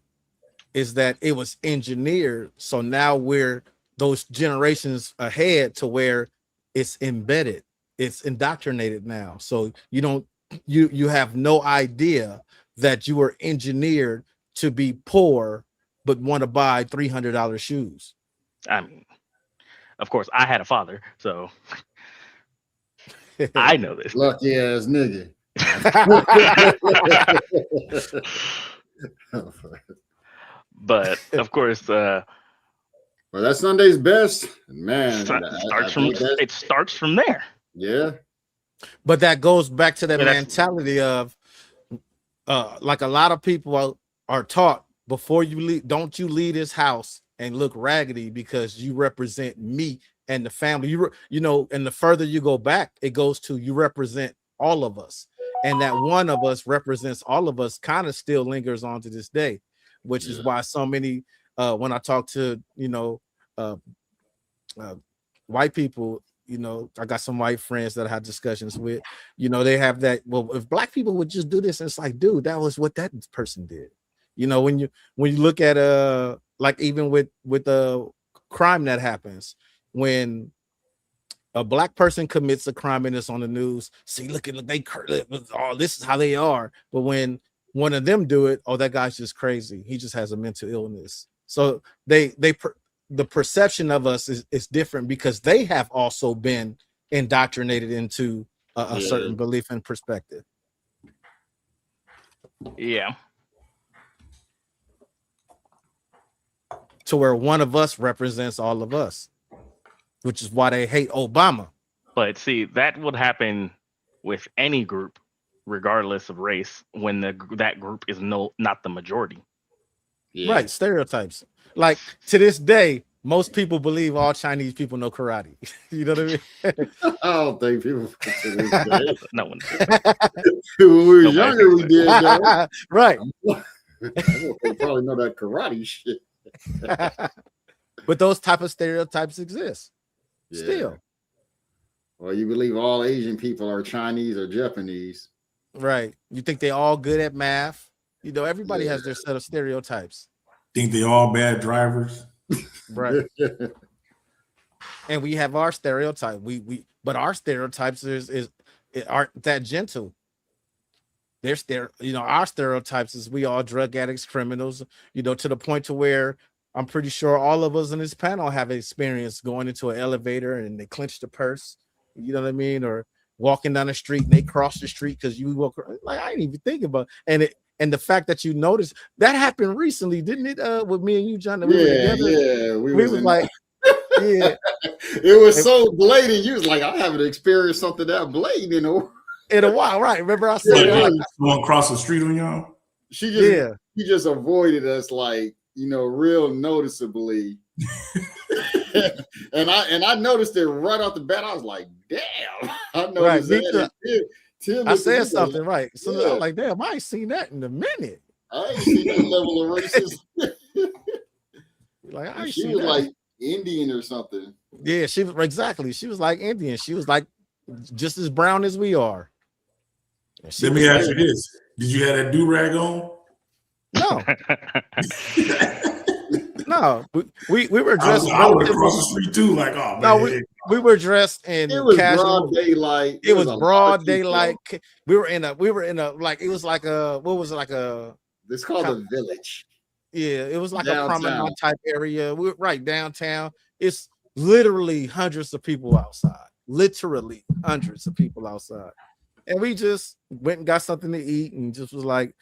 it was engineered. So now we're those generations ahead to where it's embedded, it's indoctrinated now. So you have no idea that you were engineered to be poor, but want to buy $300 shoes. I mean, of course, I had a father, so I know this. Lucky ass nigga. But of course, well, that's Sunday's best, man. It starts from there. Yeah, but that goes back to that mentality of like a lot of people are taught before you leave. Don't you leave this house and look raggedy because you represent me and the family. You know, and the further you go back, it goes to you represent all of us, and that one of us represents all of us. Kind of still lingers on to this day, which is why so many when I talk to white people, you know, I got some white friends that I had discussions with, you know, they have that, well, if black people would just do this, and it's like, dude, that was what that person did. You know, when you look at like even with the crime that happens, when a black person commits a crime and it's on the news, see, look at this is how they are. But when one of them do it, oh, that guy's just crazy. He just has a mental illness. So the perception of us is different because they have also been indoctrinated into a certain belief and perspective. Yeah. To where one of us represents all of us, which is why they hate Obama. But see, that would happen with any group, regardless of race, when that group is not the majority. Yeah. Right, stereotypes. Like to this day, most people believe all Chinese people know karate. You know what I mean? I don't think people to this day. No one. When we were younger, we did. Right. They probably know that karate shit. But those type of stereotypes exist still. Well, you believe all Asian people are Chinese or Japanese. Right. You think they all good at math. You know, everybody has their set of stereotypes. Think they all bad drivers. Right. And we have our stereotype. But our stereotypes aren't that gentle. Our stereotypes is we all drug addicts, criminals, you know, to the point to where I'm pretty sure all of us in this panel have experience going into an elevator and they clench the purse, you know what I mean? Or walking down the street and they cross the street because you walk like I didn't even think about it. And the fact that you noticed that happened recently, didn't it? With me and you, John, that we were together. Yeah, we was like, Yeah. It was so blatant. You was like, I haven't experienced something that blatant in a while, right? Remember I said going across the street on y'all? She just avoided us like, real noticeably. and I noticed it right off the bat. I was like, damn. I noticed that. Tim I said something right. So I was like, damn, I ain't seen that in a minute. I ain't seen that level of racism. Like I ain't she seen was that. like Indian or something. Yeah, she was exactly. She was like Indian. She was like just as brown as we are. Let me ask you this: did you have that do-rag on? No. No, we were dressed. I would across the street too. Like, oh man. No, we were dressed in it was casual broad daylight. It was broad daylight. We were in a like it was like a it's called a village. Yeah, it was like downtown. a promenade type area. We were right downtown. It's literally hundreds of people outside. Literally hundreds of people outside. And we just went and got something to eat and just was like,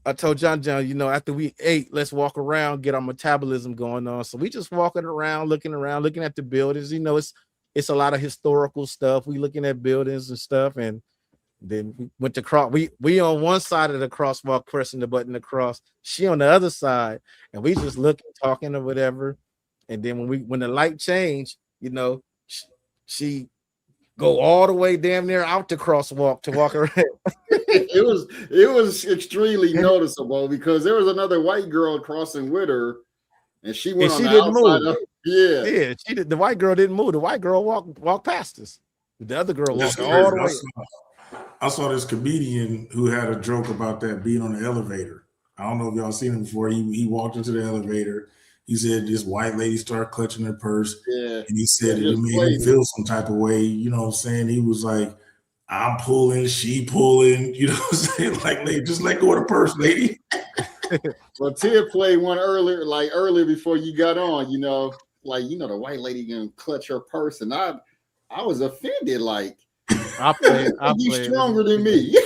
I told John, after we ate, let's walk around, get our metabolism going on. So we just walking around, looking at the buildings. It's a lot of historical stuff. We looking at buildings and stuff. And then we went to cross. We on one side of the crosswalk, pressing the button to cross. She on the other side, and we just looking, talking or whatever. And then when the light changed, she go all the way damn near out the crosswalk to walk around. It was extremely noticeable because there was another white girl crossing with her, and she went on the outside. Yeah, she did. The white girl didn't move. The white girl walked past us. The other girl walked all the way. I saw this comedian who had a joke about that being on the elevator. I don't know if y'all seen him before. He walked into the elevator. He said this white lady started clutching her purse. Yeah. And he said it made him feel some type of way. You know what I'm saying? He was like, I'm pulling, she pulling. You know what I'm saying? Like, lady, just let go of the purse, lady. Well, Tia played one earlier before you got on, the white lady gonna clutch her purse. And I was offended, like, you stronger than me.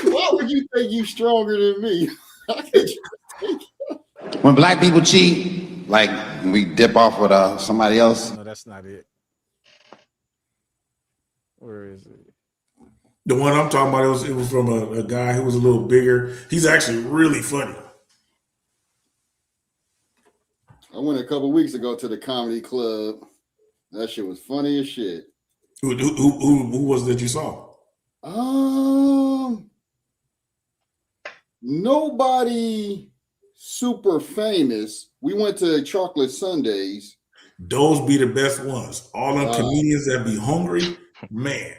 Why would you think you stronger than me? When black people cheat, like we dip off with somebody else. No, that's not it. Where is it? The one I'm talking about, it was from a guy who was a little bigger. He's actually really funny. I went a couple weeks ago to the comedy club. That shit was funny as shit. Who was it that you saw? Nobody super famous. We went to Chocolate Sundays. Those be the best ones. All them comedians that be hungry, man.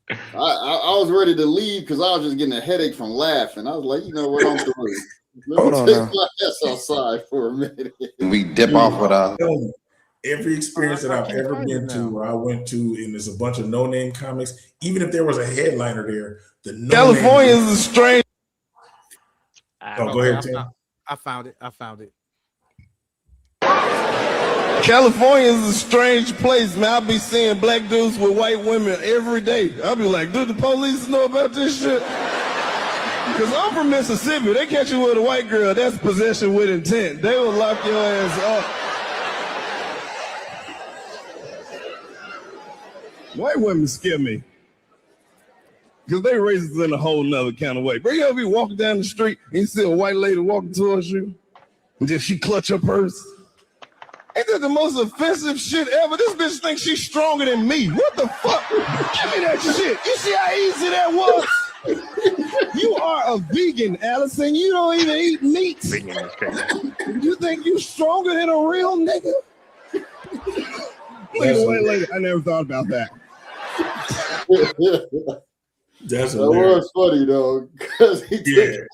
I was ready to leave because I was just getting a headache from laughing. I was like, you know what, I'm through. Let me take my ass outside for a minute. We dip off with every experience that I've ever been to where I went to, and there's a bunch of no-name comics, even if there was a headliner there, California is a strange. Go ahead, Tim. I found it. California is a strange place, man. I'll be seeing black dudes with white women every day. I'll be like, do the police know about this shit? Because I'm from Mississippi. They catch you with a white girl, that's possession with intent. They will lock your ass up. White women scare me. Because they racist in a whole nother kind of way. Bro, you ever be walking down the street and you see a white lady walking towards you and then she clutch her purse? Ain't that the most offensive shit ever? This bitch thinks she's stronger than me. What the fuck? Give me that shit. You see how easy that was? You are a vegan, Allison. You don't even eat meat. You think you stronger than a real nigga? Look at the white lady. I never thought about that. That was funny though, because he did.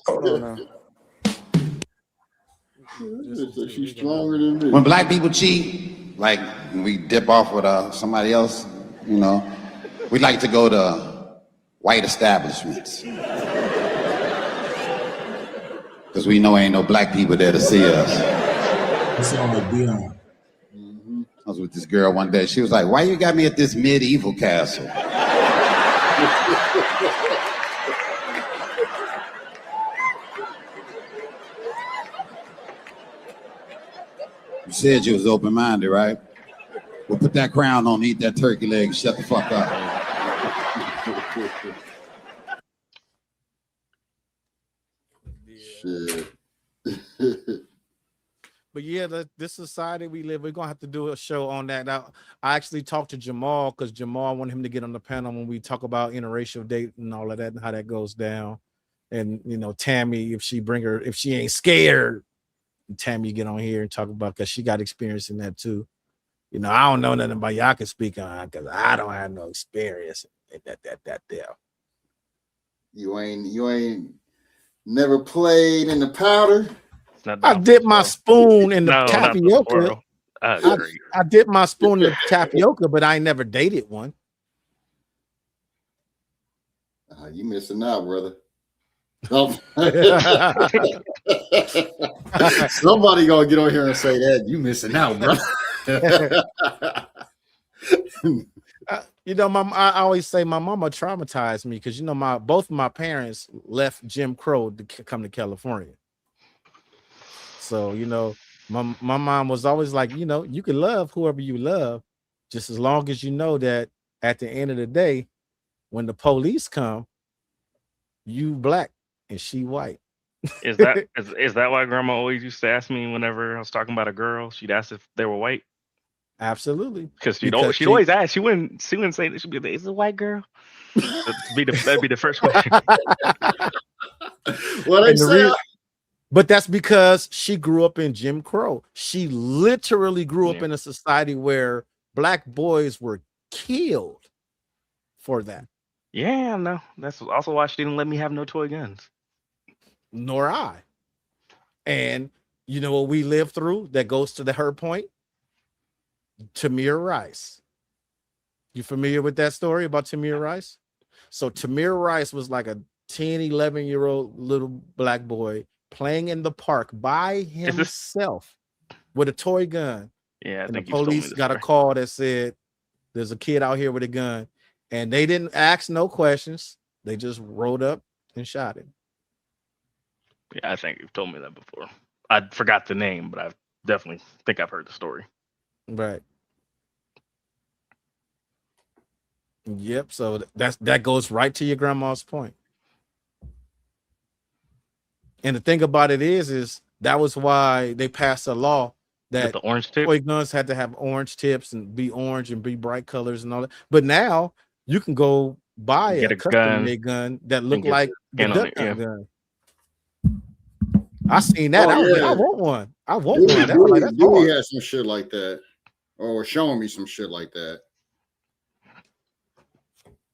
She's stronger than me. When black people cheat, like we dip off with somebody else, we like to go to white establishments. Because we know ain't no black people there to see us. That's all I be on. I was with this girl one day. She was like, why you got me at this medieval castle? You said you was open-minded, right? Well, put that crown on, eat that turkey leg, and shut the fuck up. Shit. But yeah, this society we live, we're gonna have to do a show on that. Now, I actually talked to Jamal because Jamal wanted him to get on the panel when we talk about interracial dating and all of that and how that goes down. And you know, Tammy, if she ain't scared, Tammy get on here and talk about because she got experience in that too. You know, I don't know nothing about y'all can speak on because I don't have no experience in that there. You ain't never played in the powder. I dipped my spoon in the tapioca. I dipped my spoon in the tapioca, but I ain't never dated one. You missing out, brother. Somebody gonna get on here and say that you missing out, bro. You know, I always say my mama traumatized me because you know both my parents left Jim Crow to come to California. So you know, my mom was always like, you know, you can love whoever you love, just as long as you know that at the end of the day, when the police come, you black and she white. Is that why Grandma always used to ask me whenever I was talking about a girl? She'd ask if they were white. Absolutely, because she'd always ask. She wouldn't say that. She'd be like, "Is it a white girl?" That'd be the first question. Well, but that's because she grew up in Jim Crow. She literally grew up in a society where black boys were killed for that. Yeah, no. That's also why she didn't let me have no toy guns. Nor I. And you know what we lived through that goes to her point? Tamir Rice. You familiar with that story about Tamir Rice? So Tamir Rice was like a 10, 11-year-old little black boy playing in the park by himself with a toy gun. Yeah, and the police got a call that said there's a kid out here with a gun, and they didn't ask no questions. They just rode up and shot him. Yeah, I think you've told me that before. I forgot the name, but I definitely think I've heard the story. Right. Yep. So that goes right to your grandma's point. And the thing about it is that was why they passed a law that the orange tip? Toy guns had to have orange tips and be orange and be bright colors and all that. But now you can go buy a custom-made gun that look like the duck gun. I seen that. I was like, I want one. I want one. Dewey had some shit like that, or showing me some shit like that.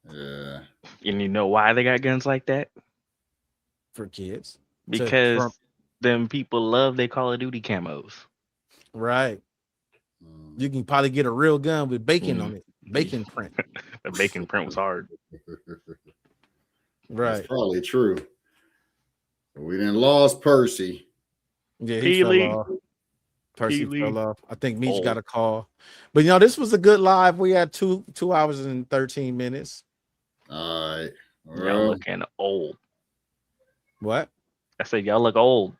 Yeah. And you know why they got guns like that? For kids. Because them people love their Call of Duty camos. Right. You can probably get a real gun with bacon on it. Bacon print. The bacon print was hard. Right. That's probably true. We didn't lost Percy. Yeah, he fell off. Percy fell off. I think Meech got a call. But you know, this was a good live. We had 2 hours and 13 minutes. All right. Y'all looking old. What? I said y'all look old.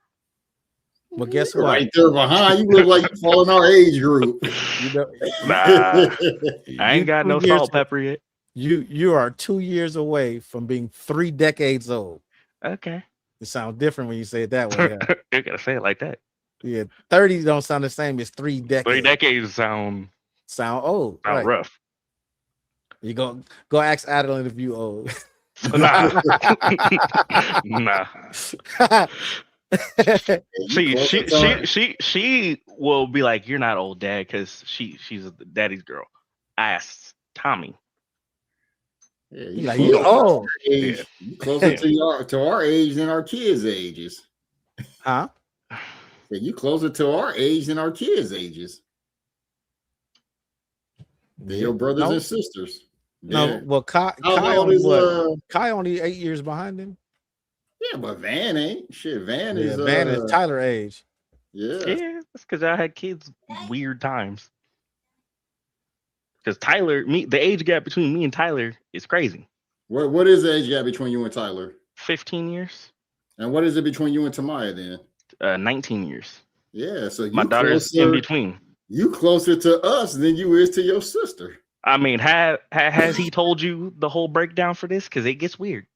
Well, guess what? Right there behind you look like you fall in our age group. Nah, I ain't got no salt pepper yet. You are 2 years away from being 3 decades old. Okay. It sounds different when you say it that way. Huh? You gotta say it like that. Yeah, 30 don't sound the same as 3 decades. 3 decades sound old. Sound rough. You go ask Adeline if you old. Nah. Nah. See, she will be like, "You're not old, Dad," because she's daddy's girl. I asked Tommy. Yeah, you old. You closer to our age than our kids' ages. Huh? Yeah, you closer to our age than our kids' ages. They're your brothers and sisters. No, yeah. Well, Kai only 8 years behind him. Yeah, but Van ain't shit. Van is Tyler age. Yeah, that's because I had kids weird times. Because the age gap between me and Tyler is crazy. What is the age gap between you and Tyler? 15 years. And what is it between you and Tamaya then? 19 years. Yeah, so My daughter's in between. You closer to us than you is to your sister. I mean, has he told you the whole breakdown for this? Because it gets weird.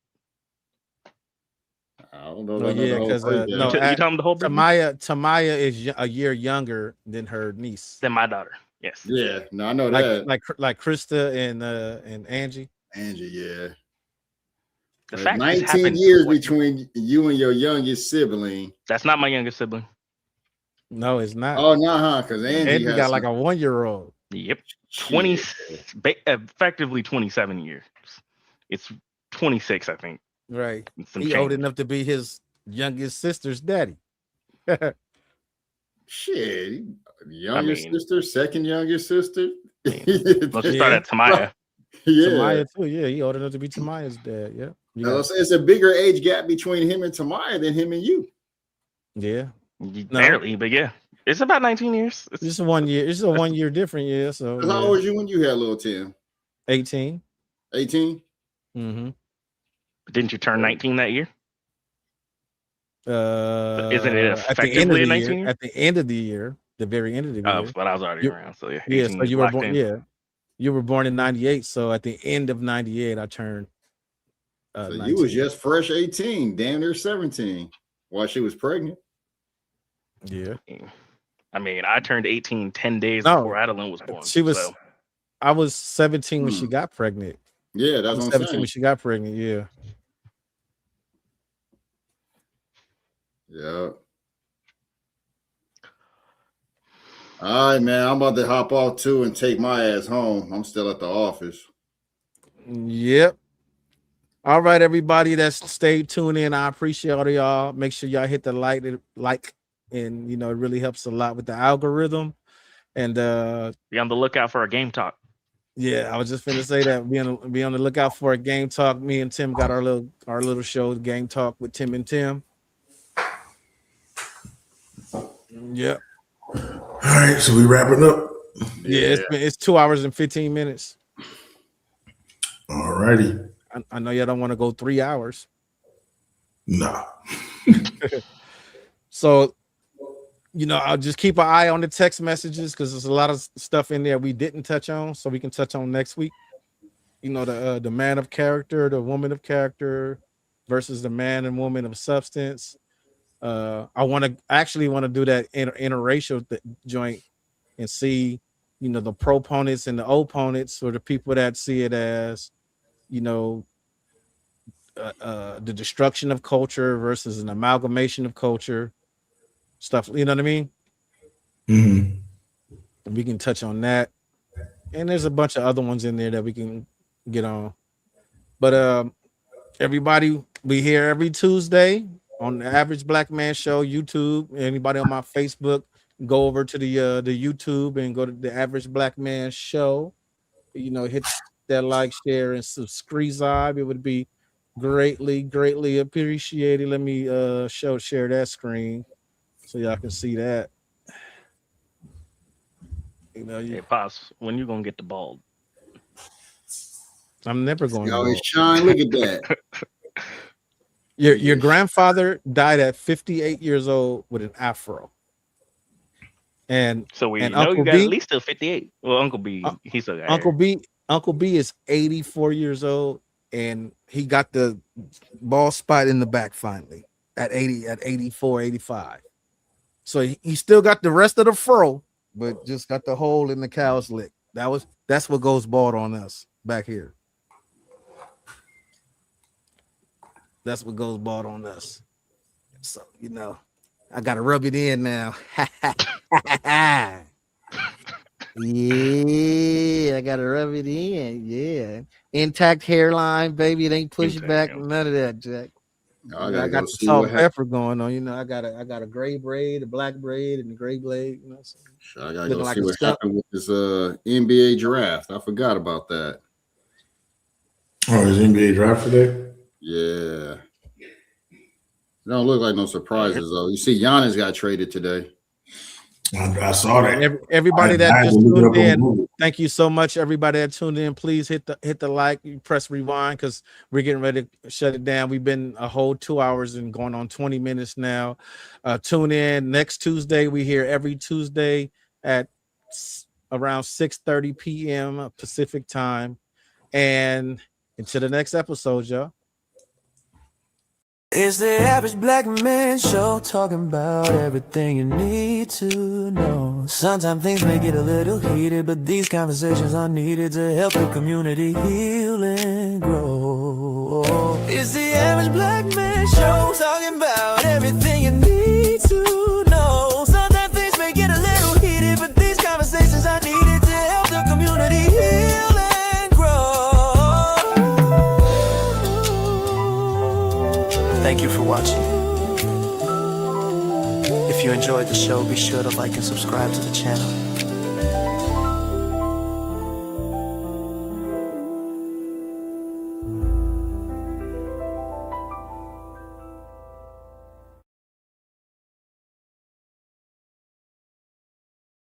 I don't know. Oh yeah, because you tell him the whole breakdown? Tamaya is a year younger than her niece. Than my daughter. Yes. Yeah, no, I know like, that. Like Krista and Angie. Angie, yeah. The fact 19 years between you and your youngest sibling. That's not my youngest sibling. No, it's not. Oh no, huh? Because Angie got like a 1-year-old. Yep. Effectively 27 years. It's 26, I think. Right. He old enough to be his youngest sister's daddy. Shit. Youngest sister, second youngest sister. Let's start at Tamaya. Yeah. Tamaya too. Yeah, he old enough to be Tamaya's dad. Yeah. It's a bigger age gap between him and Tamaya than him and you. Yeah. Barely, but yeah. It's about 19 years. It's just 1 year. It's a 1 year different, yeah. So how old was you when you had little Tim? 18. 18? Mm-hmm. Didn't you turn 19 that year? Isn't it effectively a 19 year? At the end of the year, the very end of the year. But I was already around, so yeah. Yeah, so you were born. Yeah, you were born in 98. So at the end of 98, I turned. So you was just fresh 18, damn near 17, while she was pregnant. Yeah. I mean, I turned 18 10 days before Adeline was born. She was. I was 17 when she got pregnant. Yeah, that's what I'm 17 saying. when she got pregnant. Yeah. Yeah. All right, man. I'm about to hop off too and take my ass home. I'm still at the office. Yep. All right, everybody that's stayed tuned in. I appreciate all of y'all. Make sure y'all hit the like, and it really helps a lot with the algorithm. And be on the lookout for a game talk. Yeah, I was just gonna say that. Be on the lookout for a game talk. Me and Tim got our little show, Game Talk with Tim and Tim. Yep. All right, so we wrapping up. Yeah, it's 2 hours and 15 minutes. All righty. I know y'all don't want to go 3 hours. Nah. So, I'll just keep an eye on the text messages because there's a lot of stuff in there we didn't touch on, so we can touch on next week. The man of character, the woman of character versus the man and woman of substance. I actually want to do that interracial joint and see, the proponents and the opponents, or the people that see it as, the destruction of culture versus an amalgamation of culture stuff. You know what I mean? Mm-hmm. We can touch on that, and there's a bunch of other ones in there that we can get on. But everybody, we here every Tuesday on the Average Black Man Show YouTube. Anybody on my Facebook, go over to the YouTube and go to the Average Black Man Show. Hit that like, share, and subscribe. It would be greatly appreciated. Let me share that screen so y'all can see that. Hey, Pops, when you gonna get the bald? I'm never going to. Always shine. Look at that. Your grandfather died at 58 years old with an afro. And so we and know you got at least till 58. Well, Uncle B, he's still got Uncle B is 84 years old, and he got the bald spot in the back finally at 84, 85. So he still got the rest of the fro, but just got the hole in the cow's lick. That's what goes bald on us back here. That's what goes bald on us. So, I got to rub it in now. Yeah, I got to rub it in. Yeah. Intact hairline, baby. It ain't pushed back. None of that, Jack. I got the salt and pepper going on. I got a gray braid, a black braid, and a gray blade. So I got to go see what happened with this NBA draft. I forgot about that. Oh, is NBA draft today? Yeah. It don't look like no surprises though. You see, Giannis got traded today. I saw that. Everybody I that had to just look it tuned up on in, Google. thank you so much. Everybody that tuned in, please hit the like, press rewind because we're getting ready to shut it down. We've been a whole 2 hours and going on 20 minutes now. Tune in next Tuesday. We here every Tuesday at around 6:30 p.m. Pacific time. And until the next episode, y'all. It's the Average Black Man Show, talking about everything you need to know. Sometimes things may get a little heated, but these conversations are needed to help the community heal and grow. It's the Average Black Man Show, talking about everything you need to know. Sometimes things may get a little heated, but these conversations are needed to help the community heal and grow. Thank you for watching. If you enjoyed the show, be sure to like and subscribe to the channel.